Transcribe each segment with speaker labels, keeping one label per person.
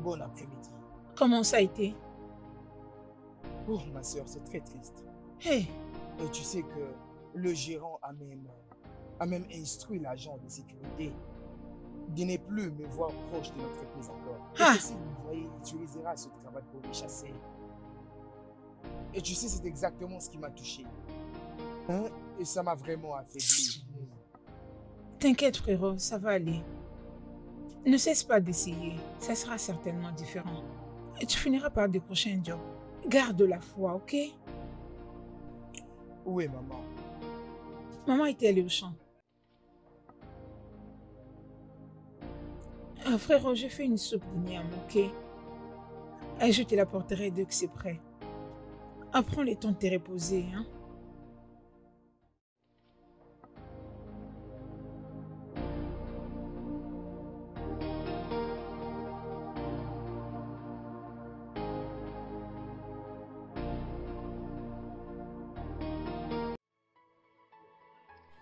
Speaker 1: bon après-midi.
Speaker 2: Comment ça a été?
Speaker 1: Oh, ma soeur, c'est très triste.
Speaker 2: Hey,
Speaker 1: Et tu sais que le gérant a même instruit l'agent de sécurité de ne plus me voir proche de l'entreprise encore. Et
Speaker 2: ah,
Speaker 1: que s'il me voyait, il utilisera ce travail pour me chasser. Et tu sais, c'est exactement ce qui m'a touché. Hein? Et ça m'a vraiment affaibli.
Speaker 2: t'inquiète frérot, ça va aller. Ne cesse pas d'essayer, ça sera certainement différent. Et tu finiras par décrocher un job. Garde la foi, ok?
Speaker 1: Où est maman?
Speaker 2: Maman était allée au champ. Frérot, j'ai fait une soupe d'igname, ok? Et je te l'apporterai dès que c'est prêt. Prends le temps de te reposer, hein?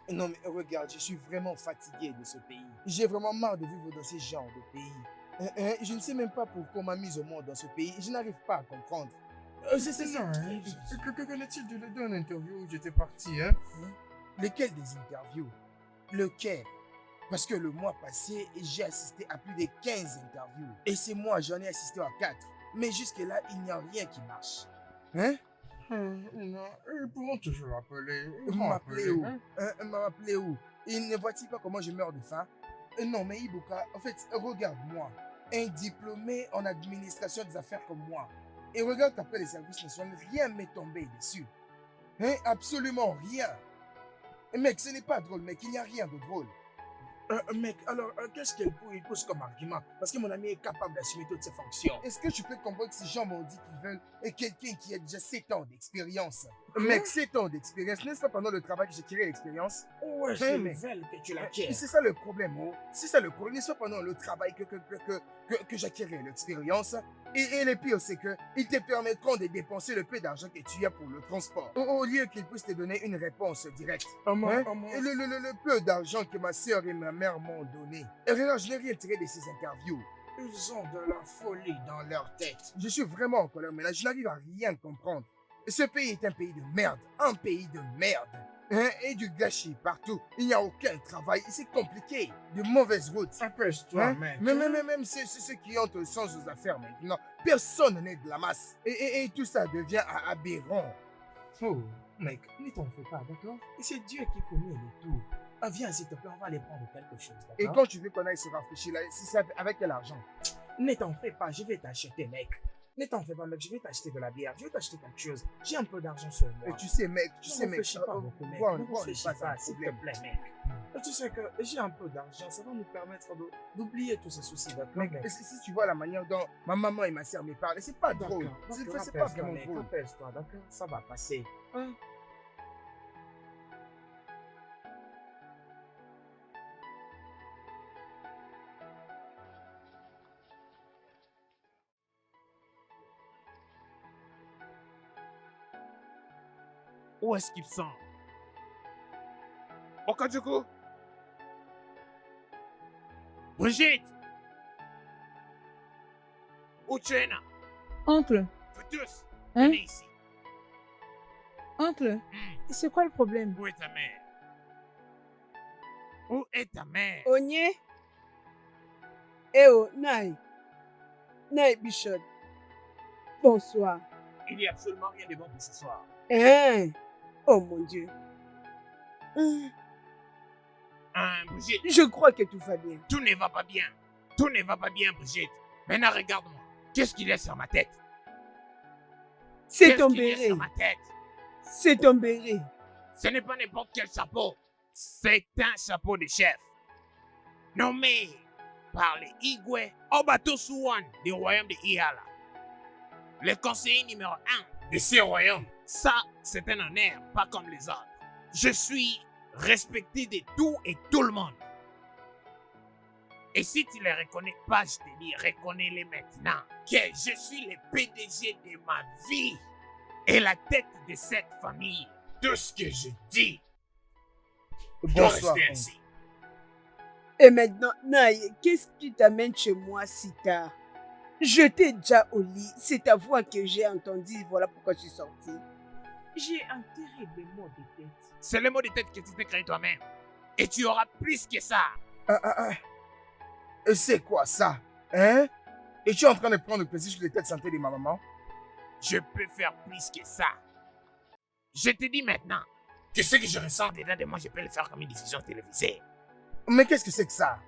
Speaker 1: Non mais regarde, je suis vraiment fatigué de ce pays. J'ai vraiment marre de vivre dans ce genre de pays. Je ne sais même pas pourquoi on m'a mis au monde dans ce pays. Je n'arrive pas à comprendre. C'est
Speaker 3: Non,
Speaker 1: ça.
Speaker 3: hein. Qu'en est-il de d'une interview où j'étais parti, hein?
Speaker 1: Lesquels des interviews? Lequel? Parce que le mois passé, j'ai assisté à plus de 15 interviews. Et c'est moi, j'en ai assisté à 4. Mais jusque-là, il n'y a rien qui marche. Hein?
Speaker 3: Non, ils pourront toujours appeler. Ils vont
Speaker 1: M'appeler
Speaker 3: appeler,
Speaker 1: où?
Speaker 3: hein?
Speaker 1: M'appeler où? Il ne voit-il pas comment je meurs de faim? Non, mais Ibuka, en fait, regarde-moi. Un diplômé en administration des affaires comme moi. Et regarde qu'après les services nationaux, rien m'est tombé dessus. Hein? Absolument rien. Mec, ce n'est pas drôle, mec. Il n'y a rien de drôle. Mec, alors, qu'est-ce qu'il pousse comme argument? Parce que mon ami est capable d'assumer toutes ses fonctions. Est-ce que tu peux comprendre que ces gens m'ont dit qu'ils veulent quelqu'un qui a déjà 7 ans d'expérience? Mec, 7 ans d'expérience, n'est-ce pas pendant le travail que j'ai tiré l'expérience?
Speaker 3: Ouais,
Speaker 1: Hein,
Speaker 3: c'est
Speaker 1: mec.
Speaker 3: veulent que tu
Speaker 1: Et
Speaker 3: l'acquières.
Speaker 1: c'est ça le problème, oh. C'est ça le problème. N'est-ce pas pendant le travail que j'acquérais l'expérience? Et le pire, c'est qu'ils te permettront de dépenser le peu d'argent que tu as pour le transport. Au lieu qu'ils puissent te donner une réponse directe.
Speaker 3: Maman,
Speaker 1: Hein?
Speaker 3: maman.
Speaker 1: Et le peu d'argent que ma soeur et ma mère m'ont donné. Et regarde, je n'ai rien tiré de ces interviews.
Speaker 3: Ils ont de la folie dans leur tête.
Speaker 1: Je suis vraiment en colère, mais là, je n'arrive à rien comprendre. Ce pays est un pays de merde. Un pays de merde. Hein? Et du gâchis partout. Il n'y a aucun travail. C'est compliqué. De mauvaises routes.
Speaker 3: Apaise-toi,
Speaker 1: Hein?
Speaker 3: mec.
Speaker 1: Même ceux qui ont le sens aux affaires maintenant. Personne n'est de la masse. Et tout ça devient aberrant.
Speaker 3: Oh, mec, ne t'en fais pas, d'accord? Et c'est Dieu qui connaît le tout. Ah, viens, s'il te plaît, on va aller prendre quelque chose, d'accord?
Speaker 1: Et quand tu veux qu'on aille se rafraîchir là, c'est ça avec quel argent?
Speaker 3: Ne t'en fais pas, je vais t'acheter, mec. Ne t'en fais pas, mec, je vais t'acheter de la bière, je vais t'acheter quelque chose. J'ai un peu d'argent sur moi.
Speaker 1: Et tu sais, mec,
Speaker 3: Ne réfléchis pas beaucoup, mec.
Speaker 1: bon,
Speaker 3: Ne
Speaker 1: bon,
Speaker 3: réfléchis
Speaker 1: pas
Speaker 3: pas,
Speaker 1: un
Speaker 3: s'il te
Speaker 1: problème.
Speaker 3: plaît, mec. Et tu sais que j'ai un peu d'argent, ça va nous permettre d'oublier tous ces soucis, d'accord,
Speaker 1: Mec,
Speaker 3: mec?
Speaker 1: si tu vois la manière dont ma maman et ma soeur me parlent, c'est pas drôle.
Speaker 3: D'accord,
Speaker 1: C'est pas vraiment
Speaker 3: mec,
Speaker 1: drôle.
Speaker 3: apaise-toi, d'accord? Ça va passer. Hein?
Speaker 4: Où est-ce qu'ils sont? Okajuku? Brigitte? Uchena?
Speaker 2: Oncle,
Speaker 4: Vous tous,
Speaker 2: hein?
Speaker 4: venez ici.
Speaker 2: Oncle, c'est quoi le problème?
Speaker 4: Où est ta mère? Où est ta mère?
Speaker 5: Onye? Eh oh, Nai. Nai Bishop. Bonsoir.
Speaker 4: Il n'y a absolument rien de bon pour ce soir.
Speaker 5: Hein? Oh mon Dieu.
Speaker 4: Brigitte,
Speaker 5: Je crois que tout va bien.
Speaker 4: tout ne va pas bien. Tout ne va pas bien, Brigitte. Maintenant, regarde-moi. Qu'est-ce qu'il y a sur ma tête?
Speaker 5: C'est
Speaker 4: Qu'est-ce
Speaker 5: ton
Speaker 4: qu'il y a
Speaker 5: béret.
Speaker 4: sur ma tête?
Speaker 5: C'est ton béret.
Speaker 4: Ce n'est pas n'importe quel chapeau. C'est un chapeau de chef. Nommé par les Igwe Obatosuwan du royaume de Iala. Le conseiller numéro 1 de ce royaume. Ça, c'est un honneur, pas comme les autres. Je suis respecté de tout et tout le monde. Et si tu les reconnais pas, je te dis, reconnais-les maintenant. Que je suis le PDG de ma vie et la tête de cette famille. Tout ce que je dis doit
Speaker 1: Bonsoir.
Speaker 4: rester ainsi.
Speaker 5: Et maintenant, Nai, qu'est-ce qui t'amène chez moi si tard? J'étais déjà au lit. C'est ta voix que j'ai entendue. Voilà pourquoi je suis sortie.
Speaker 6: J'ai un terrible mot de tête.
Speaker 4: C'est le mot de tête que tu t'es créé toi-même. Et tu auras plus que ça.
Speaker 1: Et c'est quoi ça? Hein? Et tu es en train de prendre plaisir sur l'état de santé de ma maman?
Speaker 4: Je peux faire plus que ça. Je te dis maintenant que ce que je ressens dedans de moi, je peux le faire comme une diffusion télévisée.
Speaker 1: Mais qu'est-ce que c'est que ça?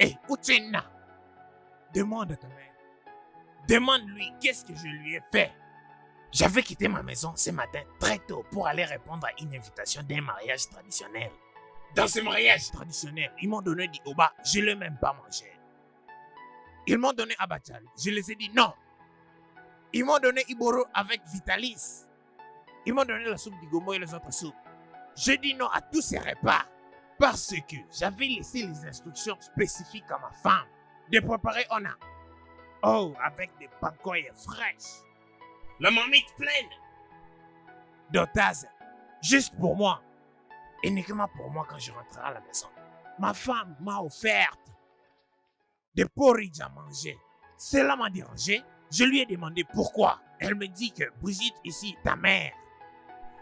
Speaker 4: Hé, Uchenna, demande à ta mère. Demande-lui qu'est-ce que je lui ai fait. J'avais quitté ma maison ce matin très tôt pour aller répondre à une invitation d'un mariage traditionnel. Dans ce mariage traditionnel, ils m'ont donné du oba, je ne l'ai même pas mangé. Ils m'ont donné abachal, je les ai dit non. Ils m'ont donné Iboro avec Vitalis. Ils m'ont donné la soupe d'Igomo et les autres soupes. J'ai dit non à tous ces repas parce que j'avais laissé les instructions spécifiques à ma femme de préparer Ona. Oh, avec des pankoyes fraîches. La marmite pleine d'otages, juste pour moi. Uniquement pour moi quand je rentrerai à la maison. Ma femme m'a offert des porridge à manger. Cela m'a dérangé. Je lui ai demandé pourquoi. Elle me dit que Brigitte, ici, ta mère,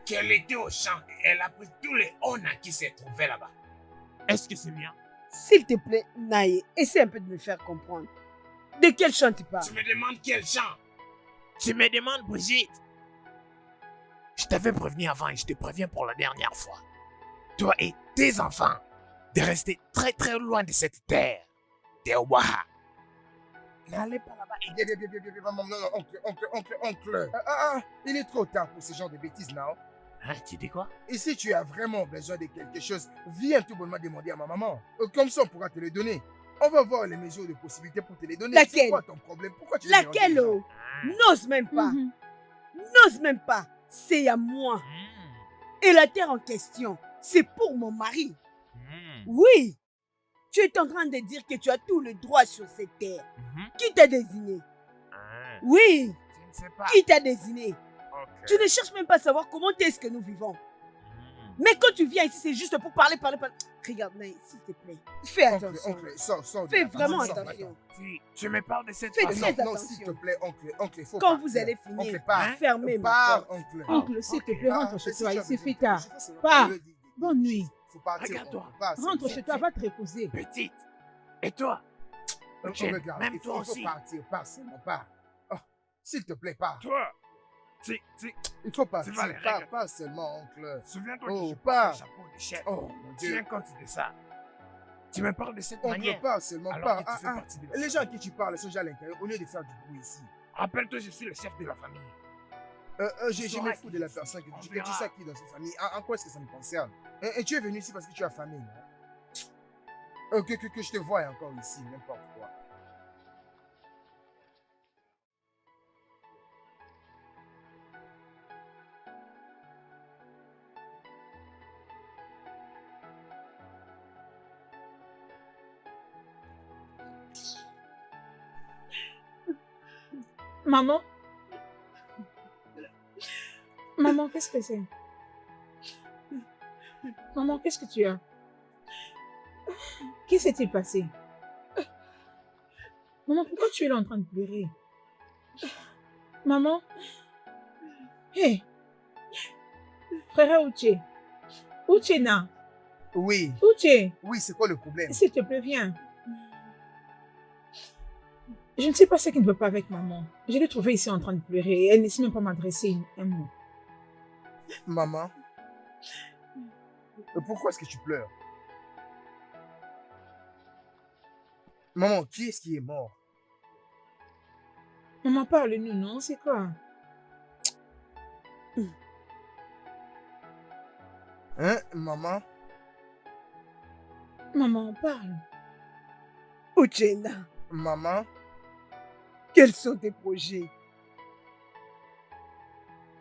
Speaker 4: qu'elle était au champ et elle a pris tous les Ona qui se trouvaient là-bas. Est-ce que c'est bien?
Speaker 5: S'il te plaît, Naye, essaie un peu de me faire comprendre. De quel chant tu parles?
Speaker 4: Tu me demandes quel chant? Tu me demandes, Brigitte? Je t'avais prévenu avant et je te préviens pour la dernière fois. Toi et tes enfants, de rester très très loin de cette terre. Des Oaha. N'allez pas là-bas.
Speaker 1: Non, oncle. Il est trop tard pour ce genre de bêtises, non?
Speaker 4: Hein, tu dis quoi?
Speaker 1: Et si tu as vraiment besoin de quelque chose, viens tout bonnement demander à ma maman. Comme ça, on pourra te le donner. On va voir les mesures de possibilité pour te les donner.
Speaker 5: Laquelle?
Speaker 1: C'est quoi ton problème? Pourquoi tu veux déranger
Speaker 5: Laquelle
Speaker 1: les gens?
Speaker 5: oh? N'ose même pas. N'ose même pas. C'est à moi. Et la terre en question, c'est pour mon mari. Oui. Tu es en train de dire que tu as tout le droit sur cette terre. Qui t'a désigné? Oui.
Speaker 4: Je ne sais pas.
Speaker 5: Qui t'a désigné?
Speaker 4: Ok.
Speaker 5: Tu ne cherches même pas à savoir comment est-ce que nous vivons. Mais quand tu viens ici, c'est juste pour parler. Regarde, Naï, s'il te plaît. Fais attention.
Speaker 1: Oncle, sors.
Speaker 5: Fais vraiment
Speaker 1: Sors,
Speaker 5: attention.
Speaker 4: Tu me parles de cette
Speaker 5: Fais
Speaker 4: façon.
Speaker 5: très
Speaker 1: Non,
Speaker 5: attention.
Speaker 1: s'il te plaît, oncle, il faut
Speaker 5: Quand
Speaker 1: partir.
Speaker 5: vous allez finir,
Speaker 1: Oncle, pars.
Speaker 5: fermez ma
Speaker 1: Pars,
Speaker 5: porte.
Speaker 1: oncle.
Speaker 2: Oncle, s'il te plaît, rentre chez
Speaker 1: Si
Speaker 2: toi,
Speaker 1: tu
Speaker 2: il
Speaker 1: as
Speaker 2: suffit
Speaker 1: besoin
Speaker 2: tard.
Speaker 1: de quelque chose,
Speaker 2: Pars.
Speaker 1: je le dis.
Speaker 2: Bonne nuit.
Speaker 1: Faut partir.
Speaker 4: Regarde-toi.
Speaker 1: oncle, pars,
Speaker 2: Rentre
Speaker 1: c'est-
Speaker 2: chez toi, va te reposer.
Speaker 4: Petite. Et toi? Jen,
Speaker 1: Regarde,
Speaker 4: même
Speaker 1: il
Speaker 4: toi
Speaker 1: faut
Speaker 4: aussi.
Speaker 1: partir, pars seulement, pars. Oh, s'il te plaît, pars.
Speaker 4: Toi.
Speaker 1: Il faut partir,
Speaker 4: vas les
Speaker 1: pars,
Speaker 4: règles.
Speaker 1: pars seulement, oncle.
Speaker 4: Souviens-toi
Speaker 1: Oh,
Speaker 4: que je
Speaker 1: pas.
Speaker 4: porte le chapeau de chef.
Speaker 1: Oh, mon Dieu.
Speaker 4: Tiens compte de ça. Tu me parles de cette
Speaker 1: Oncle,
Speaker 4: manière.
Speaker 1: pars seulement,
Speaker 4: Alors
Speaker 1: pars.
Speaker 4: que tu fais partie de la
Speaker 1: Les gens à
Speaker 4: famille.
Speaker 1: qui tu parles sont déjà à l'intérieur au lieu de faire du bruit ici.
Speaker 4: Rappelle-toi, je suis le chef de la famille.
Speaker 1: Je
Speaker 4: sauras
Speaker 1: me fous de la
Speaker 4: qui
Speaker 1: personne que
Speaker 4: on
Speaker 1: tu
Speaker 4: verra.
Speaker 1: dis ça qui dans cette famille. En quoi est-ce que ça me concerne? Et tu es venu ici parce que tu as famille, non? Que je te voie encore ici, n'importe quoi.
Speaker 2: Maman? Maman, qu'est-ce que c'est? Maman, qu'est-ce que tu as? Qu'est-ce qui s'est passé? Maman, pourquoi tu es là en train de pleurer? Maman? Hé! Frère Uche! Uchena!
Speaker 1: Oui,
Speaker 2: Uche!
Speaker 1: oui, c'est quoi le problème?
Speaker 2: S'il te plaît, viens. Je ne sais pas ce qui ne va pas avec maman. Je l'ai trouvée ici en train de pleurer. Elle ne sait même pas m'adresser un mot.
Speaker 1: Maman, pourquoi est-ce que tu pleures? Maman, qui est-ce qui est mort?
Speaker 2: Maman, parle-nous, non? C'est quoi?
Speaker 1: Hein, maman?
Speaker 2: Maman, parle.
Speaker 5: Uchenna,
Speaker 1: Maman?
Speaker 5: quels sont tes projets?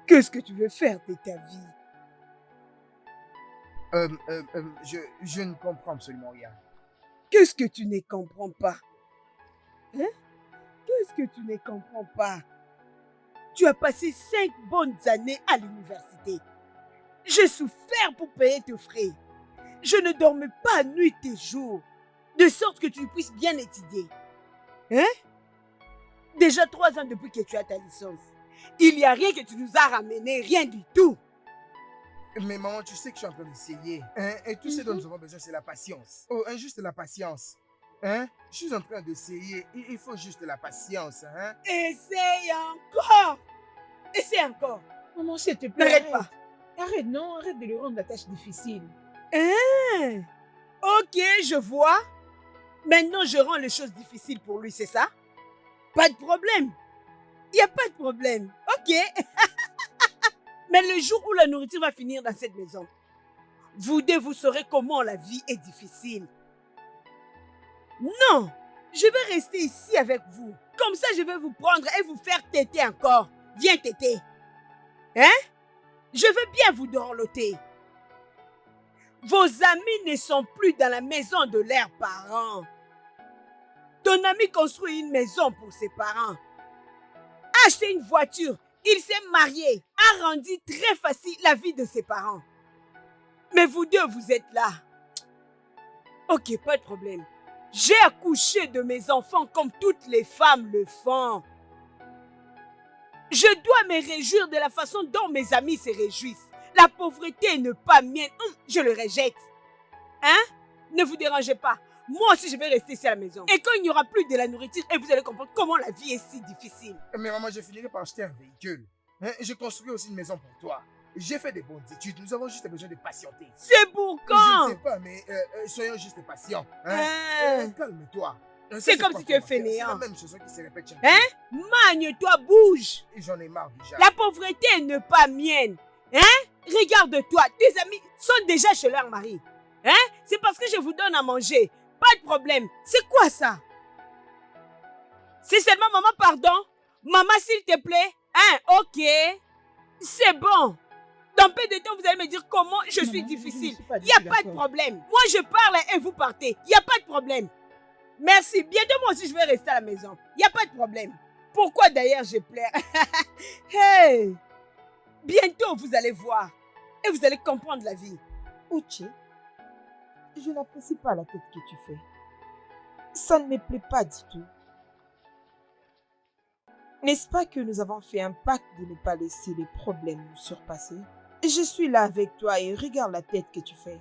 Speaker 5: Qu'est-ce que tu veux faire de ta vie?
Speaker 1: Je ne comprends absolument rien.
Speaker 5: Qu'est-ce que tu ne comprends pas? Hein? Qu'est-ce que tu ne comprends pas? Tu as passé 5 bonnes années à l'université. J'ai souffert pour payer tes frais. Je ne dormais pas nuit et jour, de sorte que tu puisses bien étudier. Hein? Déjà 3 ans depuis que tu as ta licence. Il n'y a rien que tu nous as ramené, rien du tout.
Speaker 1: Mais maman, tu sais que je suis en train d'essayer. Hein? Et tout ce dont nous avons besoin, c'est la patience. Oh, hein, juste la patience. Hein? Je suis en train d'essayer. Il faut juste la patience. Hein?
Speaker 5: Essaye encore. Essaye encore.
Speaker 2: Maman, s'il te plaît,
Speaker 5: N'arrête pas.
Speaker 2: Arrête, non, arrête de lui rendre la tâche difficile.
Speaker 5: Hein? Ok, je vois. Maintenant, je rends les choses difficiles pour lui, c'est ça? Pas de problème. Il n'y a pas de problème. Ok. Mais le jour où la nourriture va finir dans cette maison, vous deux, vous saurez comment la vie est difficile. Non, je vais rester ici avec vous. Comme ça, je vais vous prendre et vous faire téter encore. Viens téter. Hein? Je veux bien vous dorloter. Vos amis ne sont plus dans la maison de leurs parents. Ton ami construit une maison pour ses parents. A acheté une voiture. Il s'est marié. A rendu très facile la vie de ses parents. Mais vous deux, vous êtes là. Ok, pas de problème. J'ai accouché de mes enfants comme toutes les femmes le font. Je dois me réjouir de la façon dont mes amis se réjouissent. La pauvreté n'est pas mienne. Je le rejette. Hein? Ne vous dérangez pas. Moi aussi, je vais rester ici à la maison. Et quand il n'y aura plus de la nourriture, et vous allez comprendre comment la vie est si difficile.
Speaker 1: Mais maman, je finirai par acheter un véhicule. Hein? Je construis aussi une maison pour toi. J'ai fait des bonnes études. Nous avons juste besoin de patienter.
Speaker 5: C'est pour quand?
Speaker 1: Je ne sais pas, mais soyons juste patients. Hein? Calme-toi.
Speaker 5: C'est comme si tu es fainéant.
Speaker 1: C'est la même chose qui se répète chaque
Speaker 5: hein? Magne-toi, bouge.
Speaker 1: J'en ai marre déjà.
Speaker 5: La pauvreté n'est pas mienne. Hein? Regarde-toi, tes amis sont déjà chez leur mari. Hein? C'est parce que je vous donne à manger. Pas de problème. C'est quoi ça? C'est seulement maman, pardon. Maman, s'il te plaît. Hein? Ok. C'est bon. Dans peu de temps, vous allez me dire comment je suis difficile. Il n'y a pas de problème. Moi, je parle et vous partez. Il n'y a pas de problème. Merci. Bientôt, moi aussi, je vais rester à la maison. Il n'y a pas de problème. Pourquoi d'ailleurs je pleure? Hey! Bientôt, vous allez voir. Et vous allez comprendre la vie.
Speaker 7: Uche, je n'apprécie pas la tête que tu fais. Ça ne me plaît pas du tout. N'est-ce pas que nous avons fait un pacte de ne pas laisser les problèmes nous surpasser? Je suis là avec toi et regarde la tête que tu fais.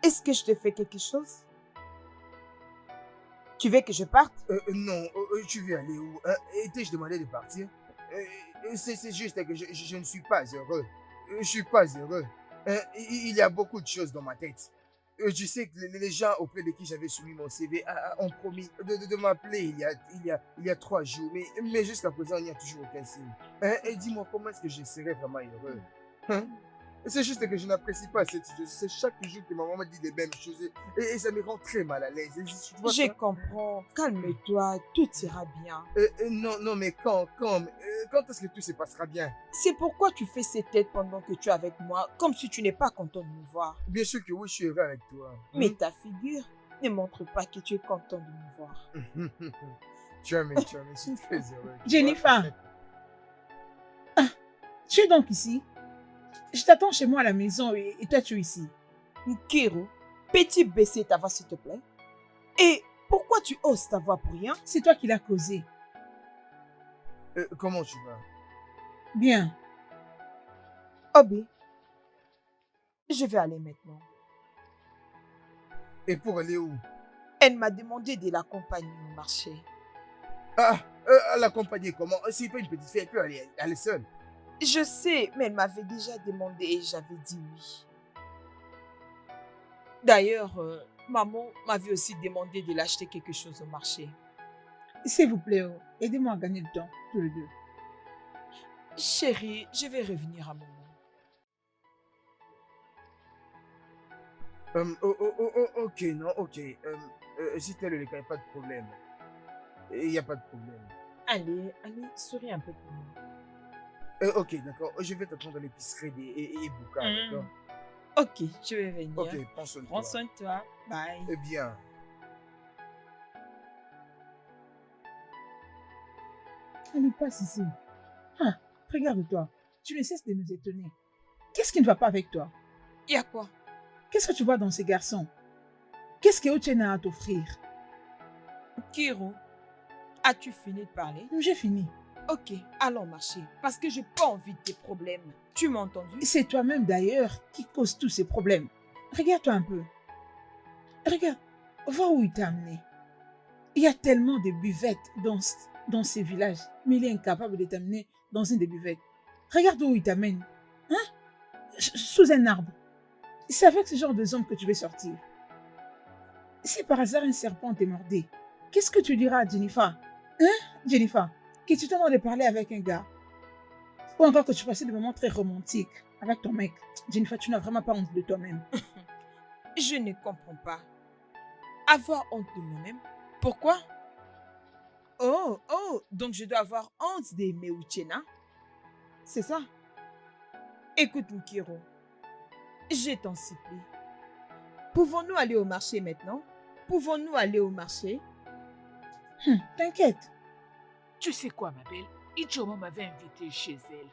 Speaker 7: Est-ce que je te fais quelque chose? Tu veux que je parte?
Speaker 1: Non, tu veux aller où? T'ai-je demandé de partir? C'est juste que je ne suis pas heureux. Je suis pas heureux. Il y a beaucoup de choses dans ma tête. Tu sais que les gens auprès de qui j'avais soumis mon CV ont promis de m'appeler il y a 3 jours. Mais jusqu'à présent, il n'y a toujours aucun signe. Et dis-moi, comment est-ce que je serais vraiment heureux? Hein? C'est juste que je n'apprécie pas cette chose. C'est chaque jour que ma maman dit les mêmes choses. Et ça me rend très mal à l'aise.
Speaker 7: Je comprends. Calme-toi. Tout ira bien.
Speaker 1: Non, mais quand est-ce que tout se passera bien?
Speaker 7: C'est pourquoi tu fais cette tête pendant que tu es avec moi, comme si tu n'es pas content de me voir.
Speaker 1: Bien sûr que oui, je suis heureux avec toi.
Speaker 7: Mais ta figure ne montre pas que tu es content de me voir.
Speaker 1: Tu as je suis très heureux.
Speaker 2: Jennifer. Tu es donc ici? Je t'attends chez moi à la maison et toi tu es ici.
Speaker 7: Nkiru, peux-tu baisser ta voix s'il te plaît? Et pourquoi tu oses ta voix pour rien?
Speaker 2: C'est toi qui l'as causé.
Speaker 1: Comment tu vas?
Speaker 2: Bien.
Speaker 7: Obi, je vais aller maintenant.
Speaker 1: Et pour aller où?
Speaker 7: Elle m'a demandé de l'accompagner au marché.
Speaker 1: L'accompagner comment? C'est pas une petite fille, elle peut aller seule.
Speaker 7: Je sais, mais elle m'avait déjà demandé et j'avais dit oui. D'ailleurs, maman m'avait aussi demandé de l'acheter quelque chose au marché.
Speaker 2: S'il vous plaît, aidez-moi à gagner le temps, tous les deux.
Speaker 7: Chérie, je vais revenir à maman.
Speaker 1: Ok, non, ok. Si tel est le cas, il n'y a pas de problème. Il n'y a pas de problème.
Speaker 7: Allez, souris un peu pour moi.
Speaker 1: Ok, d'accord. Je vais t'attendre à l'épicerie et Bouka, d'accord?
Speaker 7: Ok, je vais venir.
Speaker 1: Ok, prends soin de toi.
Speaker 7: Prends soin de toi. Bye.
Speaker 1: Eh bien.
Speaker 2: Allez, passe ici. Ah, regarde-toi. Tu ne cesses de nous étonner. Qu'est-ce qui ne va pas avec toi?
Speaker 7: Il y a quoi?
Speaker 2: Qu'est-ce que tu vois dans ces garçons? Qu'est-ce que Uchenna a à t'offrir?
Speaker 7: Kiro, As-tu fini de parler?
Speaker 2: J'ai fini.
Speaker 7: Ok, allons marcher. Parce que j'ai pas envie de tes problèmes. Tu m'as entendu?
Speaker 2: C'est toi-même d'ailleurs qui cause tous ces problèmes. Regarde-toi un peu. Regarde, vois où il t'a amené. Il y a tellement de buvettes dans ces villages, mais il est incapable de t'amener dans une des buvettes. Regarde où il t'amène. Hein? Sous un arbre. C'est avec ce genre de zone que tu veux sortir. Si par hasard un serpent te mordait, qu'est-ce que tu diras à Jennifer? Hein, Jennifer? Que tu t'en de parler avec un gars? Ou encore que tu passais des moments très romantiques avec ton mec. Jennifer, tu n'as vraiment pas honte de toi-même.
Speaker 7: Je ne comprends pas. Avoir honte de moi-même? Pourquoi? Oh, donc je dois avoir honte d'aimer Uchenna? C'est ça? Écoute, Mukiro, je t'en supplie. Pouvons-nous aller au marché maintenant? Pouvons-nous aller au marché?
Speaker 2: T'inquiète.
Speaker 6: Tu sais quoi, ma belle? Ichoma m'avait invité chez elle.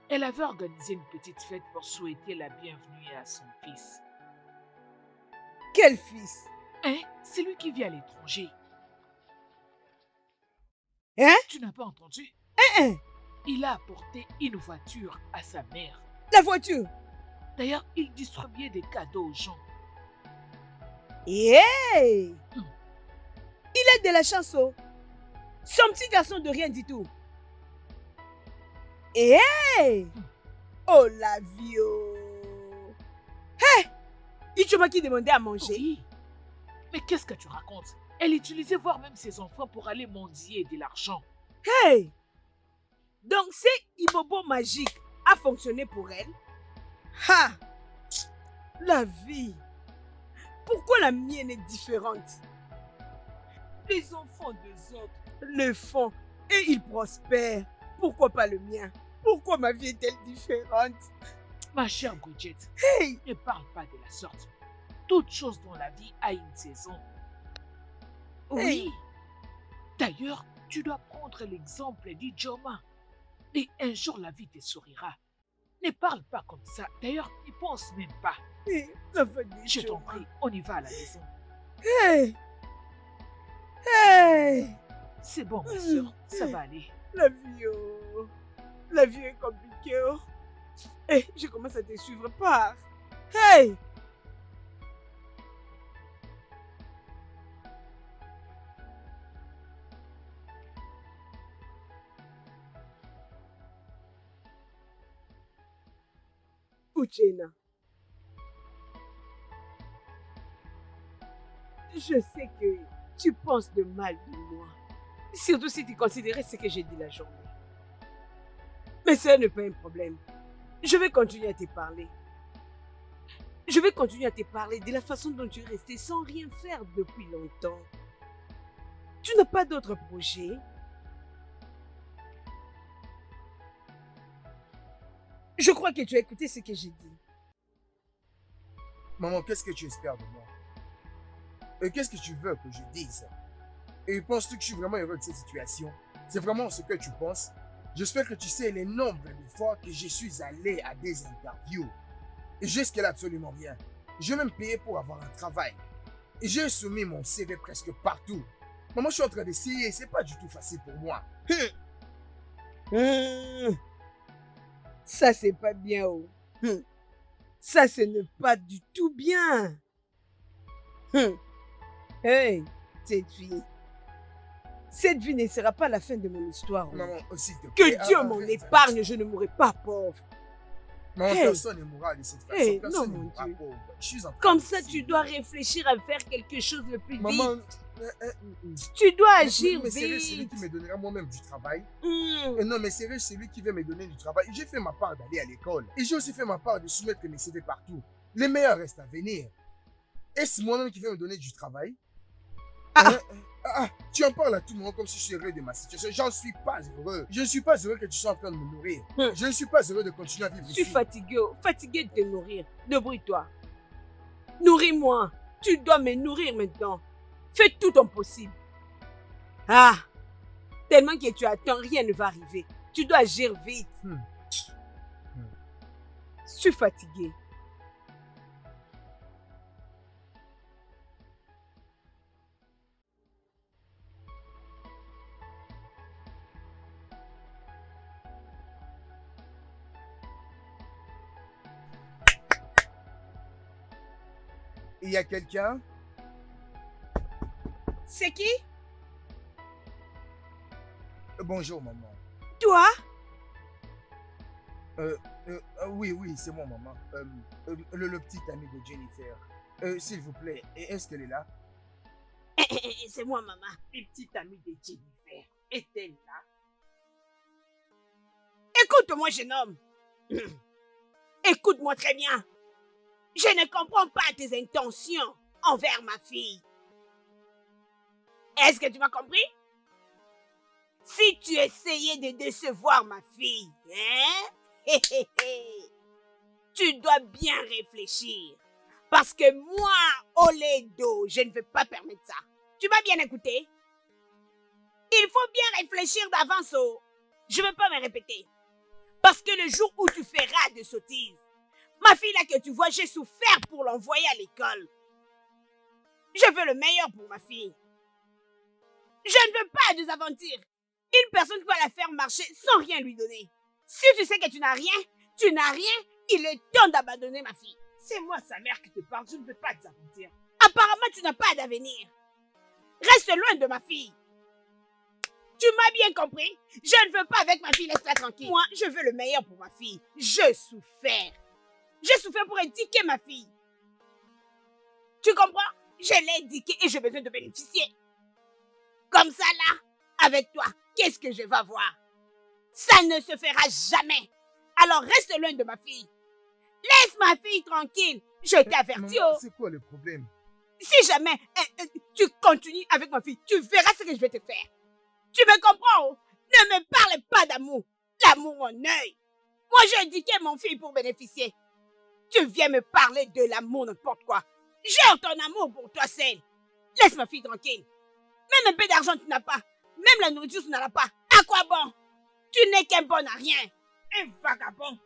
Speaker 6: Elle avait organisé une petite fête pour souhaiter la bienvenue à son fils.
Speaker 5: Quel fils?
Speaker 6: Hein? C'est lui qui vit à l'étranger.
Speaker 5: Hein?
Speaker 6: Tu n'as pas entendu?
Speaker 5: Hein?
Speaker 6: Il a apporté une voiture à sa mère.
Speaker 5: La voiture?
Speaker 6: D'ailleurs, il distribuait des cadeaux aux gens.
Speaker 5: Hey! Il a de la chance, oh. Son petit garçon de rien du tout. Hey! Oh la vie, oh. Hey! Ichoma qui demandait à manger.
Speaker 6: Oui. Mais qu'est-ce que tu racontes? Elle utilisait voire même ses enfants pour aller mendier de l'argent.
Speaker 5: Hey! Donc c'est Ibobo magique a fonctionné pour elle? Ha! La vie. Pourquoi la mienne est différente? Les enfants des autres le font et ils prospèrent. Pourquoi pas le mien? Pourquoi ma vie est-elle différente?
Speaker 6: Ma chère Bridget,
Speaker 5: Hey!
Speaker 6: ne parle pas de la sorte. Toute chose dans la vie a une saison. Oui.
Speaker 5: Hey.
Speaker 6: D'ailleurs, tu dois prendre l'exemple d'Ijoma. Et un jour, la vie te sourira. Ne parle pas comme ça. D'ailleurs, n'y pense même pas.
Speaker 5: Hey, la famille
Speaker 6: Je t'en
Speaker 5: Ichoma.
Speaker 6: prie, on y va à la maison.
Speaker 5: Hey! Hey!
Speaker 6: C'est bon, ma soeur, ça va aller.
Speaker 5: La vie, oh. La vie est compliquée, oh. Hey, je commence à te suivre par. Hey! Uchenna. Je sais que tu penses de mal de moi. Surtout si tu considérais ce que j'ai dit la journée. Mais ça n'est pas un problème. Je vais continuer à te parler. Je vais continuer à te parler de la façon dont tu es resté sans rien faire depuis longtemps. Tu n'as pas d'autres projets? Je crois que tu as écouté ce que j'ai dit.
Speaker 1: Maman, qu'est-ce que tu espères de moi? Et qu'est-ce que tu veux que je dise? Et penses-tu que je suis vraiment heureux de cette situation? C'est vraiment ce que tu penses? J'espère que tu sais les nombres de fois que je suis allé à des interviews. Et jusque-là, absolument rien. Je vais même payer pour avoir un travail. Et j'ai soumis mon CV presque partout. Maman, je suis en train d'essayer. C'est pas du tout facile pour moi.
Speaker 5: Ça, c'est pas bien, oh. Ça, ce n'est pas du tout bien. Hey, cette vie. Cette vie ne sera pas la fin de mon histoire. Oh.
Speaker 1: Maman, s'il te plaît.
Speaker 5: Que Dieu m'en épargne, je ne mourrai pas pauvre.
Speaker 1: Maman,
Speaker 5: Hey.
Speaker 1: personne ne mourra de cette façon.
Speaker 5: Hey,
Speaker 1: Personne
Speaker 5: non,
Speaker 1: ne
Speaker 5: mon
Speaker 1: mourra
Speaker 5: Dieu.
Speaker 1: pauvre. Je suis en train
Speaker 5: Comme ça,
Speaker 1: d'essayer.
Speaker 5: tu dois réfléchir à faire quelque chose le plus
Speaker 1: Maman,
Speaker 5: vite. Tu dois agir
Speaker 1: mais c'est lui
Speaker 5: vite.
Speaker 1: qui me donnera moi-même du travail.
Speaker 5: Hmm.
Speaker 1: Et non, mais c'est lui qui veut me donner du travail. J'ai fait ma part d'aller à l'école. Et j'ai aussi fait ma part de soumettre mes CV partout. Les meilleurs restent à venir. Est-ce moi-même qui vais me donner du travail? Tu en parles à tout le monde comme si je suis heureux de ma situation. J'en suis pas heureux. Je ne suis pas heureux que tu sois en train de me nourrir. Je ne suis pas heureux de continuer à vivre
Speaker 5: Je suis
Speaker 1: ici.
Speaker 5: fatigué, oh. Fatigué de te nourrir. Débrouille-toi. Nourris-moi. Tu dois me nourrir maintenant. Fais tout ton possible. Ah! Tellement que tu attends, rien ne va arriver. Tu dois agir vite. Je suis fatigué.
Speaker 1: Il y a quelqu'un?
Speaker 5: C'est qui?
Speaker 1: Bonjour, maman.
Speaker 5: Toi?
Speaker 1: Oui, oui, c'est moi, maman. Le petit ami de Jennifer. S'il vous plaît, est-ce qu'elle est là?
Speaker 5: C'est moi, maman.
Speaker 6: Les petites amies de Jennifer est-elle là?
Speaker 5: Écoute-moi, jeune homme. Écoute-moi très bien. Je ne comprends pas tes intentions envers ma fille. Est-ce que tu m'as compris? Si tu essayais de décevoir ma fille, hein? Tu dois bien réfléchir. Parce que moi, Oledo, je ne veux pas permettre ça. Tu m'as bien écouté? Il faut bien réfléchir d'avance. Oh. Je ne veux pas me répéter. Parce que le jour où tu feras de sottises, ma fille là que tu vois, j'ai souffert pour l'envoyer à l'école. Je veux le meilleur pour ma fille. Je ne veux pas des aventures. Une personne qui va la faire marcher sans rien lui donner. Si tu sais que tu n'as rien, il est temps d'abandonner ma fille.
Speaker 6: C'est moi sa mère qui te parle, je ne veux pas te mentir.
Speaker 5: Apparemment, tu n'as pas d'avenir. Reste loin de ma fille. Tu m'as bien compris? Je ne veux pas avec ma fille, laisse-la tranquille. Moi, je veux le meilleur pour ma fille. J'ai souffert. J'ai souffert pour éduquer ma fille. Tu comprends? Je l'ai éduquée et j'ai besoin de bénéficier. Comme ça, là, avec toi, qu'est-ce que je vais voir? Ça ne se fera jamais. Alors, reste loin de ma fille. Laisse ma fille tranquille. Je t'ai averti.
Speaker 1: Maman, c'est quoi le problème?
Speaker 5: Si jamais tu continues avec ma fille, tu verras ce que je vais te faire. Tu me comprends? Oh? Ne me parle pas d'amour. L'amour en œil. Moi, j'ai éduqué mon fille pour bénéficier. Tu viens me parler de l'amour, n'importe quoi. J'ai ton amour pour toi seul. Laisse ma fille tranquille. Même un peu d'argent, tu n'as pas. Même la nourriture, tu n'en as pas. À quoi bon? Tu n'es qu'un bon à rien.
Speaker 6: Un vagabond,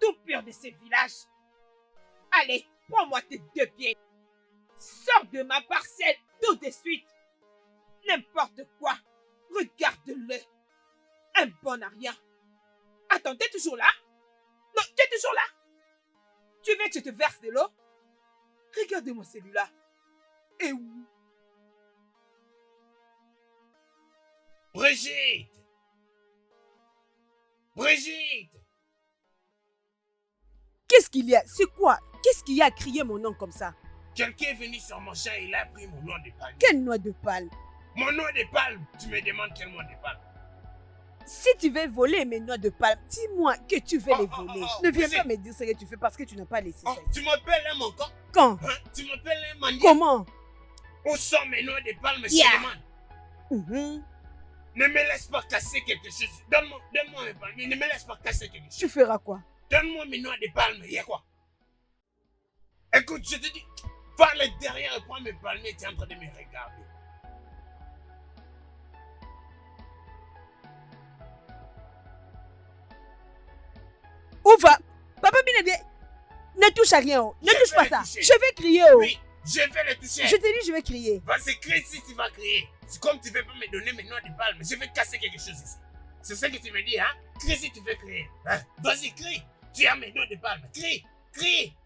Speaker 6: tout pur de ce village. Allez, prends-moi tes deux pieds. Sors de ma parcelle tout de suite. N'importe quoi. Regarde-le. Un bon à rien. Attends, t'es toujours là? Non, t'es toujours là? Tu veux que je te verse de l'eau? Regarde-moi celui-là. Et où?
Speaker 4: Brigitte! Brigitte!
Speaker 5: Qu'est-ce qu'il y a? C'est quoi? Qu'est-ce qu'il y a à crier mon nom comme ça?
Speaker 4: Quelqu'un est venu sur mon champ et il a pris mon noix de palme.
Speaker 5: Quelle noix de palme?
Speaker 4: Mon noix de palme! Tu me demandes quelle noix de palme?
Speaker 5: Si tu veux voler mes noix de palme, dis-moi que tu veux les voler. Ne viens pas me dire ce que tu fais parce que tu n'as pas laissé ça.
Speaker 4: Tu m'appelles un manquant?
Speaker 5: Quand?
Speaker 4: Hein? Tu m'appelles un mendiant?
Speaker 5: Comment?
Speaker 4: Où sont mes noix de palme, je
Speaker 5: Yeah.
Speaker 4: te demande? Ne me laisse pas casser quelque chose. Donne-moi mes palmes. Ne me laisse pas casser quelque chose.
Speaker 5: Tu feras quoi?
Speaker 4: Donne-moi mes noix de palme. Il y a quoi? Écoute, je te dis, par le derrière et prends mes palmiers, tu es en train de me regarder.
Speaker 5: Où va? Papa Binede, ne touche à rien. Oh. Ne
Speaker 4: Je
Speaker 5: touche
Speaker 4: vais
Speaker 5: pas
Speaker 4: le
Speaker 5: ça.
Speaker 4: toucher.
Speaker 5: Je vais crier. Oh.
Speaker 4: Oui, je vais le toucher.
Speaker 5: Je te dis, je vais crier.
Speaker 4: Vas-y, crie si tu vas crier. C'est comme tu ne veux pas me donner mes noix de palme. Je vais casser quelque chose ici. C'est ça que tu me dis, hein? Crie si tu veux crier. Hein? Vas-y, crie. Tu as mes noix de palme. Crie, crie.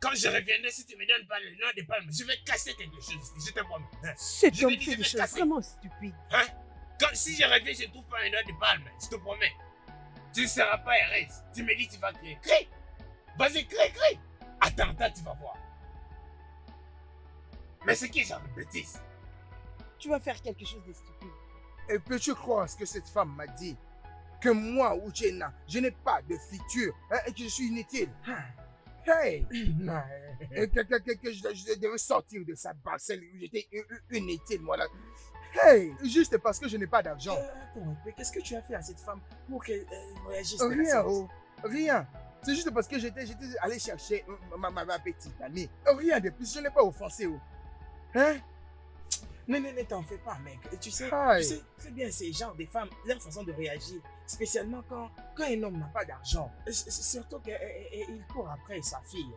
Speaker 4: Quand je reviendrai, si tu me donnes pas les noix de palme, je vais casser quelque chose ici. Je te promets. Hein?
Speaker 5: C'est
Speaker 4: Je
Speaker 5: un
Speaker 4: te dis, je
Speaker 5: peu de
Speaker 4: vais
Speaker 5: choses
Speaker 4: casser.
Speaker 5: vraiment stupide.
Speaker 4: Hein? Si je reviens, je ne trouve pas mes noix de palme. Je te promets. Tu ne seras pas heureuse. Tu me dis, tu vas crier. Crie. Vas-y, crie, crie. Attends, tu vas voir. Mais c'est qui genre de bêtise?
Speaker 5: Tu vas faire quelque chose de stupide.
Speaker 1: Et peux-tu croire ce que cette femme m'a dit? Que moi, Uchenna, je n'ai pas de futur, hein, et que je suis inutile. Hey! Et que je devais sortir de sa parcelle où j'étais inutile, moi là. Hey! Juste parce que je n'ai pas d'argent.
Speaker 3: Attends, mais qu'est-ce que tu as fait à cette femme pour qu'elle réagisse de la
Speaker 1: Rien,
Speaker 3: sorte?
Speaker 1: oh. Rien. C'est juste parce que j'étais allé chercher ma petite amie. Rien de plus, je ne l'ai pas offensé. Oh. Hein?
Speaker 3: Non, t'en fais pas, mec. Tu sais très bien ces genres de femmes, leur façon de réagir, spécialement quand un homme n'a pas d'argent. Surtout qu'il court après sa fille.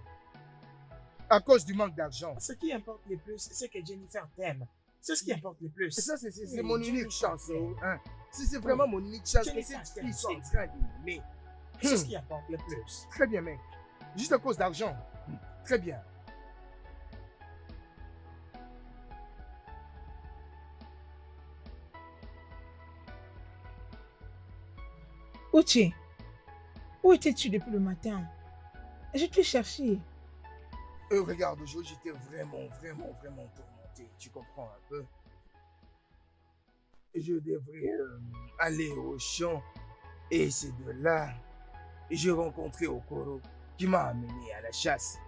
Speaker 1: À cause du manque d'argent.
Speaker 3: Ce qui importe le plus, c'est que Jennifer t'aime. C'est ce qui importe le plus.
Speaker 1: Et ça, c'est
Speaker 3: Oui,
Speaker 1: mon unique
Speaker 3: Jennifer
Speaker 1: chance.
Speaker 3: t'aime.
Speaker 1: Hein. Si c'est vraiment mon unique chance, que
Speaker 3: Jennifer
Speaker 1: cette
Speaker 3: t'aime,
Speaker 1: fille soit en
Speaker 3: c'est-
Speaker 1: train d'aimer.
Speaker 3: C'est ce qui importe le plus.
Speaker 1: Très bien, mec. Juste à cause d'argent. Très bien.
Speaker 2: Uche, où étais-tu depuis le matin? Je t'ai cherché.
Speaker 1: Regarde, aujourd'hui, j'étais vraiment tourmenté. Tu comprends un peu? Je devrais aller au champ. Et c'est de là que j'ai rencontré Okoro qui m'a amené à la chasse.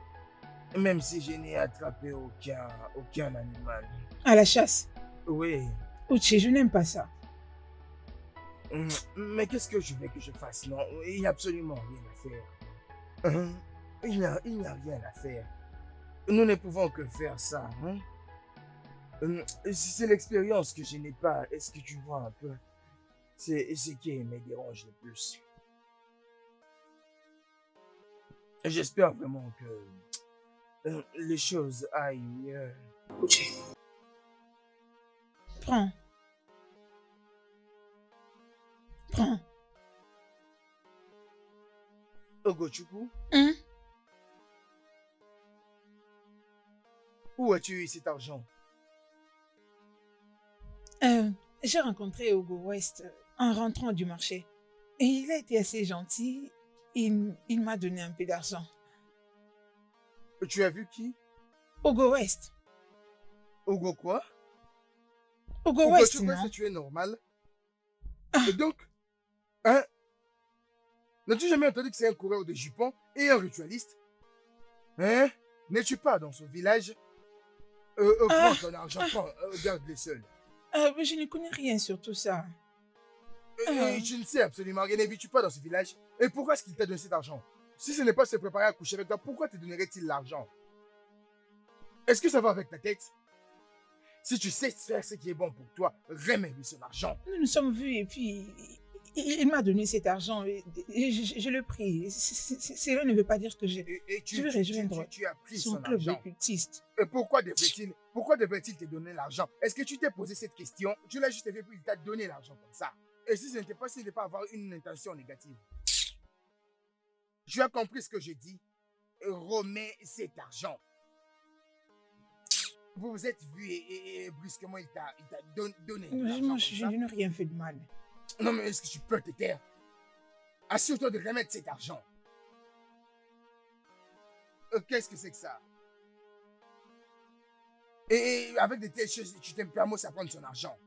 Speaker 1: Même si je n'ai attrapé aucun animal.
Speaker 2: À la chasse?
Speaker 1: Oui.
Speaker 2: Uche, je n'aime pas ça.
Speaker 1: Mais qu'est-ce que je veux que je fasse? Non, il n'y a absolument rien à faire. Il n'y a rien à faire. Nous ne pouvons que faire ça. C'est l'expérience que je n'ai pas. Est-ce que tu vois un peu? C'est ce qui me dérange le plus. J'espère vraiment que les choses aillent mieux.
Speaker 2: Prends. Prends.
Speaker 1: Ogochukwu,
Speaker 2: Hein?
Speaker 1: où as-tu eu cet argent?
Speaker 2: J'ai rencontré Hugo West en rentrant du marché. Et il a été assez gentil. Il m'a donné un peu d'argent.
Speaker 1: Tu as vu qui?
Speaker 2: Hugo West.
Speaker 1: Hugo quoi?
Speaker 2: Hugo West,
Speaker 1: tu crois
Speaker 2: non?
Speaker 1: que tu es normal?
Speaker 2: Ah.
Speaker 1: Et donc, hein? N'as-tu jamais entendu que c'est un coureur de jupons et un ritualiste? Hein? N'es-tu pas dans ce village? Prends ton argent, prends, garde-les seuls.
Speaker 2: Je ne connais rien sur tout ça.
Speaker 1: Je ne sais absolument rien, ne vis-tu pas dans ce village? Et pourquoi est-ce qu'il t'a donné cet argent? Si ce n'est pas se préparer à coucher avec toi, pourquoi te donnerait-il l'argent? Est-ce que ça va avec ta tête? Si tu sais faire ce qui est bon pour toi, remets-lui son argent.
Speaker 2: Nous nous sommes vus et puis il m'a donné cet argent et je le prie. Cela ne veut pas dire que je vais rejoindre
Speaker 1: tu as pris
Speaker 2: son
Speaker 1: son
Speaker 2: club
Speaker 1: argent.
Speaker 2: occultiste.
Speaker 1: Et pourquoi devrait-il te donner l'argent? Est-ce que tu t'es posé cette question? Tu l'as juste fait puis il t'a donné l'argent comme ça. Et si ce n'était pas, s'il n'est pas avoir une intention négative. Tu as compris ce que je dis? Remets cet argent. Vous vous êtes vus et brusquement il t'a donné l'argent.
Speaker 2: Moi,
Speaker 1: comme
Speaker 2: je
Speaker 1: ça.
Speaker 2: n'ai rien fait de mal.
Speaker 1: Non mais est-ce que tu peux te taire? Assure-toi de remettre cet argent. Qu'est-ce que c'est que ça? Et avec de telles choses, tu te permets à prendre son argent.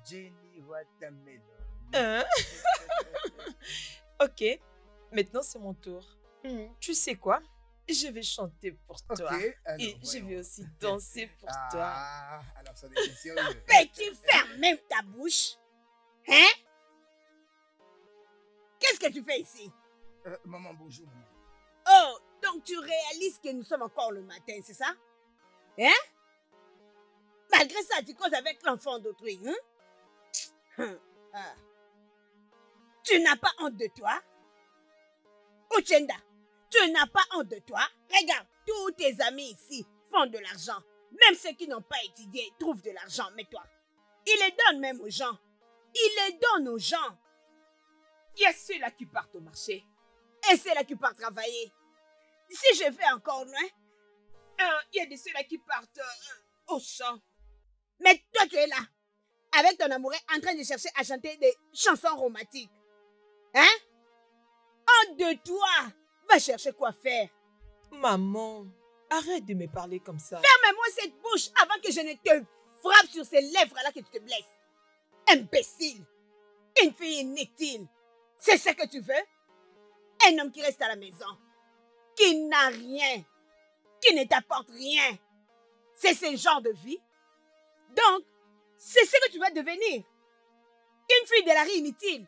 Speaker 1: Jenny Watermelon.
Speaker 7: Hein? Ok, maintenant c'est mon tour. Tu sais quoi? Je vais chanter pour toi.
Speaker 1: Ok, alors,
Speaker 7: Et je
Speaker 1: voyons.
Speaker 7: vais aussi danser pour toi.
Speaker 1: Ah, alors ça devient sérieux.
Speaker 5: Peux-tu fermer même ta bouche? Hein? Qu'est-ce que tu fais ici?
Speaker 1: Maman, bonjour, maman.
Speaker 5: Oh, donc tu réalises que nous sommes encore le matin, c'est ça? Hein? Malgré ça, tu causes avec l'enfant d'autrui, hein? Ah. Tu n'as pas honte de toi? Uchenda, tu n'as pas honte de toi? Regarde, tous tes amis ici font de l'argent. Même ceux qui n'ont pas étudié trouvent de l'argent, mais toi, ils les donnent même aux gens. Ils les donnent aux gens.
Speaker 6: Il y a ceux-là qui partent au marché.
Speaker 5: Et c'est là qui part travailler. Si je vais encore loin,
Speaker 6: Il y a de ceux-là qui partent au champ.
Speaker 5: mais toi tu es là, avec ton amoureux en train de chercher à chanter des chansons romantiques. Hein? Honte de toi! Va chercher quoi faire.
Speaker 7: Maman, arrête de me parler comme ça.
Speaker 5: Ferme-moi cette bouche avant que je ne te frappe sur ces lèvres-là que tu te blesses. Imbécile! Une fille inutile. C'est ce que tu veux? Un homme qui reste à la maison, qui n'a rien, qui ne t'apporte rien. C'est ce genre de vie. Donc, c'est ce que tu vas devenir. Une fille de la rue inutile.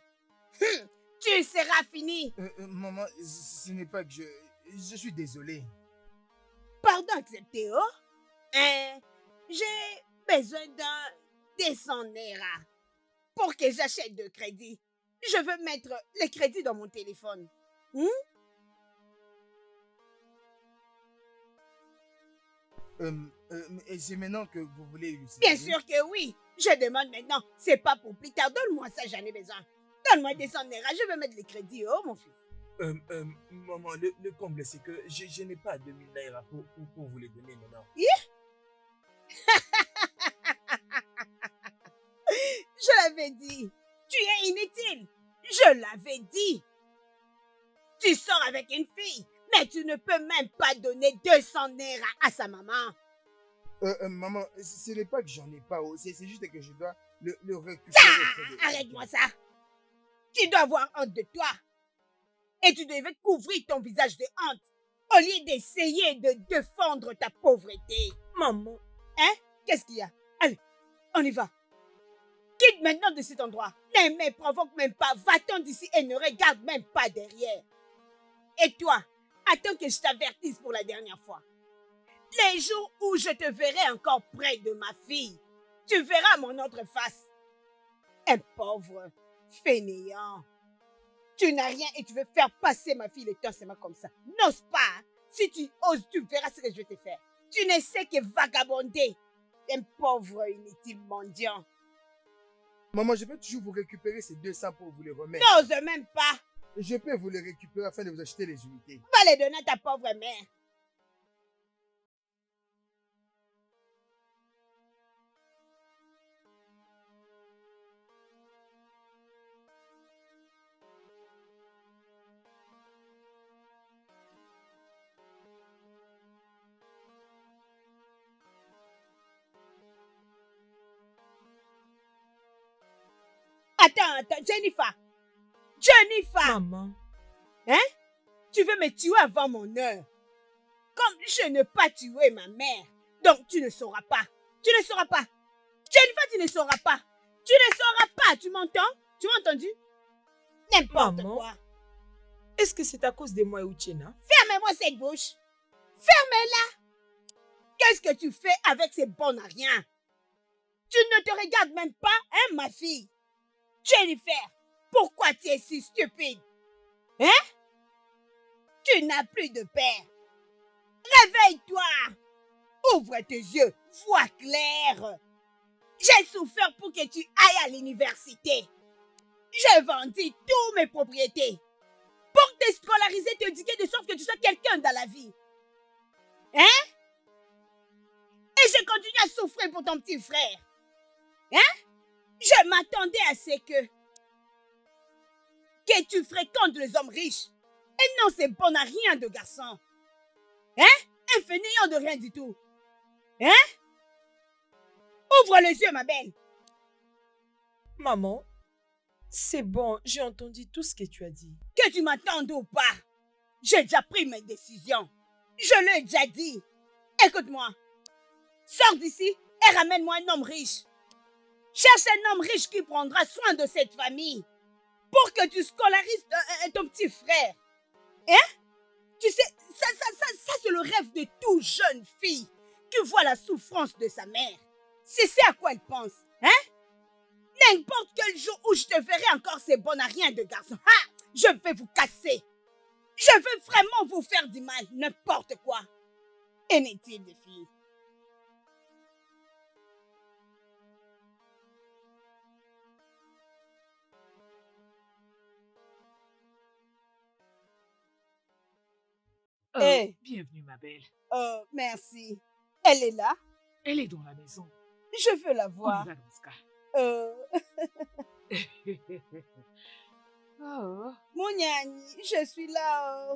Speaker 5: Tu seras fini.
Speaker 1: Maman, ce n'est pas que je suis désolé.
Speaker 5: Pardon accepté, oh? J'ai besoin d'un descendera pour que j'achète de crédit. Je veux mettre les crédits dans mon téléphone.
Speaker 1: Et c'est maintenant que vous voulez l'utiliser?
Speaker 5: Bien sûr que oui. Je demande maintenant. C'est pas pour plus tard. Donne-moi ça, j'en ai besoin. Donne-moi 200 naira, je vais mettre les crédits, oh mon fils.
Speaker 3: Maman, le comble, c'est que je n'ai pas 2000 naira pour vous les donner maintenant.
Speaker 5: Je l'avais dit. Tu es inutile. Je l'avais dit. Tu sors avec une fille, mais tu ne peux même pas donner 200 naira à sa maman.
Speaker 1: Maman, ce n'est pas que j'en ai pas, c'est juste que je dois le récupérer.
Speaker 5: Arrête-moi ça. Tu dois avoir honte de toi. Et tu devais couvrir ton visage de honte au lieu d'essayer de défendre ta pauvreté.
Speaker 7: Maman.
Speaker 5: Hein? Qu'est-ce qu'il y a? Allez, on y va. Quitte maintenant de cet endroit. Ne me provoque même pas. Va-t'en d'ici et ne regarde même pas derrière. Et toi, attends que je t'avertisse pour la dernière fois. Les jours où je te verrai encore près de ma fille, tu verras mon autre face. Un pauvre fainéant. Tu n'as rien et tu veux faire passer ma fille le temps seulement comme ça. N'ose pas. Hein? Si tu oses, tu verras ce que je vais te faire. Tu ne sais que vagabonder. Un pauvre inutile mendiant.
Speaker 1: Maman, je peux toujours vous récupérer ces 200 pour vous les remettre.
Speaker 5: N'ose même pas.
Speaker 1: Je peux vous les récupérer afin de vous acheter les unités.
Speaker 5: Va les donner à ta pauvre mère. Attends, Jennifer.
Speaker 7: Maman.
Speaker 5: Hein? Tu veux me tuer avant mon heure. Comme je n'ai pas tué ma mère. Donc tu ne sauras pas. Tu ne sauras pas. Jennifer, tu ne sauras pas. Tu ne sauras pas. Tu m'entends? Tu m'as entendu? N'importe
Speaker 7: Maman.
Speaker 5: quoi.
Speaker 7: Est-ce que c'est à cause de moi et Uchenna?
Speaker 5: Fermez-moi cette bouche. Fermez-la. Qu'est-ce que tu fais avec ces bons à rien? Tu ne te regardes même pas, hein, ma fille? Jennifer, pourquoi tu es si stupide? Hein? Tu n'as plus de père. Réveille-toi. Ouvre tes yeux. Vois clair. J'ai souffert pour que tu ailles à l'université. J'ai vendu toutes mes propriétés pour te scolariser, t'éduquer de sorte que tu sois quelqu'un dans la vie. Hein? Et je continue à souffrir pour ton petit frère. Hein? Je m'attendais à ce que tu fréquentes les hommes riches. Et non, c'est bon à rien de garçon. Hein? Un fainéant de rien du tout. Hein? Ouvre les yeux, ma belle.
Speaker 7: Maman, c'est bon, j'ai entendu tout ce que tu as dit.
Speaker 5: Que tu m'attendes ou pas, j'ai déjà pris mes décisions. Je l'ai déjà dit. Écoute-moi. Sors d'ici et ramène-moi un homme riche. Cherche un homme riche qui prendra soin de cette famille pour que tu scolarises ton petit frère. Hein? Tu sais, ça c'est le rêve de toute jeune fille qui voit la souffrance de sa mère. C'est à quoi elle pense. Hein? N'importe quel jour où je te verrai encore ces bons à rien de garçon. Ha! Je vais vous casser. Je veux vraiment vous faire du mal. N'importe quoi. Inutile de filles. Hey.
Speaker 6: Bienvenue, ma belle.
Speaker 5: Merci. Elle est là?
Speaker 6: Elle est dans la maison.
Speaker 5: Je veux la
Speaker 6: On
Speaker 5: voir.
Speaker 6: y va dans ce cas.
Speaker 5: Oh. Mouniani, je suis là.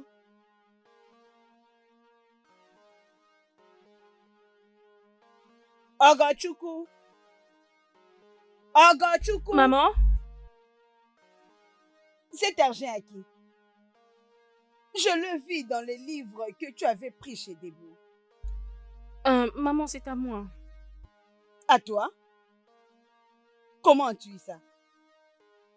Speaker 5: Ogochukwu. Ogochukwu.
Speaker 8: Maman?
Speaker 5: Cet argent à qui? Je le vis dans les livres que tu avais pris chez Debo.
Speaker 8: Maman, c'est à moi.
Speaker 5: À toi? Comment as-tu eu ça?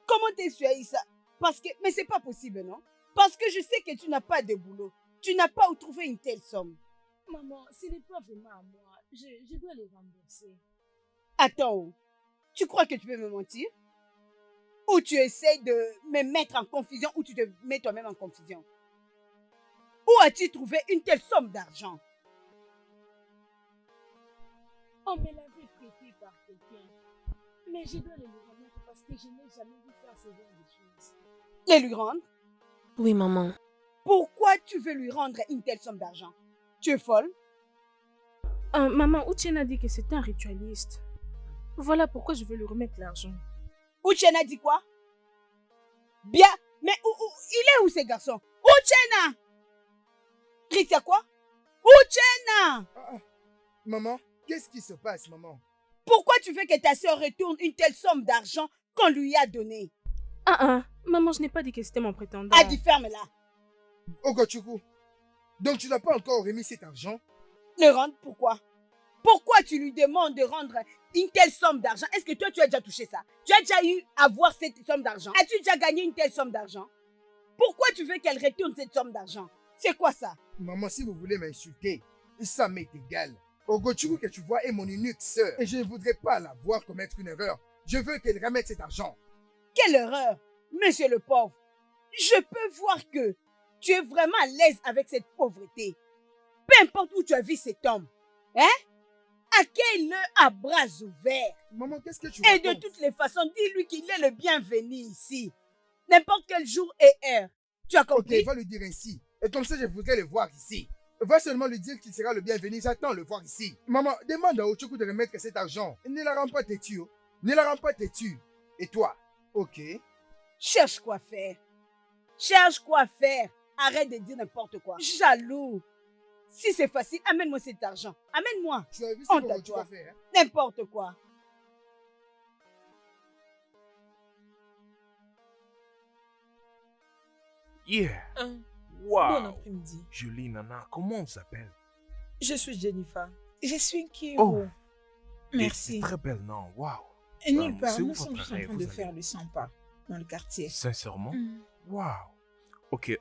Speaker 5: Comment tu as eu ça? Parce que... Mais c'est pas possible, non? Parce que je sais que tu n'as pas de boulot. Tu n'as pas où trouver une telle somme.
Speaker 8: Maman, ce n'est pas vraiment à moi. Je dois les rembourser.
Speaker 5: Attends, tu crois que tu peux me mentir? Ou tu essaies de me mettre en confusion ou tu te mets toi-même en confusion? Où as-tu trouvé une telle somme d'argent?
Speaker 8: On me l'avait prêté par quelqu'un. Mais je dois les remettre parce que je n'ai jamais vu faire ce genre de choses.
Speaker 5: Et lui rendre?
Speaker 9: Oui, maman.
Speaker 5: Pourquoi tu veux lui rendre une telle somme d'argent? Tu es folle?
Speaker 9: Maman, Uchenna a dit que c'était un ritualiste. Voilà pourquoi je veux lui remettre l'argent.
Speaker 5: Uchenna dit quoi? Bien, mais il est où ce garçon? Uchenna! Ritia quoi? Uchenna!
Speaker 1: Maman, qu'est-ce qui se passe, maman?
Speaker 5: Pourquoi tu veux que ta soeur retourne une telle somme d'argent qu'on lui a donnée?
Speaker 9: Maman, je n'ai pas dit que c'était mon prétendant.
Speaker 5: A dit ferme-la.
Speaker 1: Ogochukwu, donc tu n'as pas encore remis cet argent?
Speaker 5: Le rendre pourquoi? Pourquoi tu lui demandes de rendre une telle somme d'argent? Est-ce que toi tu as déjà touché ça? Tu as déjà eu à voir cette somme d'argent? As-tu déjà gagné une telle somme d'argent? Pourquoi tu veux qu'elle retourne cette somme d'argent? C'est quoi ça?
Speaker 1: Maman, si vous voulez m'insulter, ça m'est égal. Ogochukwu que tu vois est mon unique sœur et je ne voudrais pas la voir commettre une erreur. Je veux qu'elle remette cet argent.
Speaker 5: Quelle erreur, monsieur le pauvre. Je peux voir que tu es vraiment à l'aise avec cette pauvreté. Peu importe où tu as vu cet homme. Hein? Accueille-le à bras ouverts.
Speaker 1: Maman, qu'est-ce que tu
Speaker 5: Et de
Speaker 1: racontes?
Speaker 5: toutes les façons, dis-lui qu'il est le bienvenu ici. N'importe quel jour et heure. Tu as compris?
Speaker 1: Ok, va lui dire ainsi. Et comme ça, je voudrais le voir ici. Va seulement lui dire qu'il sera le bienvenu. J'attends le voir ici. Maman, demande à Ochukwu de remettre cet argent. Ne la rends pas têtue. Oh. Ne la rends pas têtue. Et toi? Ok.
Speaker 5: Cherche quoi faire. Cherche quoi faire. Arrête de dire n'importe quoi. Jaloux. Si c'est facile, amène-moi cet argent. Amène-moi.
Speaker 1: Tu as vu ce
Speaker 5: Honte
Speaker 1: que
Speaker 5: à
Speaker 1: tu
Speaker 5: toi.
Speaker 1: vas faire? Hein?
Speaker 5: N'importe quoi.
Speaker 3: Yeah.
Speaker 7: Bon
Speaker 3: Wow.
Speaker 7: après-midi.
Speaker 3: Jolie Nana, comment on s'appelle?
Speaker 7: Je suis Jennifer.
Speaker 2: Je suis Kiro.
Speaker 3: Oh.
Speaker 2: Merci.
Speaker 3: C'est très belle, non? Wow.
Speaker 2: Et nulle part,
Speaker 3: c'est où
Speaker 2: nous
Speaker 3: votre
Speaker 2: sommes juste en
Speaker 3: rêve?
Speaker 2: train
Speaker 3: Vous
Speaker 2: de
Speaker 3: allez-
Speaker 2: faire le 100 pas dans le quartier.
Speaker 3: Sincèrement?
Speaker 2: Mm.
Speaker 3: Wow. Ok,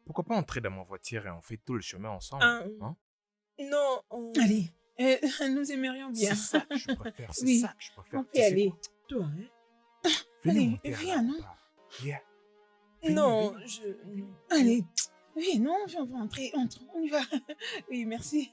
Speaker 3: pourquoi pas entrer dans ma voiture et on fait tout le chemin ensemble? Hein?
Speaker 7: Non,
Speaker 2: Allez, nous aimerions bien.
Speaker 3: C'est ça que je préfère, c'est
Speaker 2: Oui,
Speaker 3: ça que je préfère.
Speaker 2: on peut
Speaker 3: Tu sais
Speaker 2: aller.
Speaker 3: quoi?
Speaker 7: toi, hein?
Speaker 3: Venez
Speaker 2: Allez,
Speaker 3: monter à
Speaker 2: viens,
Speaker 3: la
Speaker 2: non?
Speaker 3: barre. Yeah.
Speaker 7: Non,
Speaker 3: venez.
Speaker 7: je...
Speaker 2: Allez, oui, non, on va entrer, entre, on y va. Oui, merci.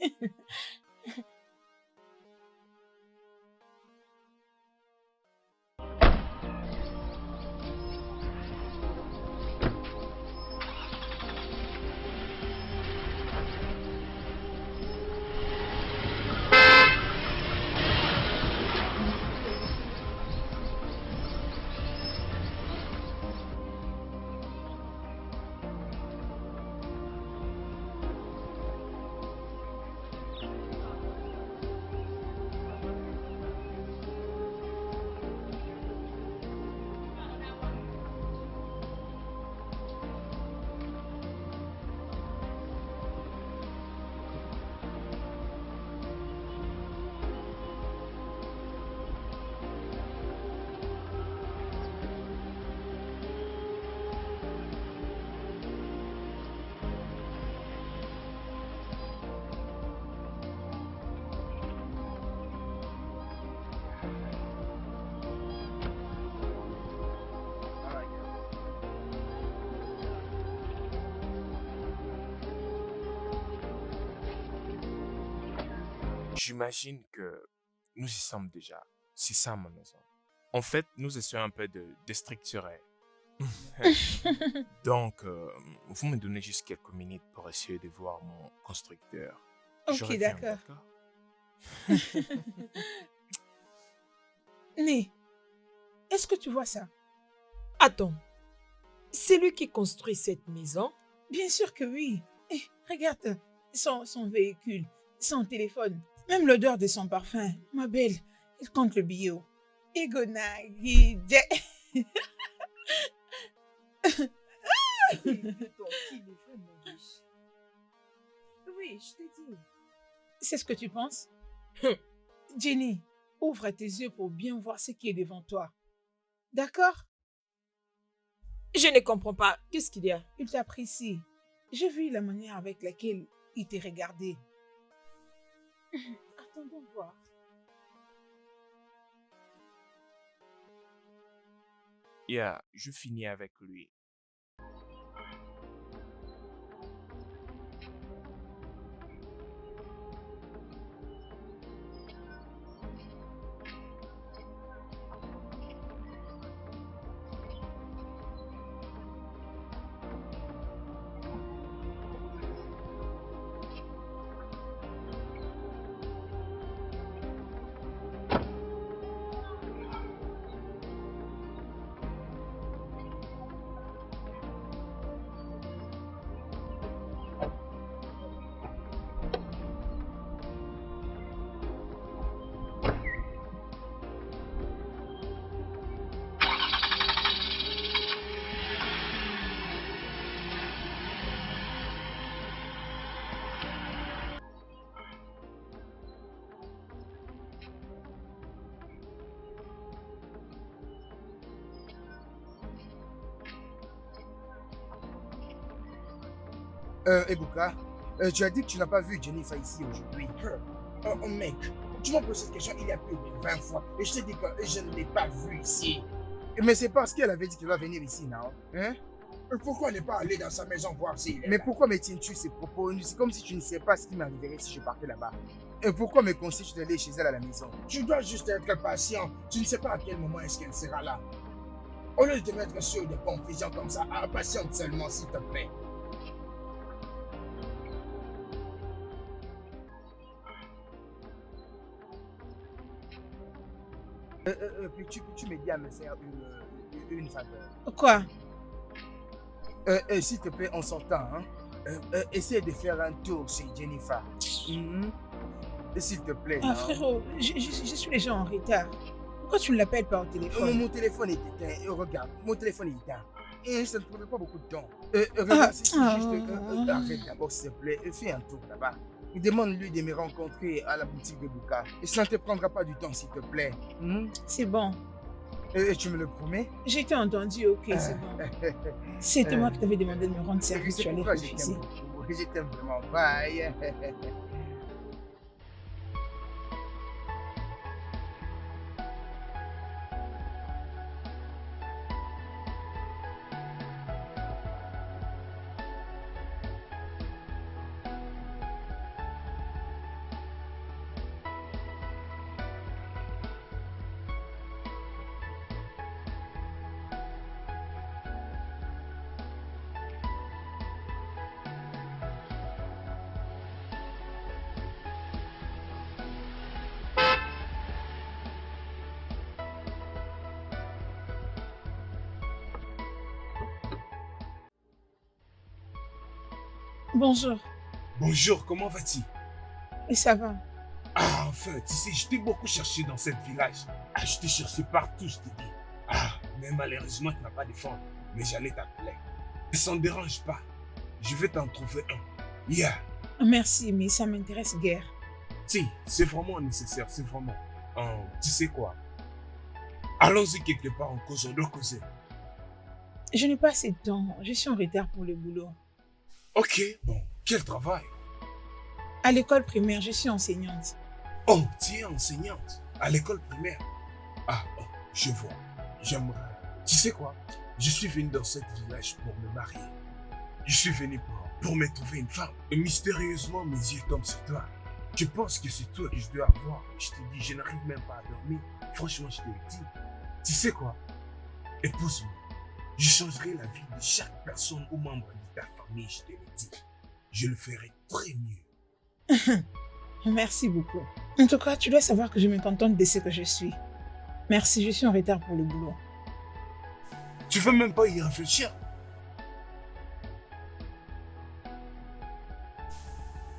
Speaker 3: J'imagine que nous y sommes déjà. C'est ça ma maison. En fait, nous essayons un peu de déstructurer. Donc, vous me donnez juste quelques minutes pour essayer de voir mon constructeur. Je
Speaker 2: Ok,
Speaker 3: reviens,
Speaker 2: d'accord. Mais, est-ce que tu vois ça?
Speaker 7: Attends. C'est lui qui construit cette maison?
Speaker 2: Bien sûr que oui. Eh, regarde son véhicule, son téléphone, même l'odeur de son parfum. Ma belle, il compte le bio. Egonagi.
Speaker 7: Oui, je t'ai dit.
Speaker 2: C'est ce que tu penses? Jenny, ouvre tes yeux pour bien voir ce qui est devant toi. D'accord?
Speaker 7: Je ne comprends pas. Qu'est-ce qu'il y a?
Speaker 2: Il t'apprécie. J'ai vu la manière avec laquelle il t'a regardé. Attendons voir.
Speaker 3: Yeah, je finis avec lui.
Speaker 1: Ebuka, tu as dit que tu n'as pas vu Jennifer ici aujourd'hui.
Speaker 3: Mec, tu m'as posé cette question il y a plus de 20 fois et je t'ai dit que je ne l'ai pas vue ici.
Speaker 1: Mais c'est parce qu'elle avait dit qu'elle va venir ici, non? Hein?
Speaker 3: Pourquoi ne pas aller dans sa maison voir s'il est
Speaker 1: Mais
Speaker 3: là?
Speaker 1: pourquoi me tiens-tu ces propos? C'est comme si tu ne sais pas ce qui m'arriverait si je partais là-bas. Et pourquoi me conseilles-tu d'aller chez elle à la maison?
Speaker 3: Tu dois juste être patient. Tu ne sais pas à quel moment est-ce qu'elle sera là. Au lieu de te mettre sur des confusions comme ça, patiente seulement, s'il te plaît.
Speaker 1: Peux-tu m'aider à me faire une faveur?
Speaker 2: Quoi?
Speaker 1: S'il te plaît, en sortant, hein, essaie de faire un tour chez Jennifer. S'il te plaît.
Speaker 2: Ah,
Speaker 1: non?
Speaker 2: frérot, je suis déjà en retard. Pourquoi tu ne l'appelles pas au téléphone?
Speaker 1: Mon téléphone est éteint. Regarde, mon téléphone est éteint. Et ça ne prendrait pas beaucoup de temps. Regarde, arrête d'abord, s'il te plaît. Fais un tour là-bas. Demande-lui de me rencontrer à la boutique de Buka. Et ça ne te prendra pas du temps, s'il te plaît.
Speaker 2: C'est bon.
Speaker 1: Tu me le promets?
Speaker 2: J'ai été entendu, ok, c'est bon. C'était moi qui t'avais demandé de me rendre service, tu allais refuser.
Speaker 1: Je t'aime vraiment. Bye.
Speaker 2: Bonjour.
Speaker 10: Bonjour, comment vas-tu?
Speaker 2: Et ça va?
Speaker 10: Ah, enfin, tu sais, je t'ai beaucoup cherché dans cette village. Ah, je t'ai cherché partout, je t'ai dit. Ah, mais malheureusement, tu n'as pas de fond. Mais j'allais t'appeler. Mais ça ne dérange pas. Je vais t'en trouver un. Yeah.
Speaker 2: Merci, mais ça m'intéresse guère.
Speaker 10: Si, c'est vraiment nécessaire, c'est vraiment. Tu sais quoi? Allons-y quelque part, on doit causer.
Speaker 2: Je n'ai pas assez de temps. Je suis en retard pour le boulot.
Speaker 10: Ok, bon, quel travail?
Speaker 2: À l'école primaire, je suis enseignante.
Speaker 10: Oh, tu es enseignante à l'école primaire? Ah, oh, je vois. J'aimerais... Tu sais quoi? Je suis venu dans ce village pour me marier. Je suis venu pour me trouver une femme. Et mystérieusement, mes yeux tombent sur toi. Tu penses que c'est toi que je dois avoir? Je te dis, je n'arrive même pas à dormir. Franchement, je te le dis. Tu sais quoi? Épouse-moi. Je changerai la vie de chaque personne ou membre de ta famille, je te le dis. Je le ferai très mieux.
Speaker 2: Merci beaucoup. En tout cas, tu dois savoir que je me contente de ce que je suis. Merci, je suis en retard pour le boulot.
Speaker 10: Tu veux même pas y réfléchir?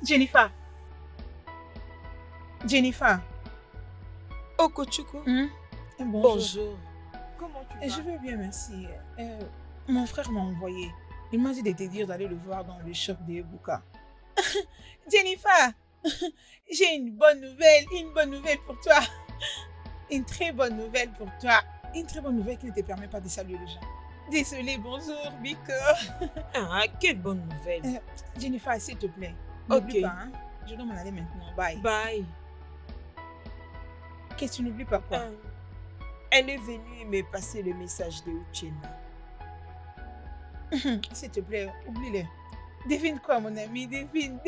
Speaker 2: Jennifer. Jennifer.
Speaker 7: Okochuko.
Speaker 2: Bonjour.
Speaker 7: Bonjour. Comment tu vas?
Speaker 2: Je vais bien, merci. Mon frère m'a envoyé. Il m'a dit de te dire d'aller le voir dans le shop de Ebuka. Jennifer, j'ai une bonne nouvelle pour toi. Une très bonne nouvelle pour toi. Une très bonne nouvelle qui ne te permet pas de saluer les gens. Désolée, bonjour, Biko.
Speaker 7: Ah, quelle bonne nouvelle.
Speaker 2: Jennifer, s'il te plaît.
Speaker 7: Ok.
Speaker 2: N'oublie pas, hein? Je dois m'en aller maintenant. Bye.
Speaker 7: Bye.
Speaker 2: Qu'est-ce que tu n'oublies pas quoi?
Speaker 7: Elle est venue me passer le message de Uchenna.
Speaker 2: S'il te plaît, oublie-le. Devine quoi, mon ami? Devine.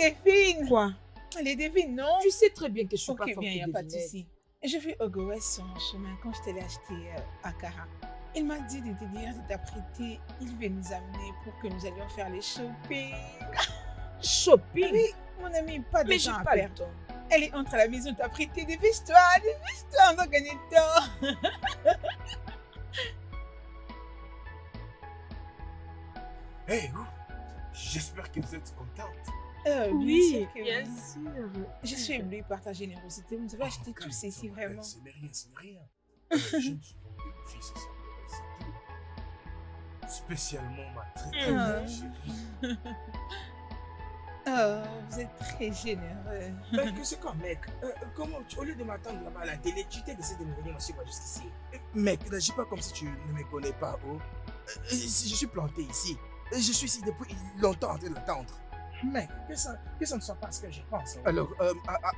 Speaker 7: Quoi?
Speaker 2: Allez, devine, non?
Speaker 7: Tu sais très bien que je suis pas
Speaker 2: Ok,
Speaker 7: forte
Speaker 2: bien, il n'y a
Speaker 7: de
Speaker 2: pas de
Speaker 7: devinette.
Speaker 2: souci. J'ai vu Ogowes sur mon chemin quand je t'allais acheter à Kara. Il m'a dit de te dire de t'apprêter. Il veut nous amener pour que nous allions faire les shopping.
Speaker 7: Shopping?
Speaker 2: Oui, mon ami, pas de
Speaker 7: Mais j'ai
Speaker 2: temps à
Speaker 7: pas le
Speaker 2: perdre.
Speaker 7: temps.
Speaker 2: Elle est entre à la maison t'apprêter. Dépêche-toi, on doit gagner de temps.
Speaker 10: Hey, j'espère que vous êtes contente.
Speaker 2: Oui,
Speaker 7: bien sûr.
Speaker 2: Je suis éblouie par ta générosité. Vous nous avez acheté tout ceci, vraiment.
Speaker 10: Ce n'est rien, ce n'est rien. J'aime souvent que mes filles se sentent heureuses, c'est tout. Spécialement ma très très belle chérie.
Speaker 2: Oh, vous êtes très généreux.
Speaker 3: Que c'est quoi, mec? Comment, au lieu de m'attendre là-bas à la télé, tu t'es décidé de me venir me suivre jusqu'ici?
Speaker 1: Mec, n'agis pas comme si tu ne me connais pas, oh. Je suis planté ici. Je suis ici depuis longtemps en train d'attendre.
Speaker 3: Mec, que ça ne soit pas ce que je pense. hein.
Speaker 1: Alors,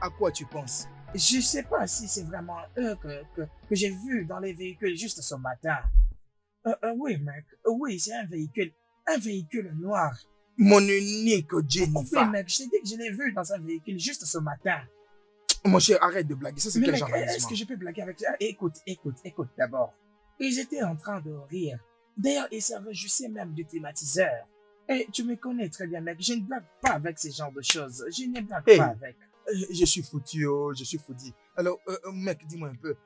Speaker 1: à quoi tu penses?
Speaker 3: Je sais pas si c'est vraiment eux que j'ai vu dans les véhicules juste ce matin. Oui, mec. Oui, c'est un véhicule noir.
Speaker 1: Mon unique
Speaker 3: Oui,
Speaker 1: Jennifer.
Speaker 3: mec, je t'ai dit que je l'ai vu dans un véhicule juste ce matin.
Speaker 1: Mon cher, arrête de blaguer. Ça, c'est
Speaker 3: Mais
Speaker 1: quel
Speaker 3: mec, est-ce
Speaker 1: journalisme?
Speaker 3: que je peux blaguer avec ça? Écoute d'abord. Ils étaient en train de rire. D'ailleurs, ils se réjouissaient même du climatiseur. Et tu me connais très bien, mec. Je ne blague pas avec ce genre de choses. Je ne blague
Speaker 1: Hey.
Speaker 3: pas avec.
Speaker 1: Je suis foutu, oh, je suis foutu. Alors, mec, dis-moi un peu.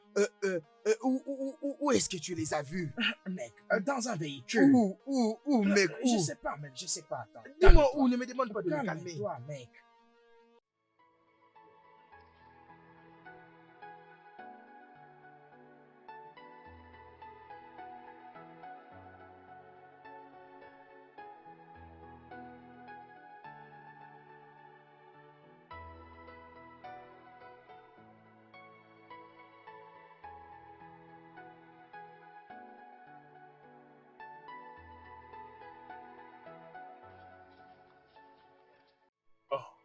Speaker 1: Où est-ce que tu les as vus?
Speaker 3: Mec, dans un véhicule.
Speaker 1: Où, mec,
Speaker 3: Je
Speaker 1: où?
Speaker 3: sais pas, mec, je sais pas. Attends.
Speaker 1: Dis-moi où, ne me demande pas de me calmer.
Speaker 3: Calme-toi, mec.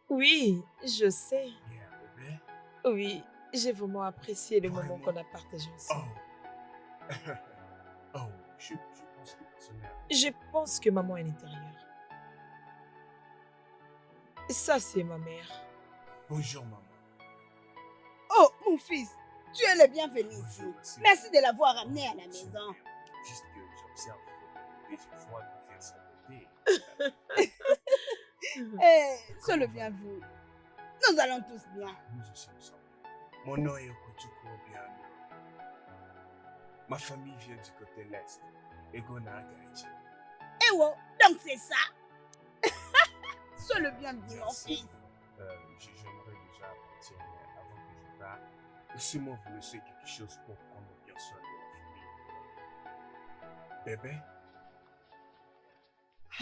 Speaker 7: Oui, je sais.
Speaker 10: Yeah, bébé.
Speaker 7: Oui, j'ai vraiment apprécié le moment
Speaker 10: Vraiment?
Speaker 7: qu'on a partagé ensemble.
Speaker 10: Oh. Oh, je pense que personnellement.
Speaker 7: Je pense que maman est à l'intérieur. Ça, c'est ma mère.
Speaker 10: Bonjour, maman.
Speaker 5: Oh, mon fils, tu es le bienvenu ici.
Speaker 10: Bonjour, merci.
Speaker 5: Merci de l'avoir amené à la maison.
Speaker 10: Juste que j'observe que je vois de faire sa beauté.
Speaker 5: Sois le bienvenu. Nous allons tous bien.
Speaker 10: Nous aussi, nous sommes. Mon nom est Okotuko Obiano. Ma famille vient du côté l'Est. Egona Agaïti.
Speaker 5: Eh oh, donc c'est ça. Sois le bienvenu, mon
Speaker 10: Merci.
Speaker 5: fils.
Speaker 10: J'aimerais déjà partir, mais avant que je parte, laissez-moi vous laisser quelque chose pour prendre bien soin de la famille. Bébé?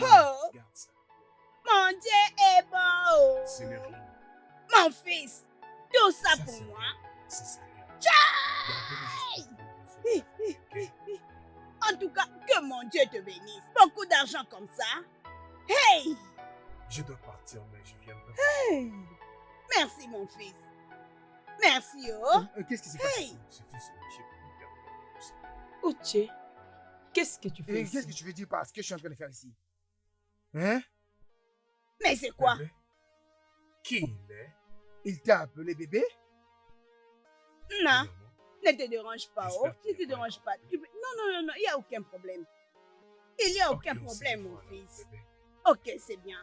Speaker 5: Oh.
Speaker 10: Regarde ça.
Speaker 5: Mon Dieu est bon.
Speaker 10: Ce n'est rien.
Speaker 5: Mon fils, tout ça
Speaker 10: Ça,
Speaker 5: pour
Speaker 10: c'est
Speaker 5: moi.
Speaker 10: rien. Ça, c'est rien. Gardez-le juste pour prendre bien soin de la famille, ok?
Speaker 5: En tout cas, que mon Dieu te bénisse. Beaucoup d'argent comme ça. Hey!
Speaker 10: Je dois partir, mais je viendrai.
Speaker 5: Hey! Merci, mon fils. Merci, oh.
Speaker 1: Qu'est-ce qui s'est passé?
Speaker 5: Hey!
Speaker 10: C'est tout ce que j'ai pu faire.
Speaker 7: Uche, qu'est-ce que tu fais
Speaker 1: Qu'est-ce que
Speaker 7: ici?
Speaker 1: tu veux dire par ce que je suis en train de faire ici? Hein?
Speaker 5: Mais c'est quoi?
Speaker 10: Bébé? Qui il est?
Speaker 1: Il t'a appelé bébé?
Speaker 5: Non,
Speaker 10: Maman?
Speaker 5: ne te dérange pas, oh.
Speaker 10: J'espère
Speaker 5: Ne te
Speaker 10: qu'il y a pas
Speaker 5: dérange
Speaker 10: de
Speaker 5: pas.
Speaker 10: problème.
Speaker 5: Non, il n'y a aucun problème. Il n'y a aucun
Speaker 10: Ok, on se
Speaker 5: problème,
Speaker 10: revoit
Speaker 5: mon
Speaker 10: alors,
Speaker 5: fils.
Speaker 10: bébé.
Speaker 5: Ok, c'est bien.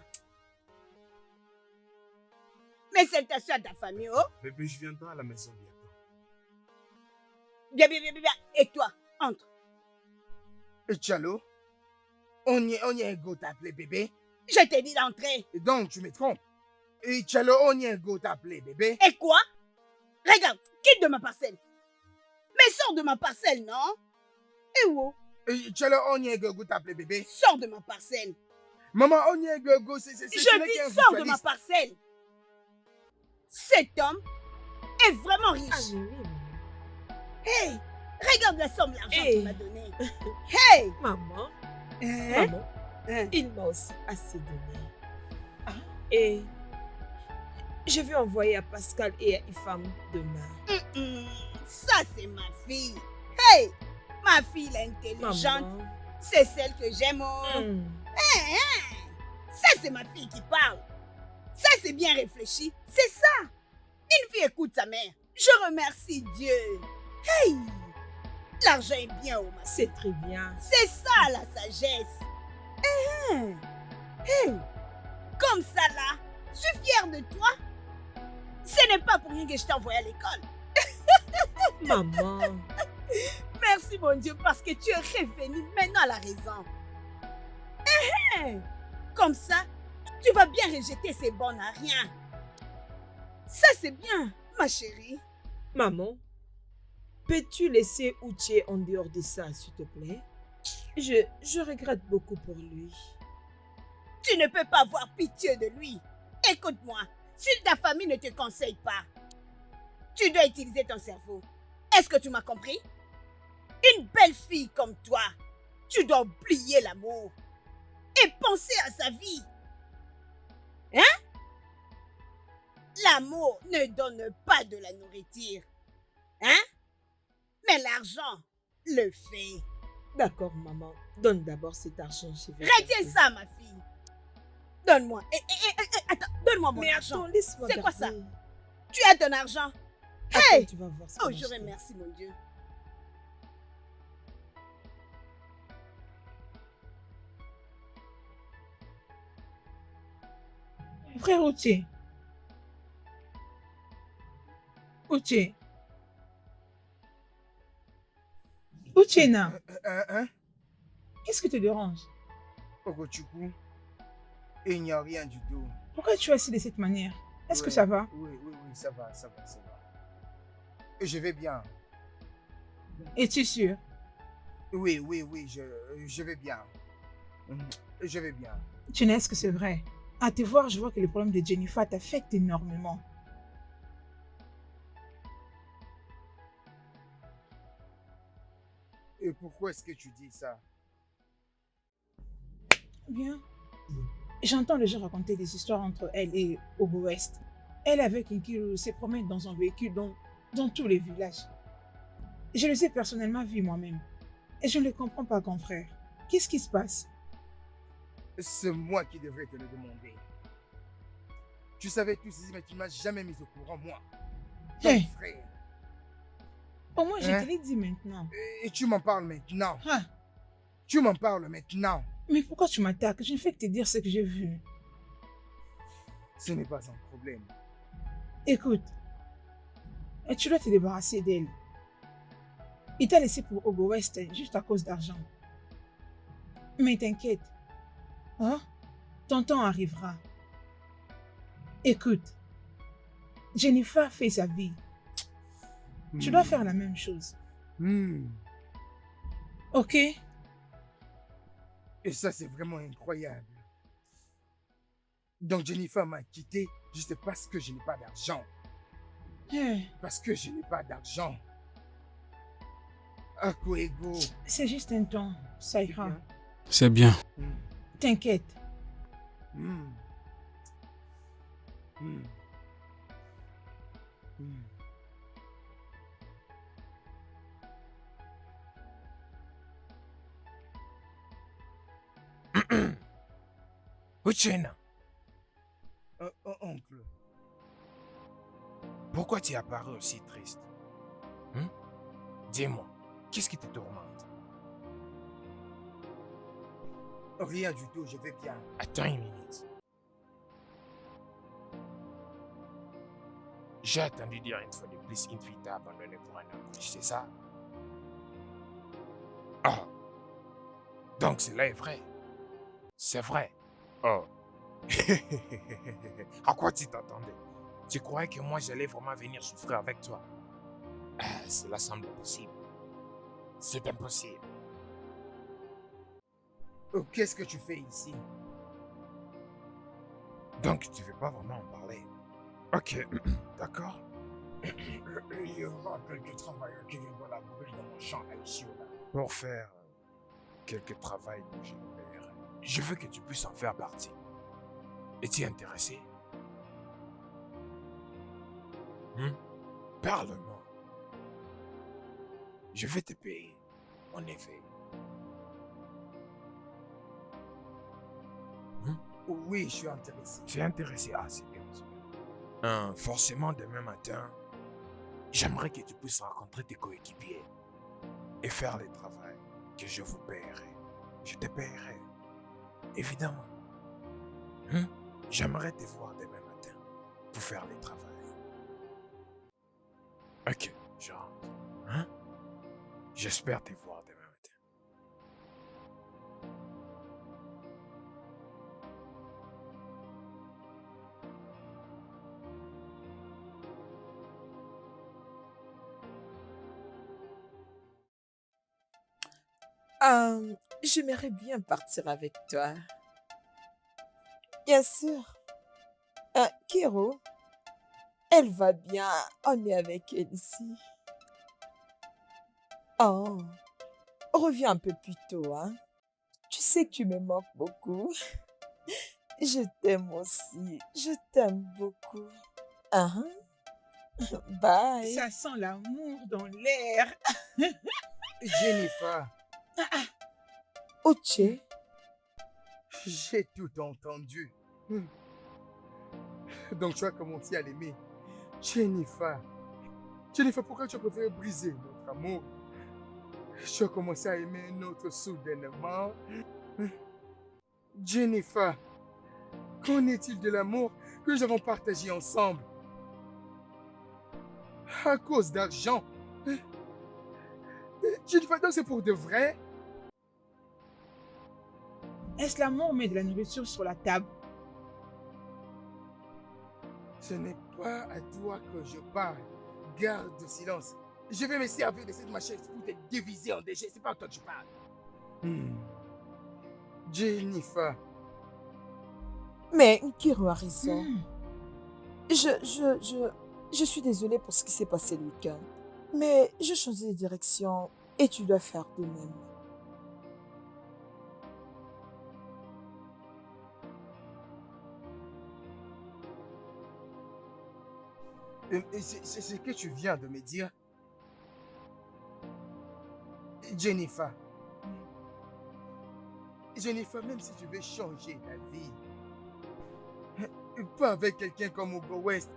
Speaker 5: Mais salutations à ta famille, oh.
Speaker 10: Bébé, je viendrai à la maison bientôt.
Speaker 5: Bien. Et toi, entre.
Speaker 1: Et Tchalo? On y est go t'appeler bébé?
Speaker 5: Je t'ai dit d'entrer.
Speaker 1: Et donc, tu me trompes. Et Tchalo, on y est go t'appeler bébé?
Speaker 5: Et quoi? Regarde, quitte de ma parcelle. Mais sors de ma parcelle, non? Et où?
Speaker 1: Et Tchalo, on y est go t'appeler bébé?
Speaker 5: Sors de ma parcelle.
Speaker 1: Maman, on y est go, c'est
Speaker 5: Je
Speaker 1: ce n'est
Speaker 5: dis
Speaker 1: qu'un
Speaker 5: sors de ma
Speaker 1: ritualiste.
Speaker 5: parcelle. Cet homme est vraiment
Speaker 7: Ah,
Speaker 5: riche.
Speaker 7: mais oui, maman.
Speaker 5: Hey, regarde la somme d'argent
Speaker 7: Hey.
Speaker 5: qu'il m'a donné. Hey!
Speaker 7: Maman,
Speaker 5: Hein?
Speaker 7: maman,
Speaker 5: Hein?
Speaker 7: il m'a aussi assez donné. Et je vais envoyer à Pascal et à Ifam demain.
Speaker 5: Ça, c'est ma fille. Hey! Ma fille est intelligente.
Speaker 7: Maman.
Speaker 5: C'est celle que j'aime. Oh.
Speaker 7: Hmm.
Speaker 5: Hein? Ça, c'est ma fille qui parle. Ça, c'est bien réfléchi. C'est ça. Une fille écoute sa mère. Je remercie Dieu. Hey! L'argent est bien au ma
Speaker 7: C'est très bien.
Speaker 5: C'est ça la sagesse. Hey! Comme ça là, je suis fière de toi. Ce n'est pas pour rien que je t'ai envoyé à l'école.
Speaker 7: Maman.
Speaker 5: Merci mon Dieu parce que tu es revenu maintenant à la raison. Comme ça, tu vas bien rejeter ces bons à rien. Ça c'est bien, ma chérie.
Speaker 7: Maman, peux-tu laisser Uche en dehors de ça, s'il te plaît? Je regrette beaucoup pour lui.
Speaker 5: Tu ne peux pas avoir pitié de lui. Écoute-moi, si ta famille ne te conseille pas, tu dois utiliser ton cerveau. Est-ce que tu m'as compris? Une belle fille comme toi, tu dois oublier l'amour et penser à sa vie. Hein? L'amour ne donne pas de la nourriture. Hein? Mais l'argent le fait.
Speaker 2: D'accord, maman. Donne d'abord cet argent.
Speaker 5: Retiens ça, ma fille. Donne-moi. Attends, donne-moi mon argent.
Speaker 2: Attends, laisse-moi
Speaker 5: C'est quoi ça?
Speaker 2: garder.
Speaker 5: Tu as ton argent?
Speaker 2: Attends,
Speaker 5: Hey!
Speaker 2: tu vas voir ce
Speaker 5: Oh,
Speaker 2: que
Speaker 5: je
Speaker 2: je fais.
Speaker 5: remercie mon Dieu.
Speaker 2: Frère Outier. Outier. Outiena,
Speaker 1: Hein?
Speaker 2: qu'est-ce qui te dérange?
Speaker 1: Ogochukwu, il n'y a rien du tout.
Speaker 2: Pourquoi tu es assis de cette manière? Est-ce que
Speaker 1: Ouais,
Speaker 2: ça va?
Speaker 1: Oui, ça va. Et je vais bien.
Speaker 2: Es-tu sûr?
Speaker 1: Oui, je vais bien. Je vais bien.
Speaker 2: Tu n'es-ce que c'est vrai? À te voir, je vois que le problème de Jennifer t'affecte énormément.
Speaker 1: Et pourquoi est-ce que tu dis ça?
Speaker 2: Bien. J'entends les gens raconter des histoires entre elle et Ogo West. Elle avec Nkiru se promène dans un véhicule dans tous les villages. Je les ai personnellement vus moi-même. Et je ne les comprends pas, grand frère. Qu'est-ce qui se passe?
Speaker 1: C'est moi qui devrais te le demander. Tu savais tout ceci, mais tu ne m'as jamais mis au courant, moi. Ton
Speaker 2: Hey.
Speaker 1: frère.
Speaker 2: Au moins, je
Speaker 1: Hein?
Speaker 2: te l'ai dit maintenant.
Speaker 1: Et tu m'en parles maintenant.
Speaker 2: Ah,
Speaker 1: Tu m'en parles maintenant.
Speaker 2: mais pourquoi tu m'attaques? Je ne fais que te dire ce que j'ai vu.
Speaker 1: Ce n'est pas un problème.
Speaker 2: Écoute, et tu dois te débarrasser d'elle. Il t'a laissé pour Ogo West juste à cause d'argent. Mais t'inquiète, hein? Ton temps arrivera. Écoute, Jennifer fait sa vie. Tu dois faire la même chose. Ok?
Speaker 1: Et ça, c'est vraiment incroyable. Donc Jennifer m'a quitté juste parce que je n'ai pas d'argent. Parce que je n'ai pas d'argent. Akoego.
Speaker 2: C'est juste un temps, ça ira.
Speaker 10: C'est bien.
Speaker 2: T'inquiète.
Speaker 3: Uchena,
Speaker 1: Oncle.
Speaker 3: pourquoi tu apparais aussi triste? Dis-moi, qu'est-ce qui te tourmente?
Speaker 1: Rien du tout, je vais bien.
Speaker 3: Attends une minute. J'ai entendu dire une fois de plus une fille t'a abandonné pour un homme, c'est ça? Oh. Donc cela est vrai. C'est vrai. Oh. À quoi tu t'attendais? Tu croyais que moi j'allais vraiment venir souffrir avec toi? Cela semble impossible. C'est impossible.
Speaker 1: Oh, qu'est-ce que tu fais ici?
Speaker 3: Donc tu veux pas vraiment en parler? Ok, d'accord.
Speaker 1: Il y aura quelques travailleurs qui viendront labourer dans mon champ à Ishiola.
Speaker 3: Pour faire quelques travail que je le paierai. Je veux que tu puisses en faire partie. Es-tu intéressé? Parle-moi. Je vais te payer, en effet.
Speaker 1: Oui, je suis intéressé.
Speaker 3: Tu es intéressé? Ah, c'est bien. Forcément, demain matin, j'aimerais que tu puisses rencontrer tes coéquipiers et faire le travail que je vous paierai. Je te paierai. Évidemment. J'aimerais te voir demain matin pour faire le travail. Ok, je rentre. J'espère te voir demain matin.
Speaker 6: J'aimerais bien partir avec toi. Bien sûr. Kiro, elle va bien. On est avec elle ici. Oh, reviens un peu plus tôt, hein. Tu sais que tu me manques beaucoup.
Speaker 11: Je t'aime aussi. Je t'aime beaucoup. Ah, bye.
Speaker 2: Ça sent l'amour dans l'air.
Speaker 1: Jennifer,
Speaker 11: Uche,
Speaker 1: j'ai tout entendu. Donc tu as commencé à l'aimer. Jennifer, pourquoi tu as préféré briser notre amour? Tu as commencé à aimer un autre soudainement. Jennifer, qu'en est-il de l'amour que nous avons partagé ensemble? À cause d'argent. Jennifer, donc c'est pour de vrai?
Speaker 2: Est-ce l'amour met de la nourriture sur la table?
Speaker 1: Ce n'est pas à toi que je parle. Garde le silence. Je vais me servir de cette machine pour te diviser en déchets. C'est pas à toi que je parle. Jennifer.
Speaker 11: mais Nkiro a raison. Je suis désolée pour ce qui s'est passé le week-end. Mais je change de direction et tu dois faire de même.
Speaker 1: C'est ce que tu viens de me dire. Jennifer. Jennifer, même si tu veux changer ta vie, pas avec quelqu'un comme Hugo West.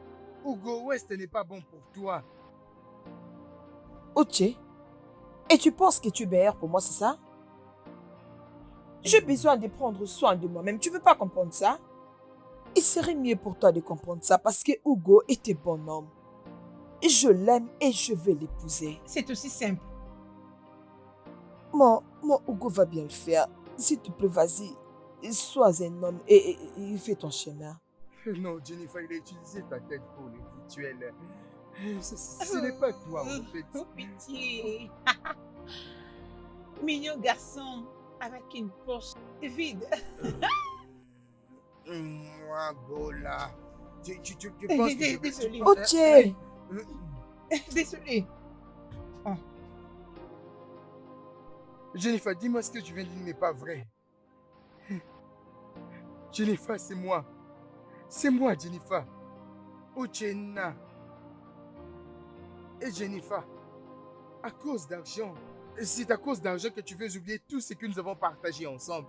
Speaker 1: Hugo West n'est pas bon pour toi.
Speaker 11: Uche, et tu penses que tu es meilleur pour moi, c'est ça? J'ai besoin de prendre soin de moi-même. Tu veux pas comprendre ça? Il serait mieux pour toi de comprendre ça parce que Hugo est un bon homme. Je l'aime et je vais l'épouser.
Speaker 2: C'est aussi simple.
Speaker 11: Mon Hugo va bien le faire. S'il te plaît, vas-y. Sois un homme et fais ton chemin.
Speaker 1: Non, Jennifer, il a utilisé ta tête pour les rituels. Ce n'est pas toi, en fait.
Speaker 2: Oh, pitié. Mignon garçon avec une poche vide.
Speaker 1: Moi, Gola. Tu penses que
Speaker 2: Désolé.
Speaker 11: Uche!
Speaker 2: Désolé. Oh.
Speaker 1: Jennifer, dis-moi ce que tu viens de dire n'est pas vrai. Jennifer, c'est moi. C'est moi, Jennifer. Uchenna. Et Jennifer, à cause d'argent, c'est à cause d'argent que tu veux oublier tout ce que nous avons partagé ensemble.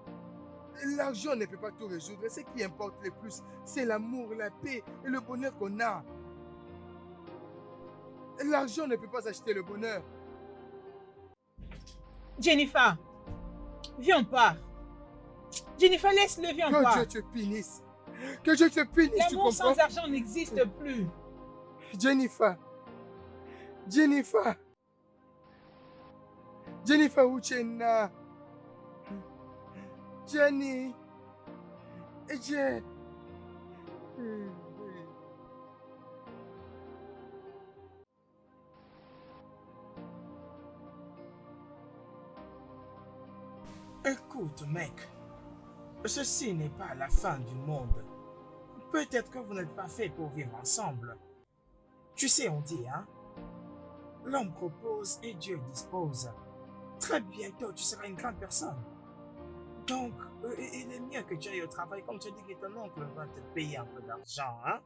Speaker 1: L'argent ne peut pas tout résoudre. Ce qui importe le plus, c'est l'amour, la paix et le bonheur qu'on a. L'argent ne peut pas acheter le bonheur.
Speaker 2: Jennifer, viens, on part. Jennifer, laisse-le, viens, on part.
Speaker 1: Que Dieu te punisse. Que Dieu te punisse, tu
Speaker 2: L'amour
Speaker 1: comprends?
Speaker 2: sans argent n'existe plus.
Speaker 1: Jennifer. Jennifer. Jennifer Uchenna. Jenny. Jen.
Speaker 3: Écoute, mec, ceci n'est pas la fin du monde. Peut-être que vous n'êtes pas fait pour vivre ensemble. Tu sais, on dit, hein? L'homme propose et Dieu dispose. Très bientôt, tu seras une grande personne. Donc, il est mieux que tu ailles au travail, comme tu dis que ton oncle va te payer un peu d'argent, hein?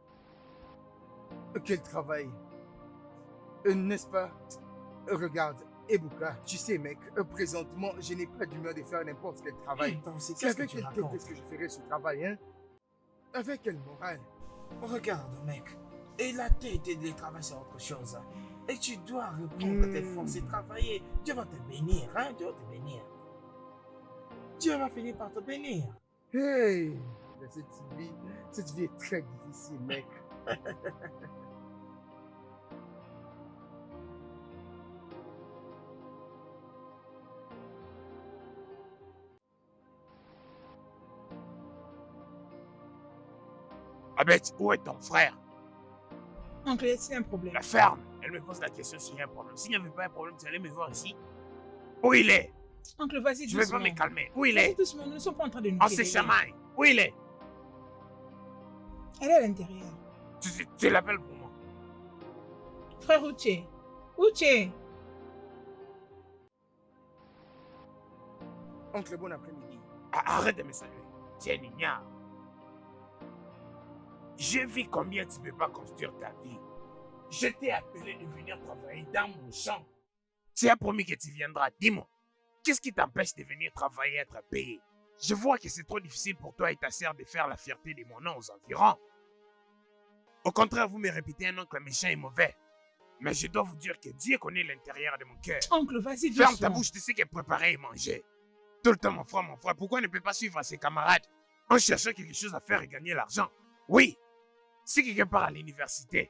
Speaker 1: Quel travail? N'est-ce pas? Regarde, Ebuka, tu sais, mec, présentement, je n'ai pas d'humeur de faire n'importe quel travail. C'est avec quelle tête est-ce que je ferais ce travail, hein? Avec quelle morale?
Speaker 3: Regarde, mec, et la tête et le travail, c'est autre chose. Et tu dois reprendre tes forces et travailler. Dieu va te bénir, hein? Dieu va te bénir. Dieu va finir par te bénir.
Speaker 1: Hey! Cette vie est très difficile, mec.
Speaker 4: Abet, où est ton frère?
Speaker 2: Oncle, c'est un problème.
Speaker 4: La ferme. Elle me pose la question s'il y a un problème. S'il n'y avait pas un problème, tu allais me voir ici. Où il est?
Speaker 2: Oncle, vas-y,
Speaker 4: Je
Speaker 2: doucement.
Speaker 4: ne vais pas me calmer. Où il est?
Speaker 2: Vas-y, doucement, nous ne sommes pas en train de nous
Speaker 4: On se
Speaker 2: quérer.
Speaker 4: chamaille. Où il est?
Speaker 2: Elle est à l'intérieur.
Speaker 4: Tu l'appelles pour moi.
Speaker 2: Frère Uche. Uche.
Speaker 1: Oncle, bon après-midi.
Speaker 4: Arrête de me saluer. Tu es une ignare. J'ai vu combien tu ne peux pas construire ta vie. Je t'ai appelé de venir travailler dans mon champ. Tu as promis que tu viendras. Dis-moi, qu'est-ce qui t'empêche de venir travailler et être payé? Je vois que c'est trop difficile pour toi et ta sœur de faire la fierté de mon nom aux environs. Au contraire, vous me répétez un oncle méchant et mauvais. Mais je dois vous dire que Dieu connaît l'intérieur de mon cœur.
Speaker 2: Oncle, vas-y,
Speaker 4: Ferme ta
Speaker 2: doucement.
Speaker 4: bouche, tu sais que préparer et manger. Tout le temps, mon frère, pourquoi ne peut pas suivre ses camarades en cherchant quelque chose à faire et gagner l'argent? Oui, si quelqu'un part à l'université,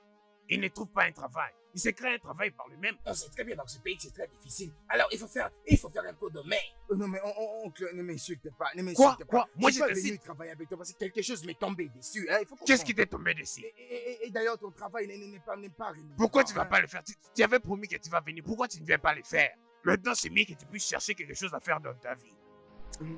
Speaker 4: il ne trouve pas un travail. Il se crée un travail par lui-même.
Speaker 3: On sait très bien dans ce pays que c'est très difficile. Alors, il faut faire un peu de main.
Speaker 1: Non, mais oncle, ne m'insulte pas. Ne
Speaker 4: Quoi?
Speaker 1: m'insulte pas.
Speaker 4: Moi,
Speaker 1: je
Speaker 4: je
Speaker 1: suis pas
Speaker 4: te
Speaker 1: venu
Speaker 4: cite.
Speaker 1: travailler avec toi parce que quelque chose m'est tombé dessus. Hein. Il faut
Speaker 4: Qu'est-ce
Speaker 1: comprendre.
Speaker 4: qui t'est tombé dessus?
Speaker 1: Et d'ailleurs, ton travail n'est pas rémunérant,
Speaker 4: Pourquoi tu ne vas
Speaker 1: hein.
Speaker 4: pas le faire? Tu avais promis que tu vas venir. Pourquoi tu ne viens pas le faire? Maintenant, c'est mieux que tu puisses chercher quelque chose à faire dans ta vie.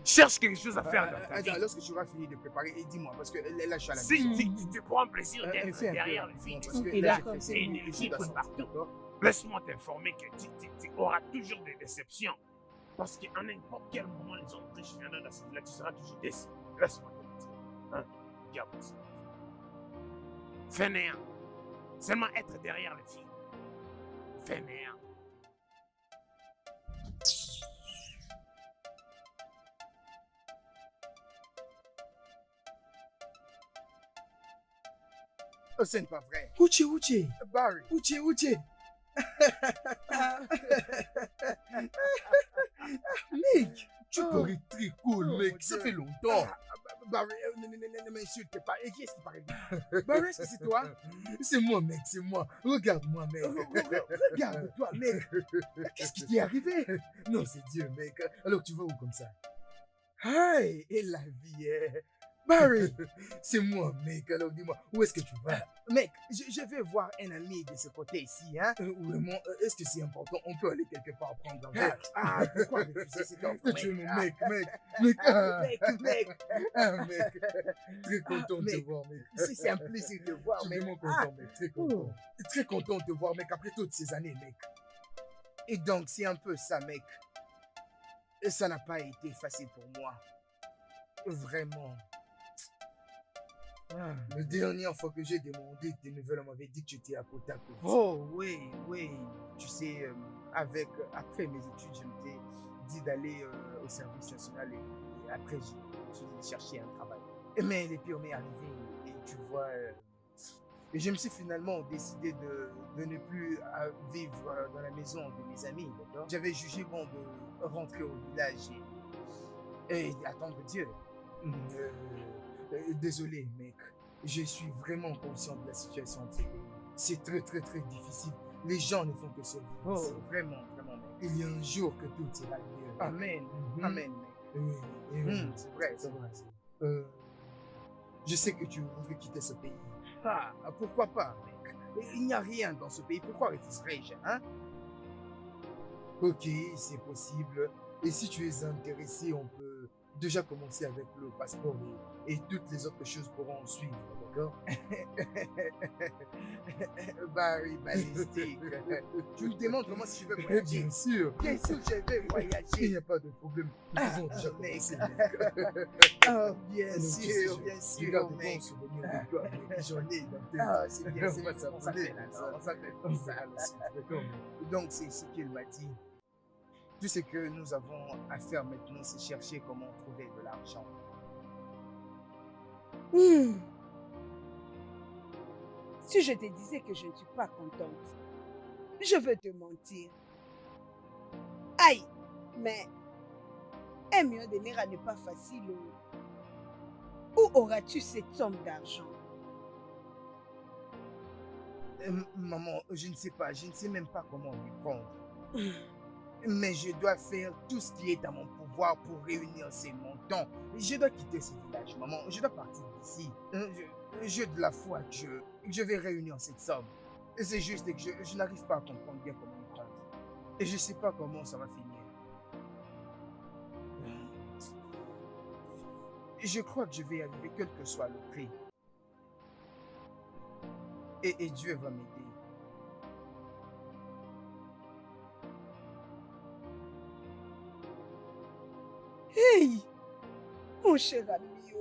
Speaker 4: Cherche quelque chose à faire dans ta vie.
Speaker 1: Lorsque tu auras fini de préparer, dis-moi, parce que là, je suis à la
Speaker 4: Si
Speaker 1: maison.
Speaker 4: tu prends plaisir d'être
Speaker 1: fais un peu,
Speaker 4: derrière le film,
Speaker 1: parce que
Speaker 2: Ok,
Speaker 1: là,
Speaker 2: d'accord,
Speaker 1: j'ai
Speaker 2: c'est
Speaker 1: fait
Speaker 2: bon.
Speaker 1: une
Speaker 4: Énergie
Speaker 1: étude,
Speaker 4: partout.
Speaker 1: d'accord.
Speaker 4: Laisse-moi t'informer que tu auras toujours des déceptions. Parce qu'à n'importe quel moment, les hommes riches viendront dans ce village, tu seras toujours déçu. Laisse-moi te le dire. Hein? Regarde ça. Fainéant. Seulement être derrière les filles. Fainéant.
Speaker 1: Oh, ce n'est pas vrai.
Speaker 3: Uche.
Speaker 1: Barry.
Speaker 3: Uche. Mec, tu parais très cool,
Speaker 1: Oh,
Speaker 3: mec.
Speaker 1: mon
Speaker 3: Ça
Speaker 1: Dieu.
Speaker 3: fait longtemps.
Speaker 1: Barry, ne m'insulte pas. Et qui est-ce qui parle bien? Barry, est-ce que c'est toi?
Speaker 3: C'est moi, mec, c'est moi. Regarde-moi, mec.
Speaker 1: Regarde-toi, mec.
Speaker 3: Qu'est-ce qui t'est arrivé? Non, c'est Dieu, mec. Alors, tu vas où comme ça?
Speaker 1: Hey, et la vie, hein.
Speaker 3: Barry, c'est moi, mec. Alors, dis-moi, où est-ce que tu vas?
Speaker 1: Mec, je vais voir un ami de ce côté ici, hein.
Speaker 3: Vraiment, est-ce que c'est important? On peut aller quelque part prendre un
Speaker 1: Ah,
Speaker 3: verre.
Speaker 1: pourquoi refuser cette offre,
Speaker 3: Tu es
Speaker 1: mec?
Speaker 3: mon mec.
Speaker 1: Mec.
Speaker 3: Ah, mec. Très content de te
Speaker 1: Mec.
Speaker 3: voir, mec.
Speaker 1: C'est un plaisir de te voir,
Speaker 3: Je suis
Speaker 1: mec.
Speaker 3: vraiment content, mec. Très content. Très content de te voir, mec, après toutes ces années, mec.
Speaker 1: Et donc, c'est un peu ça, mec. Et ça n'a pas été facile pour moi. Vraiment.
Speaker 3: La dernière fois que j'ai demandé tes nouvelles, on m'avait dit que tu étais à côte à côte.
Speaker 1: Oh, oui. Tu sais, après mes études, je m'étais dit d'aller au service national et après, j'ai cherché un travail. Mais les pires m'est arrivé et tu vois, et je me suis finalement décidé de ne plus vivre dans la maison de mes amis, d'accord? J'avais jugé bon de rentrer au village et attendre Dieu. Désolé, mec. Je suis vraiment conscient de la situation de ce pays. C'est très, très, très difficile. Les gens ne font que survivre.
Speaker 3: Oh.
Speaker 1: C'est vraiment, mec.
Speaker 3: Il y a un jour que tout ira mieux.
Speaker 1: Amen.
Speaker 3: Mhm.
Speaker 1: Amen, mec.
Speaker 3: Oui.
Speaker 1: C'est vrai, c'est vrai.
Speaker 3: Je sais que tu voudrais quitter ce pays.
Speaker 1: Ah, pourquoi pas, mec? Il n'y a rien dans ce pays. Pourquoi refuserais-je, hein?
Speaker 3: Ok, c'est possible. Et si tu es intéressé, on peut déjà commencer avec le passeport et toutes les autres choses pourront suivre, d'accord?
Speaker 1: Barry Balistique. Tu me demandes comment si je veux voyager?
Speaker 3: Bien sûr.
Speaker 1: Bien sûr, je vais
Speaker 3: Il
Speaker 1: voyager.
Speaker 3: n'y a pas de problème. Nous pouvons déjà
Speaker 1: mec.
Speaker 3: commencer, mec.
Speaker 1: Oh, bien
Speaker 3: Alors, tu sais,
Speaker 1: sûr,
Speaker 3: je-
Speaker 1: bien
Speaker 3: je
Speaker 1: sûr,
Speaker 3: garde de
Speaker 1: mec.
Speaker 3: bons souvenirs de toi, mec. J'en ai dans tes...
Speaker 1: Ah, c'est bien, c'est
Speaker 3: On va
Speaker 1: bien. On
Speaker 3: s'appeler
Speaker 1: s'appelle
Speaker 3: comme ça.
Speaker 1: alors, on s'appelle
Speaker 3: On
Speaker 1: comme
Speaker 3: va
Speaker 1: ça.
Speaker 3: à la suite, d'accord, mec.
Speaker 1: Donc, c'est ce qu'il m'a dit. Tout ce que nous avons à faire maintenant, c'est chercher comment trouver de l'argent.
Speaker 5: Si je te disais que je ne suis pas contente, je veux te mentir. Aïe, mais 1 million de naira n'est pas facile. Où auras-tu cette somme d'argent?
Speaker 1: Maman, je ne sais pas, je ne sais même pas comment lui prendre. Mais je dois faire tout ce qui est à mon pouvoir pour réunir ces montants. Je dois quitter ce village, maman. Je dois partir d'ici. J'ai de la foi que je vais réunir cette somme. C'est juste que je n'arrive pas à comprendre bien comment y prendre. Et je ne sais pas comment ça va finir. Je crois que je vais y arriver quel que soit le prix. Et Dieu va m'aider.
Speaker 5: Hey, mon cher ami,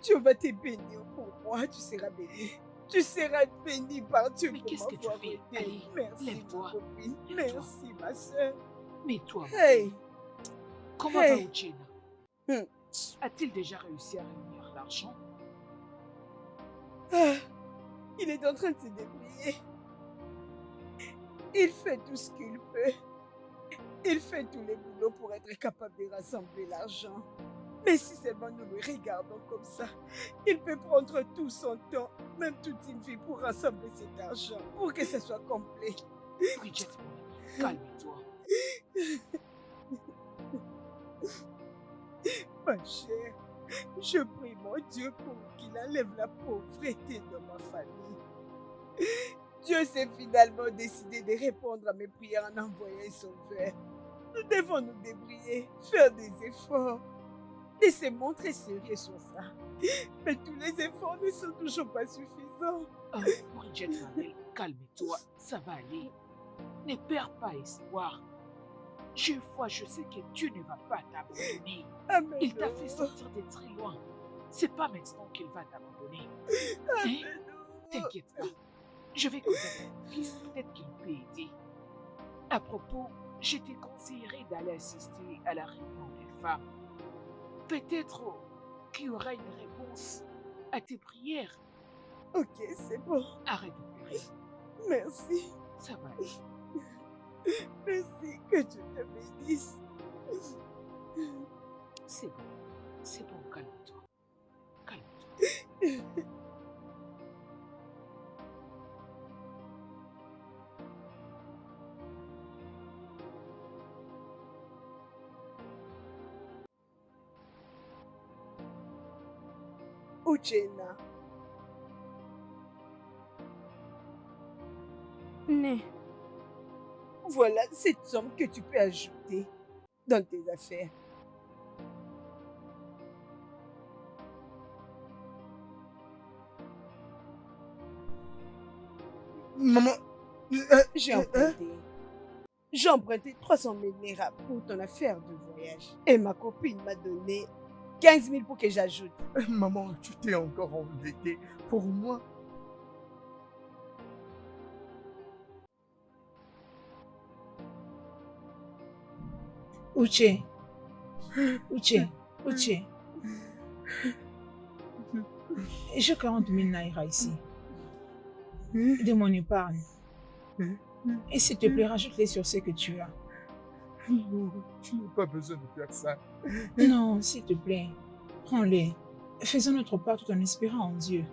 Speaker 5: Dieu va te bénir pour moi, tu seras béni. Tu seras béni par Dieu.
Speaker 12: Mais
Speaker 5: pour
Speaker 12: qu'est-ce que tu
Speaker 5: m'avoir
Speaker 12: fais?
Speaker 5: aidé.
Speaker 12: Allez,
Speaker 5: Merci,
Speaker 12: lève-toi.
Speaker 5: ma copine.
Speaker 12: Lève-toi.
Speaker 5: Merci, ma soeur.
Speaker 12: Mais toi,
Speaker 5: Hey.
Speaker 12: comment
Speaker 5: Hey.
Speaker 12: va Uchena?
Speaker 5: Hmm.
Speaker 12: A-t-il déjà réussi à réunir l'argent?
Speaker 5: Ah, il est en train de se débrouiller. Il fait tout ce qu'il peut. Il fait tous les boulots pour être capable de rassembler l'argent. Mais si seulement nous le regardons comme ça, il peut prendre tout son temps, même toute une vie pour rassembler cet argent, pour que ce soit complet.
Speaker 12: Bridget, calme-toi.
Speaker 5: Ma chère, je prie mon Dieu pour qu'il enlève la pauvreté dans ma famille. Dieu s'est finalement décidé de répondre à mes prières en envoyant un sauveur. Nous devons nous débrouiller, faire des efforts et se montrer sérieux sur ça. Mais tous les efforts ne sont toujours pas suffisants.
Speaker 12: Oh, Bridget, ma belle, calme-toi, ça va aller. Ne perds pas espoir. Je sais que Dieu ne va pas t'abandonner.
Speaker 5: Amen.
Speaker 12: Il t'a fait sortir de très loin. C'est pas maintenant qu'il va t'abandonner. Hein? T'inquiète pas. Je vais causer avec mon fils, peut-être qu'il peut aider. À propos, je te conseillerais d'aller assister à la réunion des femmes. Peut-être qu'il y aura une réponse à tes prières.
Speaker 5: Ok, c'est bon.
Speaker 12: Arrête de pleurer.
Speaker 5: Merci.
Speaker 12: Ça va aller.
Speaker 5: Merci, que Dieu te bénisse.
Speaker 12: C'est bon, calme-toi. Calme-toi.
Speaker 5: Uchena.
Speaker 9: Né.
Speaker 5: Voilà cette somme que tu peux ajouter dans tes affaires.
Speaker 1: Maman,
Speaker 5: J'ai emprunté. J'ai emprunté 300 000 naira pour ton affaire de voyage. Et ma copine m'a donné 15 000 pour que j'ajoute.
Speaker 1: Maman, tu t'es encore endettée pour moi.
Speaker 2: Uche. Uche. Uche. J'ai 40 000 naira ici. De mon épargne. Et s'il te plaît, rajoute-les sur ce que tu as.
Speaker 1: Non, tu n'as pas besoin de faire ça.
Speaker 2: Non, s'il te plaît, prends-les. Faisons notre part tout en espérant en Dieu.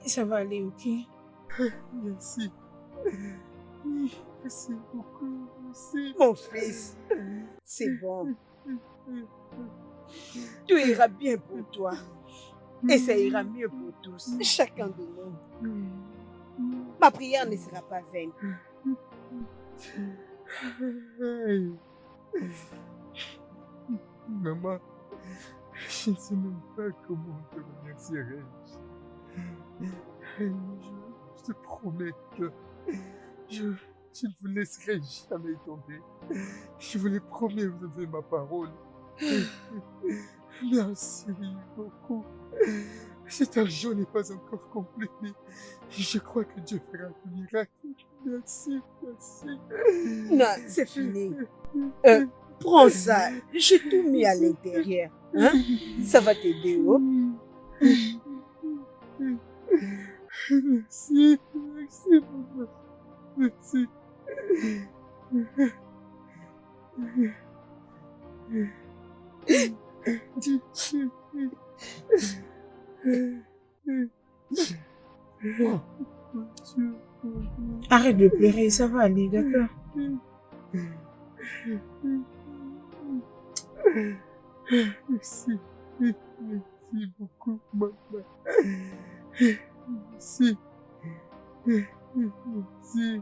Speaker 2: Et ça va aller, ok?
Speaker 1: Merci. Merci beaucoup. Merci.
Speaker 5: Mon fils, c'est bon. Tout ira bien pour toi. Et ça ira mieux pour tous, chacun de nous. Ma prière ne sera pas vaine.
Speaker 1: Hey. Maman, je ne sais même pas comment te remercier. Je te promets que je ne vous laisserai jamais tomber. Je vous l'ai promis, vous avez ma parole. Merci beaucoup. Cet argent n'est pas encore complet, mais je crois que Dieu fera un miracle. Merci, merci.
Speaker 5: Non, c'est fini. Prends ça. J'ai tout mis à l'intérieur. Hein? Ça va t'aider, oh?
Speaker 1: Merci, merci, maman. Merci.
Speaker 2: Arrête de pleurer, ça va aller, d'accord?
Speaker 1: Merci, merci beaucoup, maman. Merci, merci.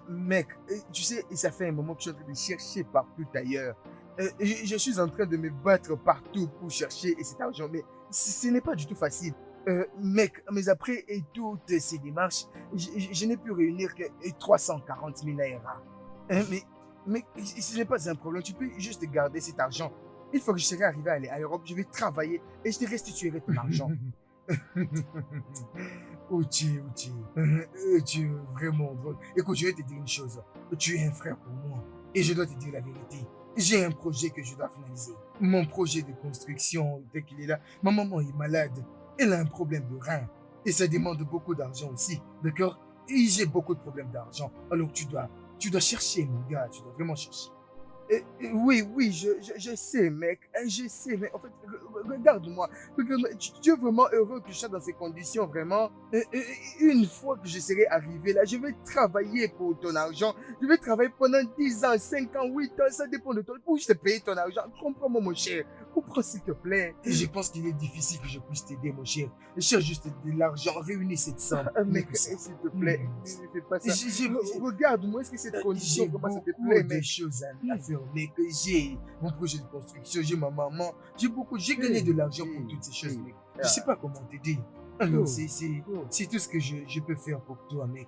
Speaker 1: Mec, tu sais, ça fait un moment que je suis en train de chercher partout ailleurs. Je suis en train de me battre partout pour chercher cet argent, mais ce n'est pas du tout facile. Mec, mais après et toutes ces démarches, je n'ai pu réunir que 340 000 naira. Mais ce n'est pas un problème, tu peux juste garder cet argent. Une fois que je serai arrivé à l'Europe, je vais travailler et je te restituerai ton argent. Uchi, tu es vraiment drôle. Écoute, je vais te dire une chose. Tu es un frère pour moi et je dois te dire la vérité. J'ai un projet que je dois finaliser. Mon projet de construction, dès qu'il est là, ma maman est malade. Elle a un problème de rein et ça demande beaucoup d'argent aussi, d'accord? Et j'ai beaucoup de problèmes d'argent. Alors tu dois chercher, mon gars, tu dois vraiment chercher. Oui, je sais, mec. Je sais, mais en fait, regarde-moi. Tu es vraiment heureux que je sois dans ces conditions, vraiment. Une fois que je serai arrivé là, je vais travailler pour ton argent. Je vais travailler pendant 10 ans, 5 ans, 8 ans, ça dépend de toi. Pour je te payer ton argent, comprends-moi, mon cher. Comprends, s'il te plaît. Je pense qu'il est difficile que je puisse t'aider, mon cher. Je cherche juste de l'argent, réunis cette somme. Mec, s'il te plaît, ne fais pas ça. Regarde-moi, est-ce que cette condition, comment ça te plaît, mec? J'ai choses à faire, mec. J'ai mon projet de construction, j'ai ma maman, j'ai gagné de l'argent pour toutes ces choses, mec. Je sais pas comment t'aider. Alors, c'est tout ce que je peux faire pour toi, mec.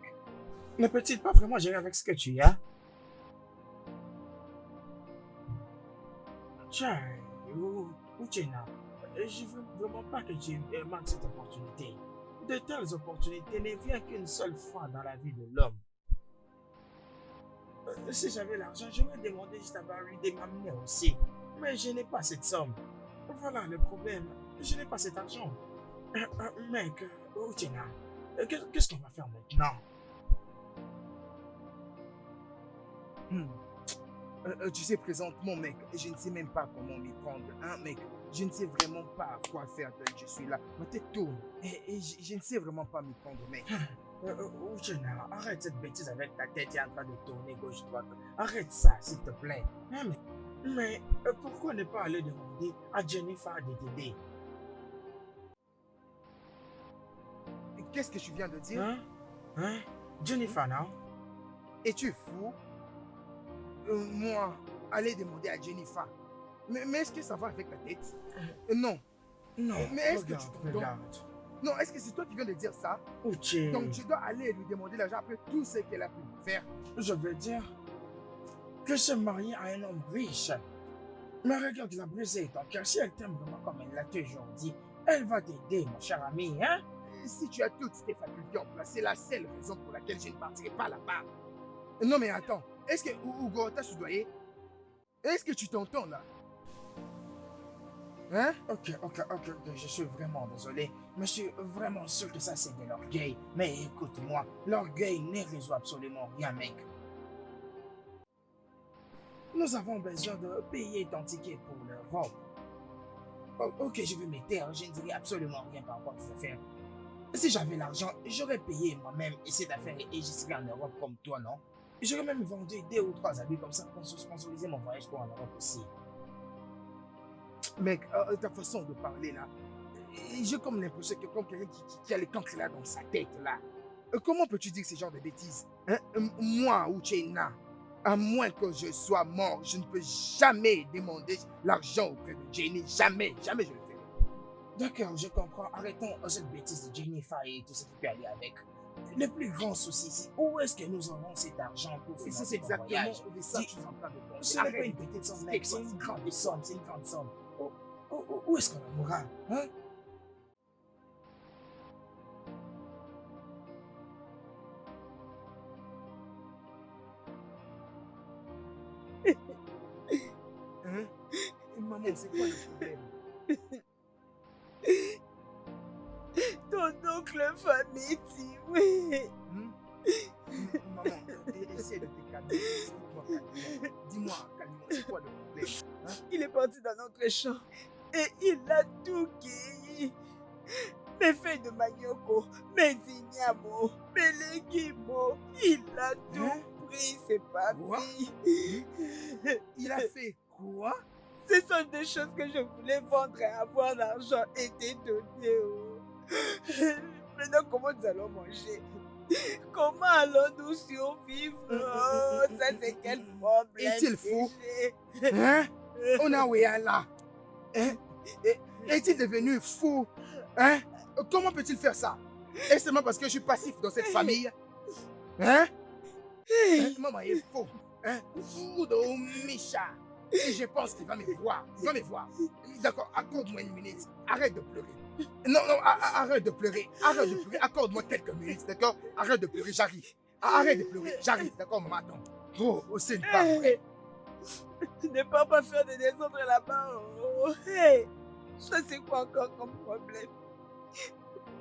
Speaker 3: Ne peut-il pas vraiment gérer avec ce que tu as? Tiens, Uchenna, je veux vraiment pas que tu manques cette opportunité. De telles opportunités ne viennent qu'une seule fois dans la vie de l'homme. Si j'avais l'argent, j'aurais demandé juste à Barry de m'amener aussi. Mais je n'ai pas cette somme. Voilà le problème. Je n'ai pas cet argent. Mec, Uchenna, qu'est-ce qu'on va faire maintenant?
Speaker 1: Tu sais, présentement, mec, je ne sais même pas comment m'y prendre, hein, mec. Je ne sais vraiment pas quoi faire tant que je suis là. Ma tête tourne et je ne sais vraiment pas m'y prendre, mec.
Speaker 3: Uchenna, arrête cette bêtise avec ta tête qui est en train de tourner gauche-droite. Arrête ça, s'il te plaît. Mais pourquoi ne pas aller demander à Jennifer de t'aider?
Speaker 1: Qu'est-ce que tu viens de dire?
Speaker 3: Jennifer, non?
Speaker 1: Es-tu fou? Moi, aller demander à Jennifer. Mais est-ce que ça va avec ta tête? Non.
Speaker 3: Non,
Speaker 1: mais est-ce que tu
Speaker 3: regarde.
Speaker 1: Non, est-ce que c'est toi qui viens de dire ça?
Speaker 3: Uche.
Speaker 1: Donc tu dois aller lui demander l'argent après tout ce qu'elle a pu faire.
Speaker 3: Je veux dire que se marier à un homme riche. Mais regarde, la briser ton cœur. Si elle t'aime vraiment comme elle l'a toujours dit, elle va t'aider, mon cher ami, hein?
Speaker 1: Si tu as toutes tes facultés en place, c'est la seule raison pour laquelle je ne partirai pas là-bas. Non mais attends, est-ce que Hugo t'a soudoyé? Est-ce que tu t'entends là? Hein?
Speaker 3: Ok, je suis vraiment désolé. Mais je suis vraiment sûr que ça c'est de l'orgueil. Mais écoute-moi, l'orgueil ne résout absolument rien, mec. Nous avons besoin de payer ton ticket pour l'Europe. Ok, je vais me taire, je ne dirai absolument rien par rapport à ces affaires. Si j'avais l'argent, j'aurais payé moi-même cette affaire et je serais en Europe comme toi, non? J'aurais même vendu 2 ou 3 habits comme ça pour sponsoriser mon voyage pour en Europe aussi.
Speaker 1: Mec, ta façon de parler là, j'ai comme l'impression que comme quelqu'un qui a le cancre là dans sa tête là. Comment peux-tu dire ce genre de bêtises? Moi, Uchenna, à moins que je sois mort, je ne peux jamais demander l'argent auprès de Jenny. Jamais je le ferai.
Speaker 3: D'accord, je comprends. Arrêtons cette bêtise de Jennifer et tout ce qui peut aller avec. Le plus grand souci, c'est où est-ce que nous aurons cet argent pour financer
Speaker 1: c'est exactement
Speaker 3: de
Speaker 1: ça que je suis en train de penser.
Speaker 3: Ce n'est pas une petite somme, mec, c'est une grande somme, c'est une grande somme. Où est-ce qu'on en aura, hein?
Speaker 1: Maman, c'est quoi le problème?
Speaker 5: Ton oncle Famiti, oui.
Speaker 1: Maman, essaie de te calmer. Dis-moi, calme-moi, c'est quoi le problème?
Speaker 5: Il est parti dans notre champ et il a tout cueilli. Mes feuilles de manioko, mes ignames, mes légumes, il a tout pris, c'est parti.
Speaker 1: Il a fait quoi?
Speaker 5: Ce sont des choses que je voulais vendre et avoir l'argent et te donner. Maintenant, comment nous allons manger? Comment allons-nous survivre? Oh, ça c'est quel problème.
Speaker 1: Est-il fou? Hein? On a là. Est-il devenu fou? Hein? Comment peut-il faire ça? Et seulement parce que je suis passif dans cette famille? Hein? Maman est faux. Hein? Udo Micha. Et je pense qu'il va me voir. Il va me voir. D'accord, accorde-moi une minute. Arrête de pleurer. Non, arrête de pleurer. Arrête de pleurer. Accorde-moi quelques minutes, d'accord? Arrête de pleurer, j'arrive. Arrête de pleurer, j'arrive, d'accord, maman, attends. Oh, c'est pas vrai.
Speaker 5: Ne pas faire de désordre là-bas. Oh, hey. Ça, c'est quoi encore comme problème?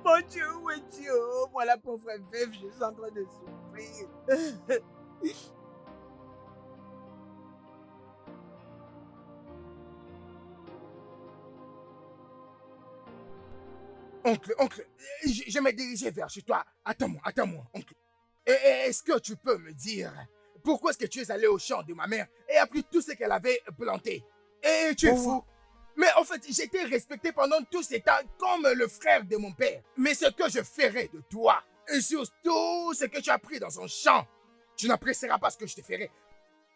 Speaker 5: Mon Dieu, où es-tu? Oh, moi, la pauvre veuve, je suis en train de souffrir.
Speaker 1: Oncle, je me dirigeais vers chez toi. Attends-moi, oncle. Est-ce que tu peux me dire pourquoi est-ce que tu es allé au champ de ma mère et as pris tout ce qu'elle avait planté? Et tu es fou. Mais en fait, j'étais respecté pendant tout ce temps comme le frère de mon père. Mais ce que je ferai de toi, et surtout ce que tu as pris dans son champ, tu n'apprécieras pas ce que je te ferai.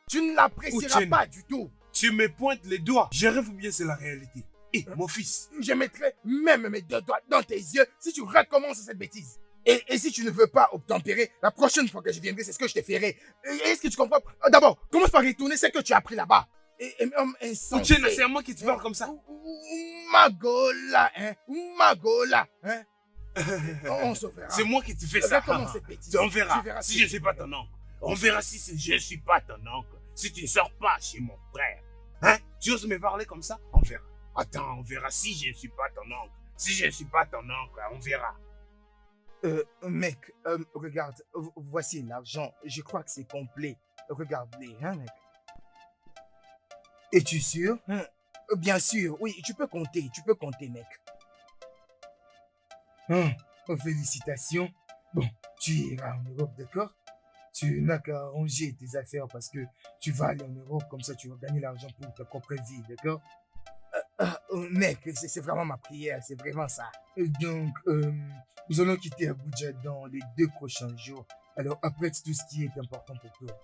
Speaker 1: Tu ne l'apprécieras pas du tout.
Speaker 10: Tu me pointes les doigts. Je rêve bien, c'est la réalité. Et mon fils.
Speaker 1: Je mettrai même mes 2 doigts dans tes yeux si tu recommences cette bêtise. Et si tu ne veux pas obtempérer, la prochaine fois que je viendrai, c'est ce que je te ferai. Est-ce que tu comprends? D'abord, commence par retourner ce que tu as appris là-bas.
Speaker 10: Uchenna, c'est à moi qui te parle comme ça.
Speaker 1: Magola, hein? On se verra.
Speaker 10: C'est moi qui te fais ça.
Speaker 1: Recommence cette bêtise.
Speaker 10: On verra si je ne suis pas ton oncle. On verra si je ne suis pas ton oncle. Si tu ne sors pas chez mon frère. Hein? Tu oses me parler comme ça? On verra. Attends, on verra si je ne suis pas ton oncle. Si je ne suis pas ton oncle, on verra.
Speaker 1: Mec, regarde, voici l'argent. Je crois que c'est complet. Regarde-les, hein, mec. Es-tu sûr? Bien sûr, oui, tu peux compter, mec. Félicitations. Bon, tu iras en Europe, d'accord? Tu n'as qu'à arranger tes affaires parce que tu vas aller en Europe, comme ça tu vas gagner l'argent pour ta propre vie, d'accord? Mec, c'est vraiment ma prière, c'est vraiment ça. Donc, nous allons quitter Abuja dans les 2 prochains jours. Alors, apprête tout ce qui est important pour toi.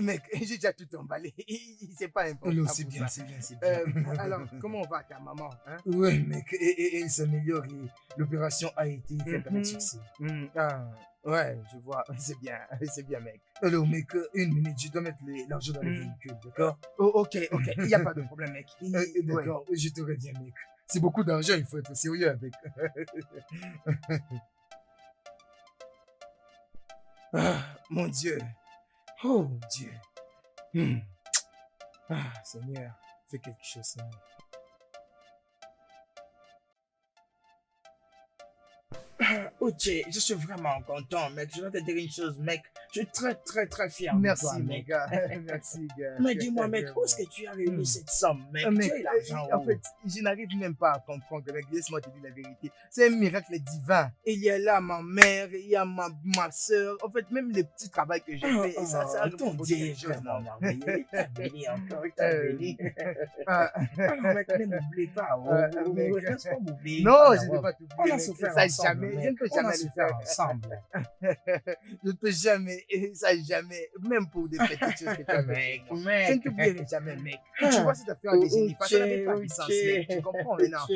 Speaker 1: Mec, j'ai déjà tout emballé. C'est pas important.
Speaker 10: Non, c'est bien.
Speaker 1: Alors, comment va ta maman, hein?
Speaker 10: Ouais, mec, et elle s'améliore et l'opération a été faite avec succès.
Speaker 1: Ouais, je vois. C'est bien, mec.
Speaker 10: Alors, mec, une minute, je dois mettre l'argent dans le véhicule, d'accord?
Speaker 1: Ok, il n'y a pas de problème, mec.
Speaker 10: D'accord, je te reviens, mec. C'est beaucoup d'argent, il faut être sérieux avec.
Speaker 1: Mon Dieu. Oh, Dieu.
Speaker 10: Seigneur, fais quelque chose, Seigneur.
Speaker 3: Ok, je suis vraiment content, mec. Je vais te dire une chose, mec. Je suis très fier de
Speaker 1: Merci,
Speaker 3: toi,
Speaker 1: mon
Speaker 3: mec.
Speaker 1: gars. Merci, gars.
Speaker 3: Mais dis-moi, mec, où est-ce que tu as réuni cette somme, mec?
Speaker 1: Mec,
Speaker 3: Tu as eu l'argent
Speaker 1: en
Speaker 3: où?
Speaker 1: fait, je n'arrive même pas à comprendre, mec. Laisse-moi te dire la vérité. C'est un miracle divin. Il y a là ma mère, il y a ma soeur. En fait, même les petits travaux que j'ai fait, ça a
Speaker 3: ton
Speaker 1: répondu
Speaker 3: Dieu
Speaker 1: quelque
Speaker 3: est
Speaker 1: chose.
Speaker 3: vraiment merveilleux. Il t'a béni encore, il t'a béni. Alors, mec, ne m'oublie pas.
Speaker 1: Mec.
Speaker 3: Reste pas m'oublier.
Speaker 1: Non, je ne vais pas
Speaker 3: On
Speaker 1: t'oublier.
Speaker 3: a
Speaker 1: mec.
Speaker 3: souffert
Speaker 1: Ça
Speaker 3: ensemble,
Speaker 1: jamais.
Speaker 3: mec.
Speaker 1: Je ne peux
Speaker 3: On
Speaker 1: jamais
Speaker 3: a
Speaker 1: le
Speaker 3: souffert
Speaker 1: faire.
Speaker 3: ensemble.
Speaker 1: Je ne peux jamais. Ça jamais. Même pour des petites choses que tu as fait. Je ne t'oublierai jamais, mec. Tu vois cette affaire des génies. Ça n'avait pas de sens, mec. Tu comprends maintenant?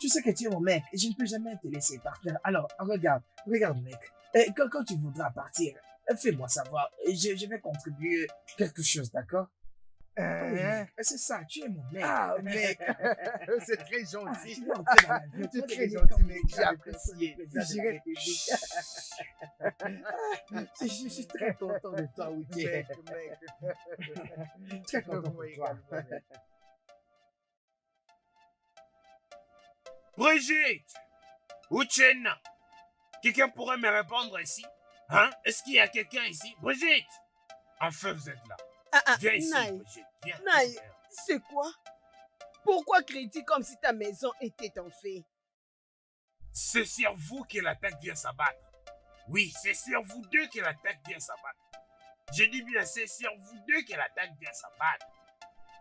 Speaker 3: Tu sais que tu es mon mec et je ne peux jamais te laisser partir. Alors, regarde, mec. Quand tu voudras partir, fais-moi savoir. Je vais contribuer quelque chose, d'accord? C'est ça, tu es mon mec.
Speaker 1: Ah, mec. C'est très gentil.
Speaker 3: Tu vas entrer dans la vie.
Speaker 1: C'est très gentil, mec. J'ai apprécié.
Speaker 3: J'irai Je suis très content de toi, ok?
Speaker 1: Mec.
Speaker 3: Très content de toi.
Speaker 4: Brigitte! Uchenna! Quelqu'un pourrait me répondre ici? Hein? Est-ce qu'il y a quelqu'un ici? Brigitte! Enfin, vous êtes là. Viens ici,
Speaker 5: Naï.
Speaker 4: Brigitte. Viens.
Speaker 5: Naï, c'est quoi? Pourquoi cries-tu comme si ta maison était en feu?
Speaker 4: C'est sur vous que l'attaque vient s'abattre. Oui, c'est sur vous deux que l'attaque vient s'abattre. Je dis bien, c'est sur vous deux que l'attaque vient s'abattre.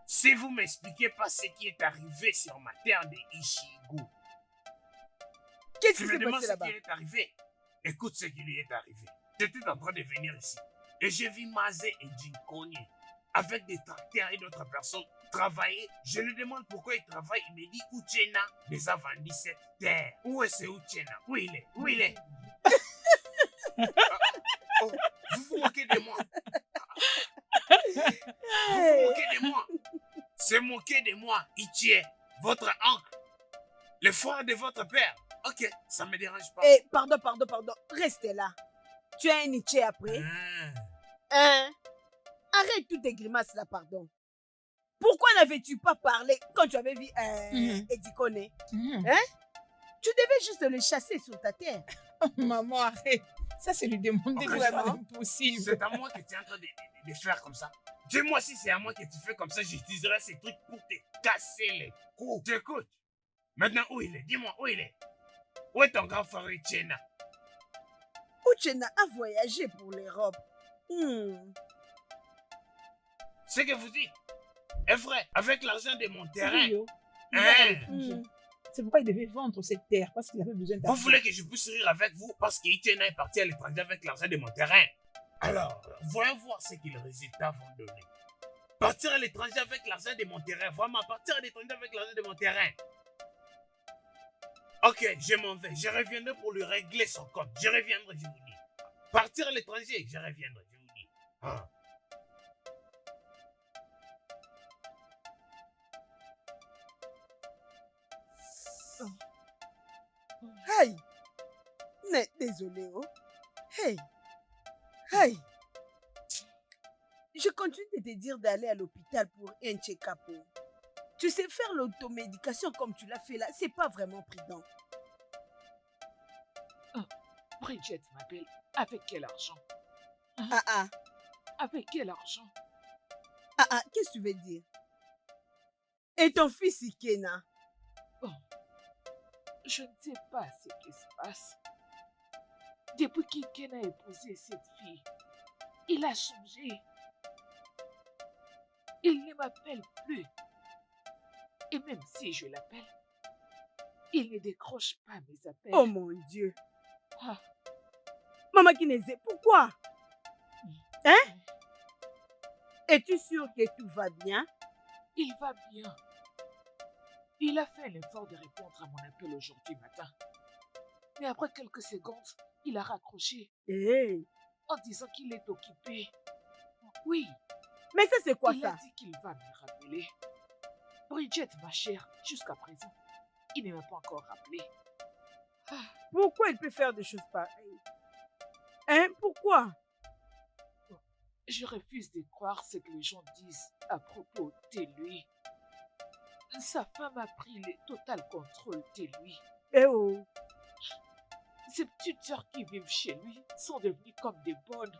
Speaker 4: Si vous m'expliquez pas ce qui est arrivé sur ma terre de Ishigu.
Speaker 5: Qu'est-ce
Speaker 4: Tu
Speaker 5: qui
Speaker 4: me
Speaker 5: s'est
Speaker 4: demandes
Speaker 5: passé
Speaker 4: ce
Speaker 5: là-bas?
Speaker 4: qui est arrivé. Écoute ce qui lui est arrivé. J'étais en train de venir ici. Et j'ai vu Mazé et Jinkonye avec des tracteurs et d'autres personnes travailler. Je lui demande pourquoi il travaille. Il me dit Uchenna les a vendu cette terre. Où est ce Uchenna? Où il est? Où il est? Oh, vous vous moquez de moi. Vous vous moquez de moi. Se moquer de moi, Ichie, votre oncle, le frère de votre père. Ok, ça me dérange pas.
Speaker 5: Eh, pardon. Restez là. Tu as un Nietzsche après? Hein? Arrête toutes tes grimaces là, pardon. Pourquoi n'avais-tu pas parlé quand tu avais vu Eddie Kone? Hein? Tu devais juste le chasser sur ta terre.
Speaker 2: Maman, arrête. Ça, c'est lui demander vraiment impossible.
Speaker 4: C'est à moi que tu es en train de faire comme ça. Dis-moi si c'est à moi que tu fais comme ça, j'utiliserai ces trucs pour te casser les coups. T'écoutes. Maintenant, où il est? Dis-moi, où il est? Où est ton grand frère Uchenna?
Speaker 5: Uchenna a voyagé pour l'Europe.
Speaker 4: Ce que vous dites est vrai. Avec l'argent de mon terrain.
Speaker 2: C'est pourquoi il devait vendre cette terre, parce qu'il avait besoin d'argent.
Speaker 4: Vous voulez que je puisse rire avec vous parce qu'Uchenna est parti à l'étranger avec l'argent de mon terrain. Alors, voyons voir ce que les résultats vont donner. Partir à l'étranger avec l'argent de mon terrain. Vraiment, partir à l'étranger avec l'argent de mon terrain. Ok, je m'en vais. Je reviendrai pour lui régler son compte. Je reviendrai, je vous dis. Partir à l'étranger, je reviendrai, je vous dis.
Speaker 5: Hey! Mais désolé, oh. Hey! Je continue de te dire d'aller à l'hôpital pour un check-up. Tu sais faire l'automédication comme tu l'as fait là, c'est pas vraiment prudent.
Speaker 12: Bridget m'appelle. Avec quel argent? Avec quel argent?
Speaker 5: Qu'est-ce que tu veux dire? Et ton fils Ikena?
Speaker 12: Bon, je ne sais pas ce qui se passe. Depuis qu'Ikena a épousé cette fille, il a changé. Il ne m'appelle plus. Et même si je l'appelle, il ne décroche pas mes appels.
Speaker 5: Oh mon Dieu! Maman Kineze, pourquoi? Hein? Es-tu sûre que tout va bien?
Speaker 12: Il va bien. Il a fait l'effort de répondre à mon appel aujourd'hui matin. Mais après quelques secondes, il a raccroché. En disant qu'il est occupé. Oui.
Speaker 5: Mais ça, c'est quoi
Speaker 12: ça? Il a dit qu'il va me rappeler. Bridget, ma chère, jusqu'à présent, il ne m'a pas encore rappelé.
Speaker 5: Pourquoi il peut faire des choses pareilles? Hein? Pourquoi?
Speaker 12: Je refuse de croire ce que les gens disent à propos de lui. Sa femme a pris le total contrôle de lui. Ces petites sœurs qui vivent chez lui sont devenues comme des bonnes.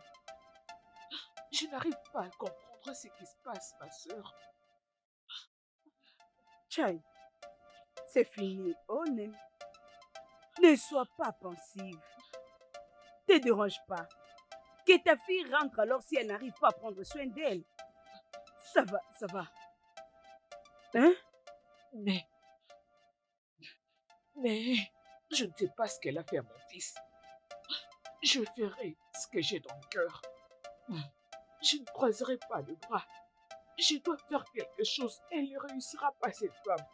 Speaker 12: Je n'arrive pas à comprendre ce qui se passe, ma sœur.
Speaker 5: Chai, c'est fini, ne sois pas pensive. Ne te dérange pas. Que ta fille rentre alors si elle n'arrive pas à prendre soin d'elle. Ça va. Hein?
Speaker 12: Mais je ne sais pas ce qu'elle a fait à mon fils. Je ferai ce que j'ai dans le cœur. Je ne croiserai pas les bras. Je dois faire quelque chose. Elle ne réussira pas, cette femme.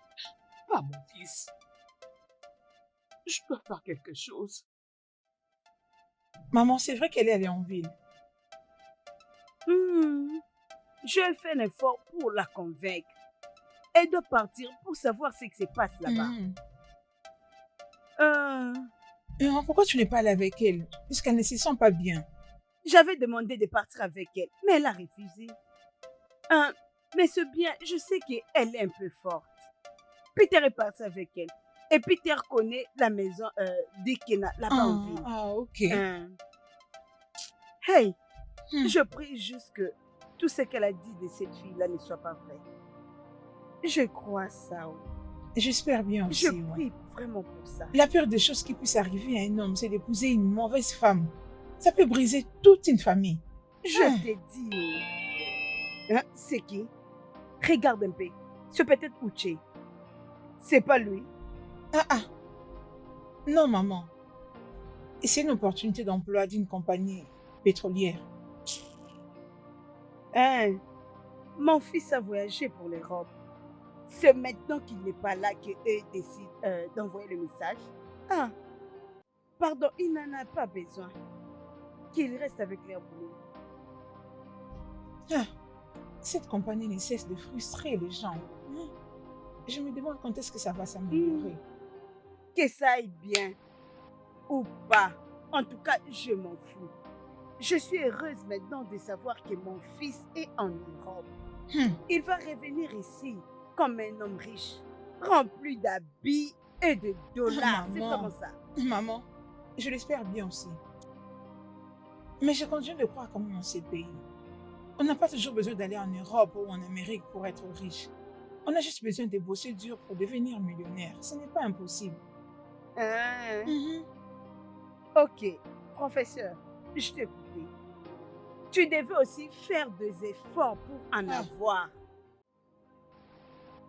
Speaker 12: Pas mon fils. Je dois faire quelque chose.
Speaker 2: Maman, c'est vrai qu'elle est allée en ville.
Speaker 5: Je vais faire un effort pour la convaincre. Elle doit partir pour savoir ce qui se passe là-bas.
Speaker 2: Maman, pourquoi tu n'es pas allée avec elle? Puisqu'elle ne se sent pas bien.
Speaker 5: J'avais demandé de partir avec elle, mais elle a refusé. Mais c'est bien, je sais qu'elle est un peu forte. Peter est parti avec elle. Et Peter connaît la maison d'Ikena, là-bas en ville.
Speaker 2: Ok.
Speaker 5: Hey, je prie juste que tout ce qu'elle a dit de cette fille-là ne soit pas vrai. Je crois ça.
Speaker 2: J'espère bien aussi.
Speaker 5: Je prie vraiment pour ça.
Speaker 2: La pire des choses qui puisse arriver à un homme, c'est d'épouser une mauvaise femme. Ça peut briser toute une famille.
Speaker 5: Je t'ai dit. C'est qui? Regarde un peu. C'est peut-être Uche. C'est pas lui.
Speaker 2: Non, maman. C'est une opportunité d'emploi d'une compagnie pétrolière.
Speaker 5: Mon fils a voyagé pour l'Europe. C'est maintenant qu'il n'est pas là qu'eux décident d'envoyer le message. Ah, pardon, il n'en a pas besoin. Qu'il reste avec leur boulot.
Speaker 2: Ah, cette compagnie ne cesse de frustrer les gens. Je me demande quand est-ce que ça va s'améliorer.
Speaker 5: Que ça aille bien ou pas. En tout cas, je m'en fous. Je suis heureuse maintenant de savoir que mon fils est en Europe. Il va revenir ici comme un homme riche, rempli d'habits et de dollars. C'est comment ça?
Speaker 2: Maman, je l'espère bien aussi. Mais je continue de croire comme dans ces pays. On n'a pas toujours besoin d'aller en Europe ou en Amérique pour être riche. On a juste besoin de bosser dur pour devenir millionnaire. Ce n'est pas impossible.
Speaker 5: Ok, professeur, je t'ai écouté. Tu devais aussi faire des efforts pour en avoir.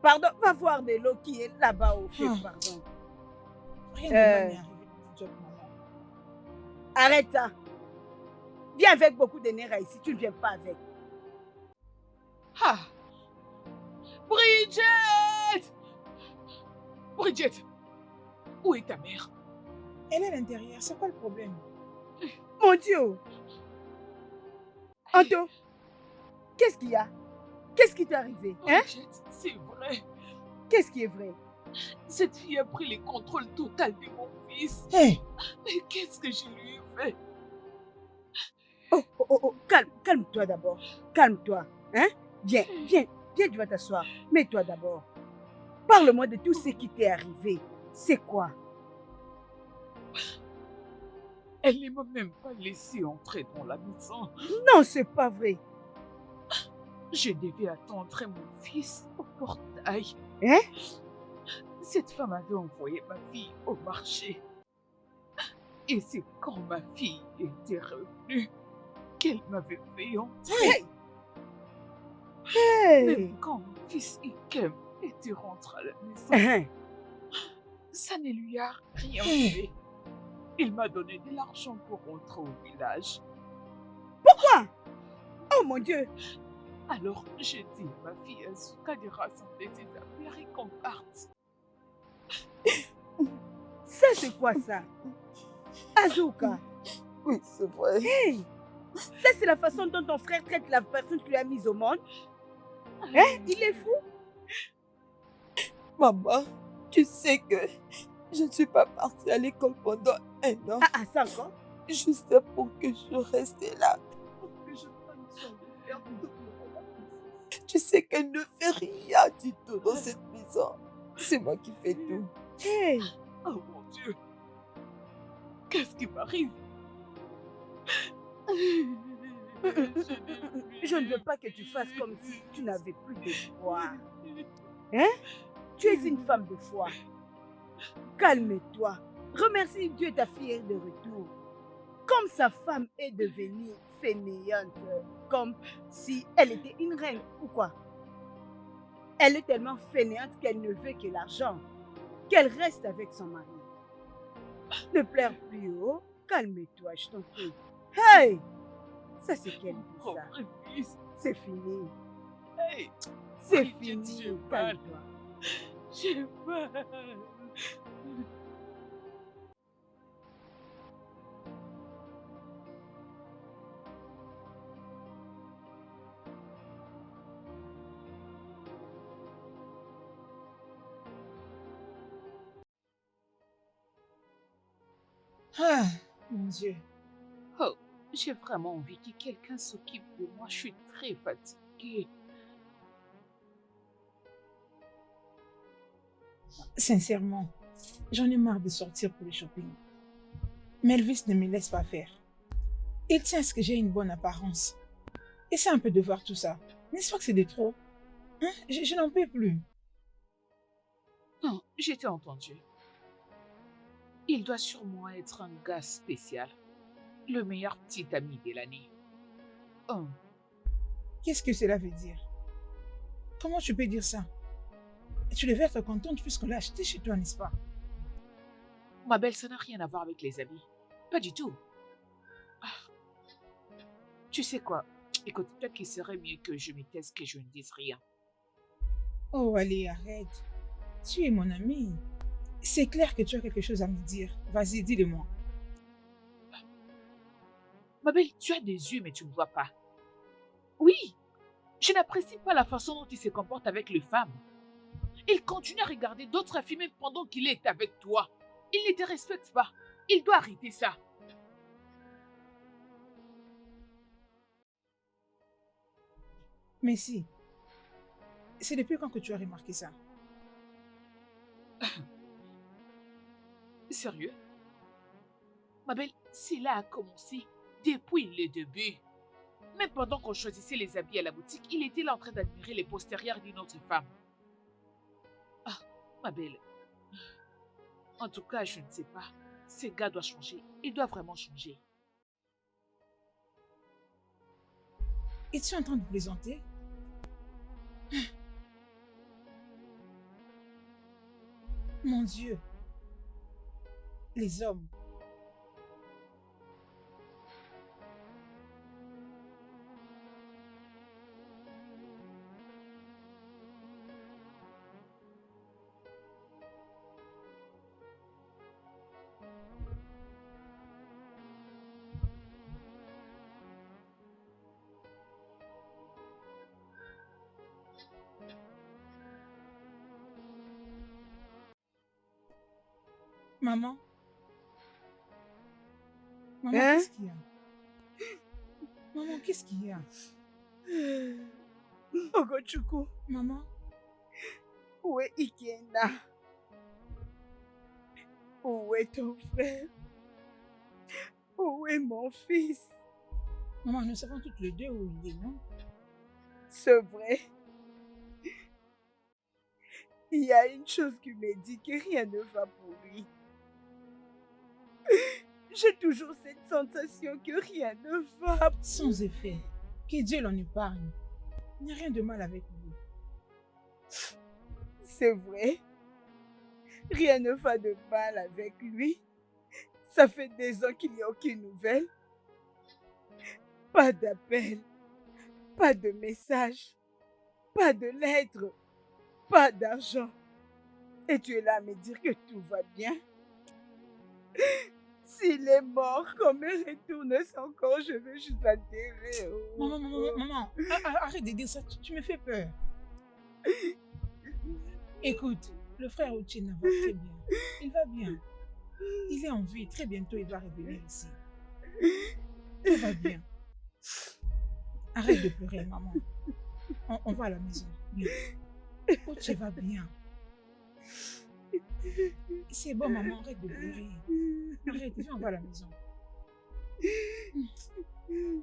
Speaker 5: Pardon, va voir de l'eau qui est là-bas au feu, pardon.
Speaker 2: Rien de mal n'est arrivé dans ce job, maman.
Speaker 5: Arrête ça. Viens avec beaucoup d'énergie ici, tu ne viens pas avec.
Speaker 12: Ah! Bridget! Bridget! Où est ta mère?
Speaker 2: Elle est à l'intérieur, c'est quoi le problème?
Speaker 5: Mon Dieu! Anto, qu'est-ce qu'il y a? Qu'est-ce qui t'est arrivé? Hein?
Speaker 12: Bridget, c'est vrai.
Speaker 5: Qu'est-ce qui est vrai?
Speaker 12: Cette fille a pris le contrôle total de mon fils.
Speaker 2: Hey.
Speaker 12: Mais qu'est-ce que je lui ai fait?
Speaker 5: Oh, calme-toi d'abord. Calme-toi. Hein? Viens, tu vas t'asseoir. Mets-toi d'abord. Parle-moi de tout ce qui t'est arrivé. C'est quoi?
Speaker 12: Elle ne m'a même pas laissé entrer dans la maison.
Speaker 5: Non, c'est pas vrai.
Speaker 12: Je devais attendre mon fils au portail.
Speaker 5: Hein?
Speaker 12: Cette femme avait envoyé ma fille au marché. Et c'est quand ma fille était revenue qu'elle m'avait fait entrer. Même quand mon fils Ikem était rentré à la maison, ça ne lui a rien fait. Il m'a donné de l'argent pour rentrer au village.
Speaker 5: Pourquoi? Oh mon Dieu!
Speaker 12: Alors j'ai dit à ma fille Azuka de rassembler ses affaires et qu'on parte.
Speaker 5: Ça c'est quoi ça? Azuka?
Speaker 11: Oui, c'est vrai.
Speaker 5: Hey! Ça c'est la façon dont ton frère traite la personne qui lui a mise au monde? Hein? Il est fou?
Speaker 11: Maman, tu sais que je ne suis pas partie à l'école pendant 1 an.
Speaker 5: Ah, ça encore?
Speaker 11: Juste pour que je reste là. Pour que je prenne soin de faire tout. Tu sais qu'elle ne fait rien du tout dans cette maison. C'est moi qui fais tout.
Speaker 5: Hey!
Speaker 12: Oh mon Dieu! Qu'est-ce qui m'arrive?
Speaker 5: Je ne veux pas que tu fasses comme si tu n'avais plus de foi. Hein? Tu es une femme de foi. Calme-toi. Remercie Dieu, ta fille est de retour. Comme sa femme est devenue fainéante, comme si elle était une reine ou quoi. Elle est tellement fainéante qu'elle ne veut que l'argent, qu'elle reste avec son mari. Ne pleure plus, oh. Calme-toi, je t'en prie. Hey! Ça c'est quel ça? C'est fini.
Speaker 12: Hey!
Speaker 5: C'est fini. Calme-toi.
Speaker 12: J'ai mal.
Speaker 2: Ah, mon Dieu.
Speaker 12: Oh, j'ai vraiment envie que quelqu'un s'occupe de moi. Je suis très fatiguée.
Speaker 2: Sincèrement, j'en ai marre de sortir pour le shopping. Melvis ne me laisse pas faire. Il tient à ce que j'ai une bonne apparence. Essaie un peu de voir tout ça. N'est-ce pas que c'est de trop? Hein? Je n'en peux plus.
Speaker 12: Non, j'ai t'ai entendu. Il doit sûrement être un gars spécial. Le meilleur petit ami de l'année. Oh.
Speaker 2: Qu'est-ce que cela veut dire? Comment tu peux dire ça? Tu devais être contente puisqu'on l'a acheté chez toi, n'est-ce pas?
Speaker 12: Ma belle, ça n'a rien à voir avec les amis. Pas du tout. Ah. Tu sais quoi? Écoute, peut-être qu'il serait mieux que je me taise, que je ne dise rien.
Speaker 2: Oh, allez, arrête. Tu es mon ami. C'est clair que tu as quelque chose à me dire. Vas-y, dis-le-moi.
Speaker 12: Ma belle, tu as des yeux, mais tu ne vois pas. Oui, je n'apprécie pas la façon dont il se comporte avec les femmes. Il continue à regarder d'autres filles même pendant qu'il est avec toi. Il ne te respecte pas. Il doit arrêter ça.
Speaker 2: Mais si. C'est depuis quand que tu as remarqué ça?
Speaker 12: Sérieux? Ma belle, cela a commencé depuis le début. Même pendant qu'on choisissait les habits à la boutique, il était là en train d'admirer les postérieurs d'une autre femme. Ah, ma belle. En tout cas, je ne sais pas. Ce gars doit changer. Il doit vraiment changer.
Speaker 2: Es-tu en train de plaisanter? Mon Dieu. Les hommes. Maman? Maman,
Speaker 5: Hein?
Speaker 2: qu'est-ce qu'il y a? Maman, qu'est-ce qu'il y a?
Speaker 5: Ogochukwu,
Speaker 2: Maman?
Speaker 5: où est Ikenda? Où est ton frère? Où est mon fils?
Speaker 2: Maman, nous savons toutes les deux où il est, non?
Speaker 5: C'est vrai. Il y a une chose qui me dit que rien ne va pour lui. J'ai toujours cette sensation que rien ne va.
Speaker 2: Sans effet. Que Dieu l'en épargne. Il n'y a rien de mal avec lui.
Speaker 5: C'est vrai. Rien ne va de mal avec lui. Ça fait des ans qu'il n'y a aucune nouvelle. Pas d'appel, pas de message, pas de lettre, pas d'argent. Et tu es là à me dire que tout va bien. S'il est mort, qu'on me retourne son corps, je veux juste l'enterrer. Oh.
Speaker 2: Maman, arrête de dire ça, tu me fais peur. Écoute, le frère Uchenna va très bien. Il va bien. Il est en vie, très bientôt il va revenir ici. Tout va bien. Arrête de pleurer, maman. On va à la maison. Bien. Uche va bien. C'est bon, maman, arrête de pleurer. Arrête, viens, on va à la maison.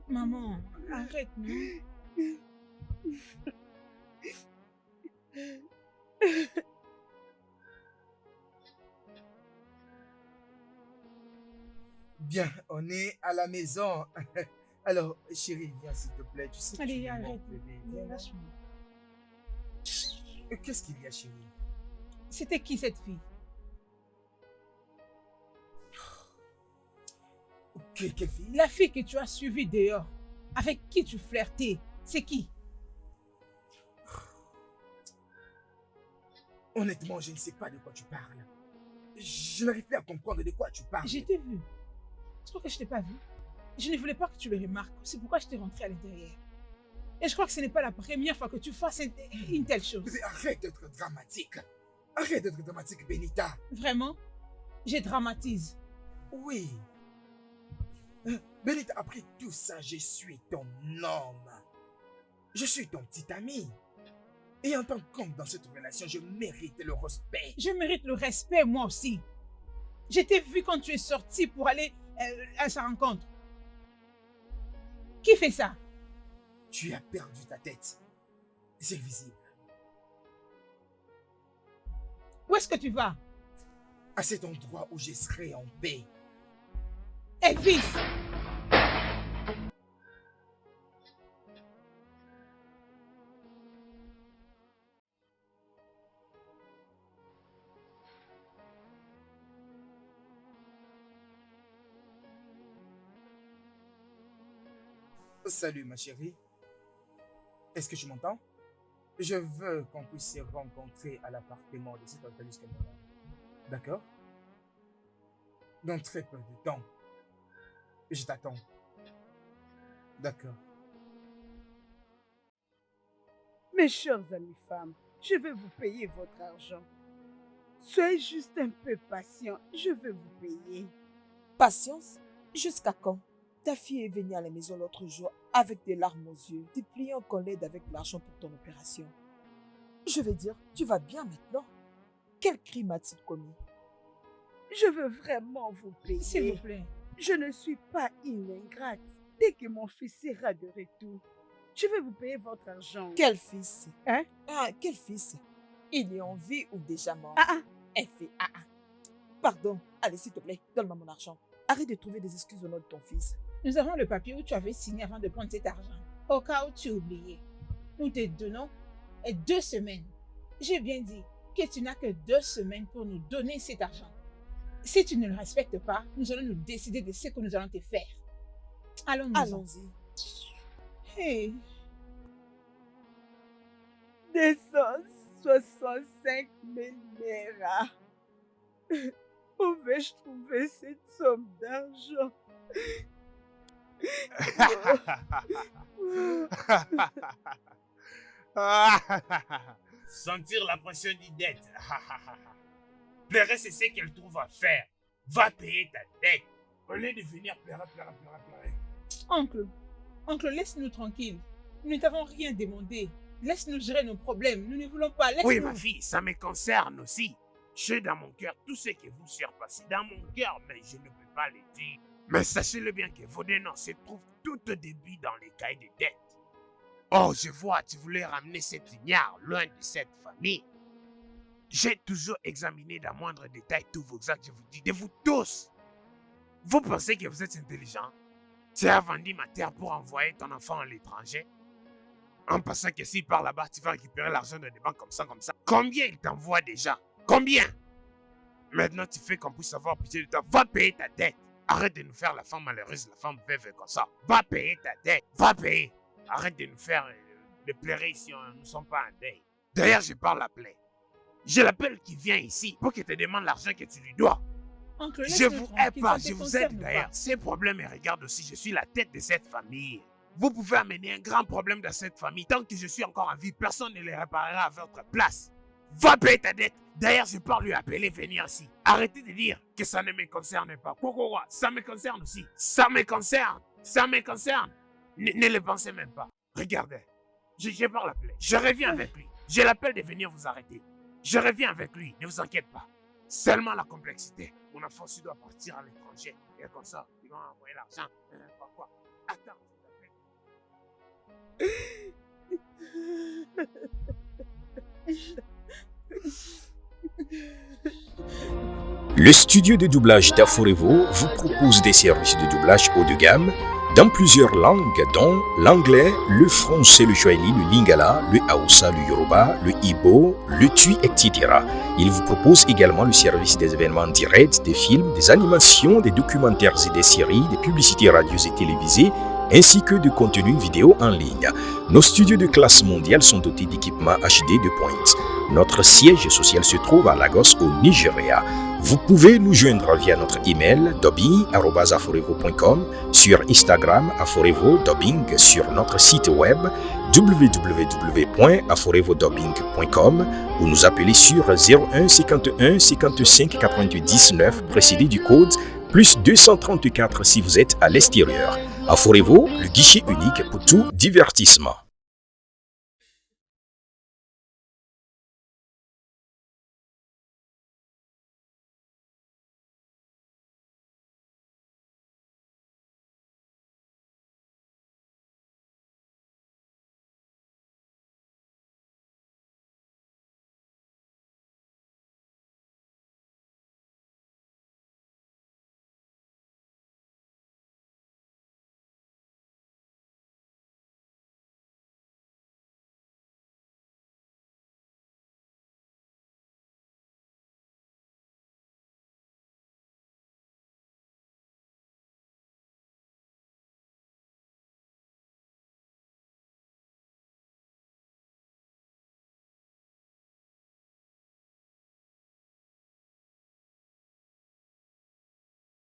Speaker 2: Maman, arrête, non?
Speaker 1: Bien, on est à la maison. Alors, chérie, viens s'il te plaît. Tu sais que
Speaker 2: Allez,
Speaker 1: tu es mon
Speaker 2: arrête.
Speaker 1: bébé. Viens là.
Speaker 2: Lâche-moi.
Speaker 1: Qu'est-ce qu'il y a, chérie?
Speaker 2: C'était qui cette fille?
Speaker 1: Quelle fille?
Speaker 2: La fille que tu as suivie dehors, avec qui tu flirtais, c'est qui?
Speaker 1: Honnêtement, je ne sais pas de quoi tu parles. Je n'arrive plus à comprendre de quoi tu parles.
Speaker 2: Je t'ai vu. Tu crois que je t'ai pas vu? Je ne voulais pas que tu le remarques. C'est pourquoi je t'ai rentré à l'intérieur. Et je crois que ce n'est pas la première fois que tu fasses une telle chose.
Speaker 1: Mais arrête d'être dramatique. Arrête d'être dramatique, Benita.
Speaker 2: Vraiment? Je dramatise.
Speaker 1: Oui. Benita, après tout ça, je suis ton homme. Je suis ton petit ami. Et en tant qu'homme dans cette relation, je mérite le respect.
Speaker 2: Je mérite le respect, moi aussi. Je t'ai vu quand tu es sorti pour aller à sa rencontre. Qui fait ça?
Speaker 1: Tu as perdu ta tête. C'est visible.
Speaker 2: Où est-ce que tu vas?
Speaker 1: À cet endroit où je serai en paix.
Speaker 2: Elvis!
Speaker 1: Salut ma chérie.
Speaker 3: Est-ce que tu m'entends? Je veux qu'on puisse se rencontrer à l'appartement de cet organisme. D'accord? Dans très peu de temps. Je t'attends. D'accord.
Speaker 5: Mes chers amis femmes, je vais vous payer votre argent. Soyez juste un peu patient, je vais vous payer.
Speaker 11: Patience? Jusqu'à quand? Ta fille est venue à la maison l'autre jour avec des larmes aux yeux, te pliant qu'on l'aide avec l'argent pour ton opération. Je veux dire, tu vas bien maintenant? Quel crime a-t-il commis?
Speaker 5: Je veux vraiment vous payer.
Speaker 2: S'il vous plaît.
Speaker 5: Je ne suis pas une ingrate. Dès que mon fils sera de retour, je vais vous payer votre argent.
Speaker 11: Quel fils?
Speaker 5: Hein?
Speaker 11: Ah, quel fils? Il est en vie ou déjà mort?
Speaker 5: Ah ah.
Speaker 11: Elle fait ah ah. Pardon, allez s'il te plaît, donne-moi mon argent. Arrête de trouver des excuses au nom de ton fils.
Speaker 2: Nous avons le papier où tu avais signé avant de prendre cet argent. Au cas où tu as oublié. Nous te donnons 2 semaines. J'ai bien dit que tu n'as que 2 semaines pour nous donner cet argent. Si tu ne le respectes pas, nous allons nous décider de ce que nous allons te faire. Allons-y.
Speaker 11: Allons-y.
Speaker 2: Hey.
Speaker 5: 265 000 naira. Où vais-je trouver cette somme d'argent?
Speaker 4: Sentir la pression du dette. Pleurer, c'est ce qu'elle trouve à faire. Va payer ta dette. Au lieu de venir pleurer.
Speaker 2: Oncle, laisse-nous tranquilles. Nous ne t'avons rien demandé. Laisse-nous gérer nos problèmes. Nous ne voulons pas. Laisse-nous.
Speaker 4: Oui, ma fille, ça me concerne aussi. J'ai dans mon cœur tout ce que vous surpassez. Dans mon cœur, mais je ne peux pas le dire. Mais sachez-le bien que vos dénoms se trouvent tout au début dans les cahiers de dette. Oh, je vois, tu voulais ramener cet ignare loin de cette famille. J'ai toujours examiné dans moindre détail tous vos actes, je vous dis, de vous tous. Vous pensez que vous êtes intelligent? Tu as vendu ma terre pour envoyer ton enfant à l'étranger? En passant que s'il part là-bas, tu vas récupérer l'argent de des banques comme ça. Combien il t'envoie déjà? Combien? Maintenant, tu fais qu'on puisse avoir pitié de toi. Va payer ta dette. Arrête de nous faire la femme malheureuse, la femme veuve comme ça. Va payer ta dette. Va payer. Arrête de nous faire de pleurer ici. Nous ne sommes pas en deuil. D'ailleurs, je parle à plaie. Je l'appelle qui vient ici pour qu'il te demande l'argent que tu lui dois.
Speaker 2: Oncle,
Speaker 4: je vous hais pas, je vous aide d'ailleurs. Ces problèmes me regardent aussi. Je suis la tête de cette famille. Vous pouvez amener un grand problème dans cette famille. Tant que je suis encore en vie, personne ne les réparera à votre place. Va payer ta dette. D'ailleurs, je pars lui appeler venir ici. Arrêtez de dire que ça ne me concerne pas. Quoi, ça me concerne aussi. Ça me concerne. Ça me concerne. Ne le pensez même pas. Regardez. Je pars l'appeler. Je reviens avec lui. Je l'appelle de venir vous arrêter. Je reviens avec lui. Ne vous inquiétez pas. Seulement la complexité. Mon enfant doit partir à l'étranger. Et comme ça, ils vont envoyer l'argent. Pourquoi? Attends.
Speaker 13: Le studio de doublage d'Aforevo vous propose des services de doublage haut de gamme dans plusieurs langues dont l'anglais, le français, le swahili, le lingala, le haoussa, le yoruba, le ibo, le tui, etc. Il vous propose également le service des événements directs, des films, des animations, des documentaires et des séries, des publicités radio et télévisées, ainsi que de contenus vidéo en ligne. Nos studios de classe mondiale sont dotés d'équipements HD de pointe. Notre siège social se trouve à Lagos au Nigeria. Vous pouvez nous joindre via notre email dubbing@aforevo.com, sur Instagram Aforevo Dubbing, sur notre site web www.aforevodubbing.com ou nous appeler sur 01 51 55 88 19 précédé du code plus 234 si vous êtes à l'extérieur. Aforevo, le guichet unique pour tout divertissement.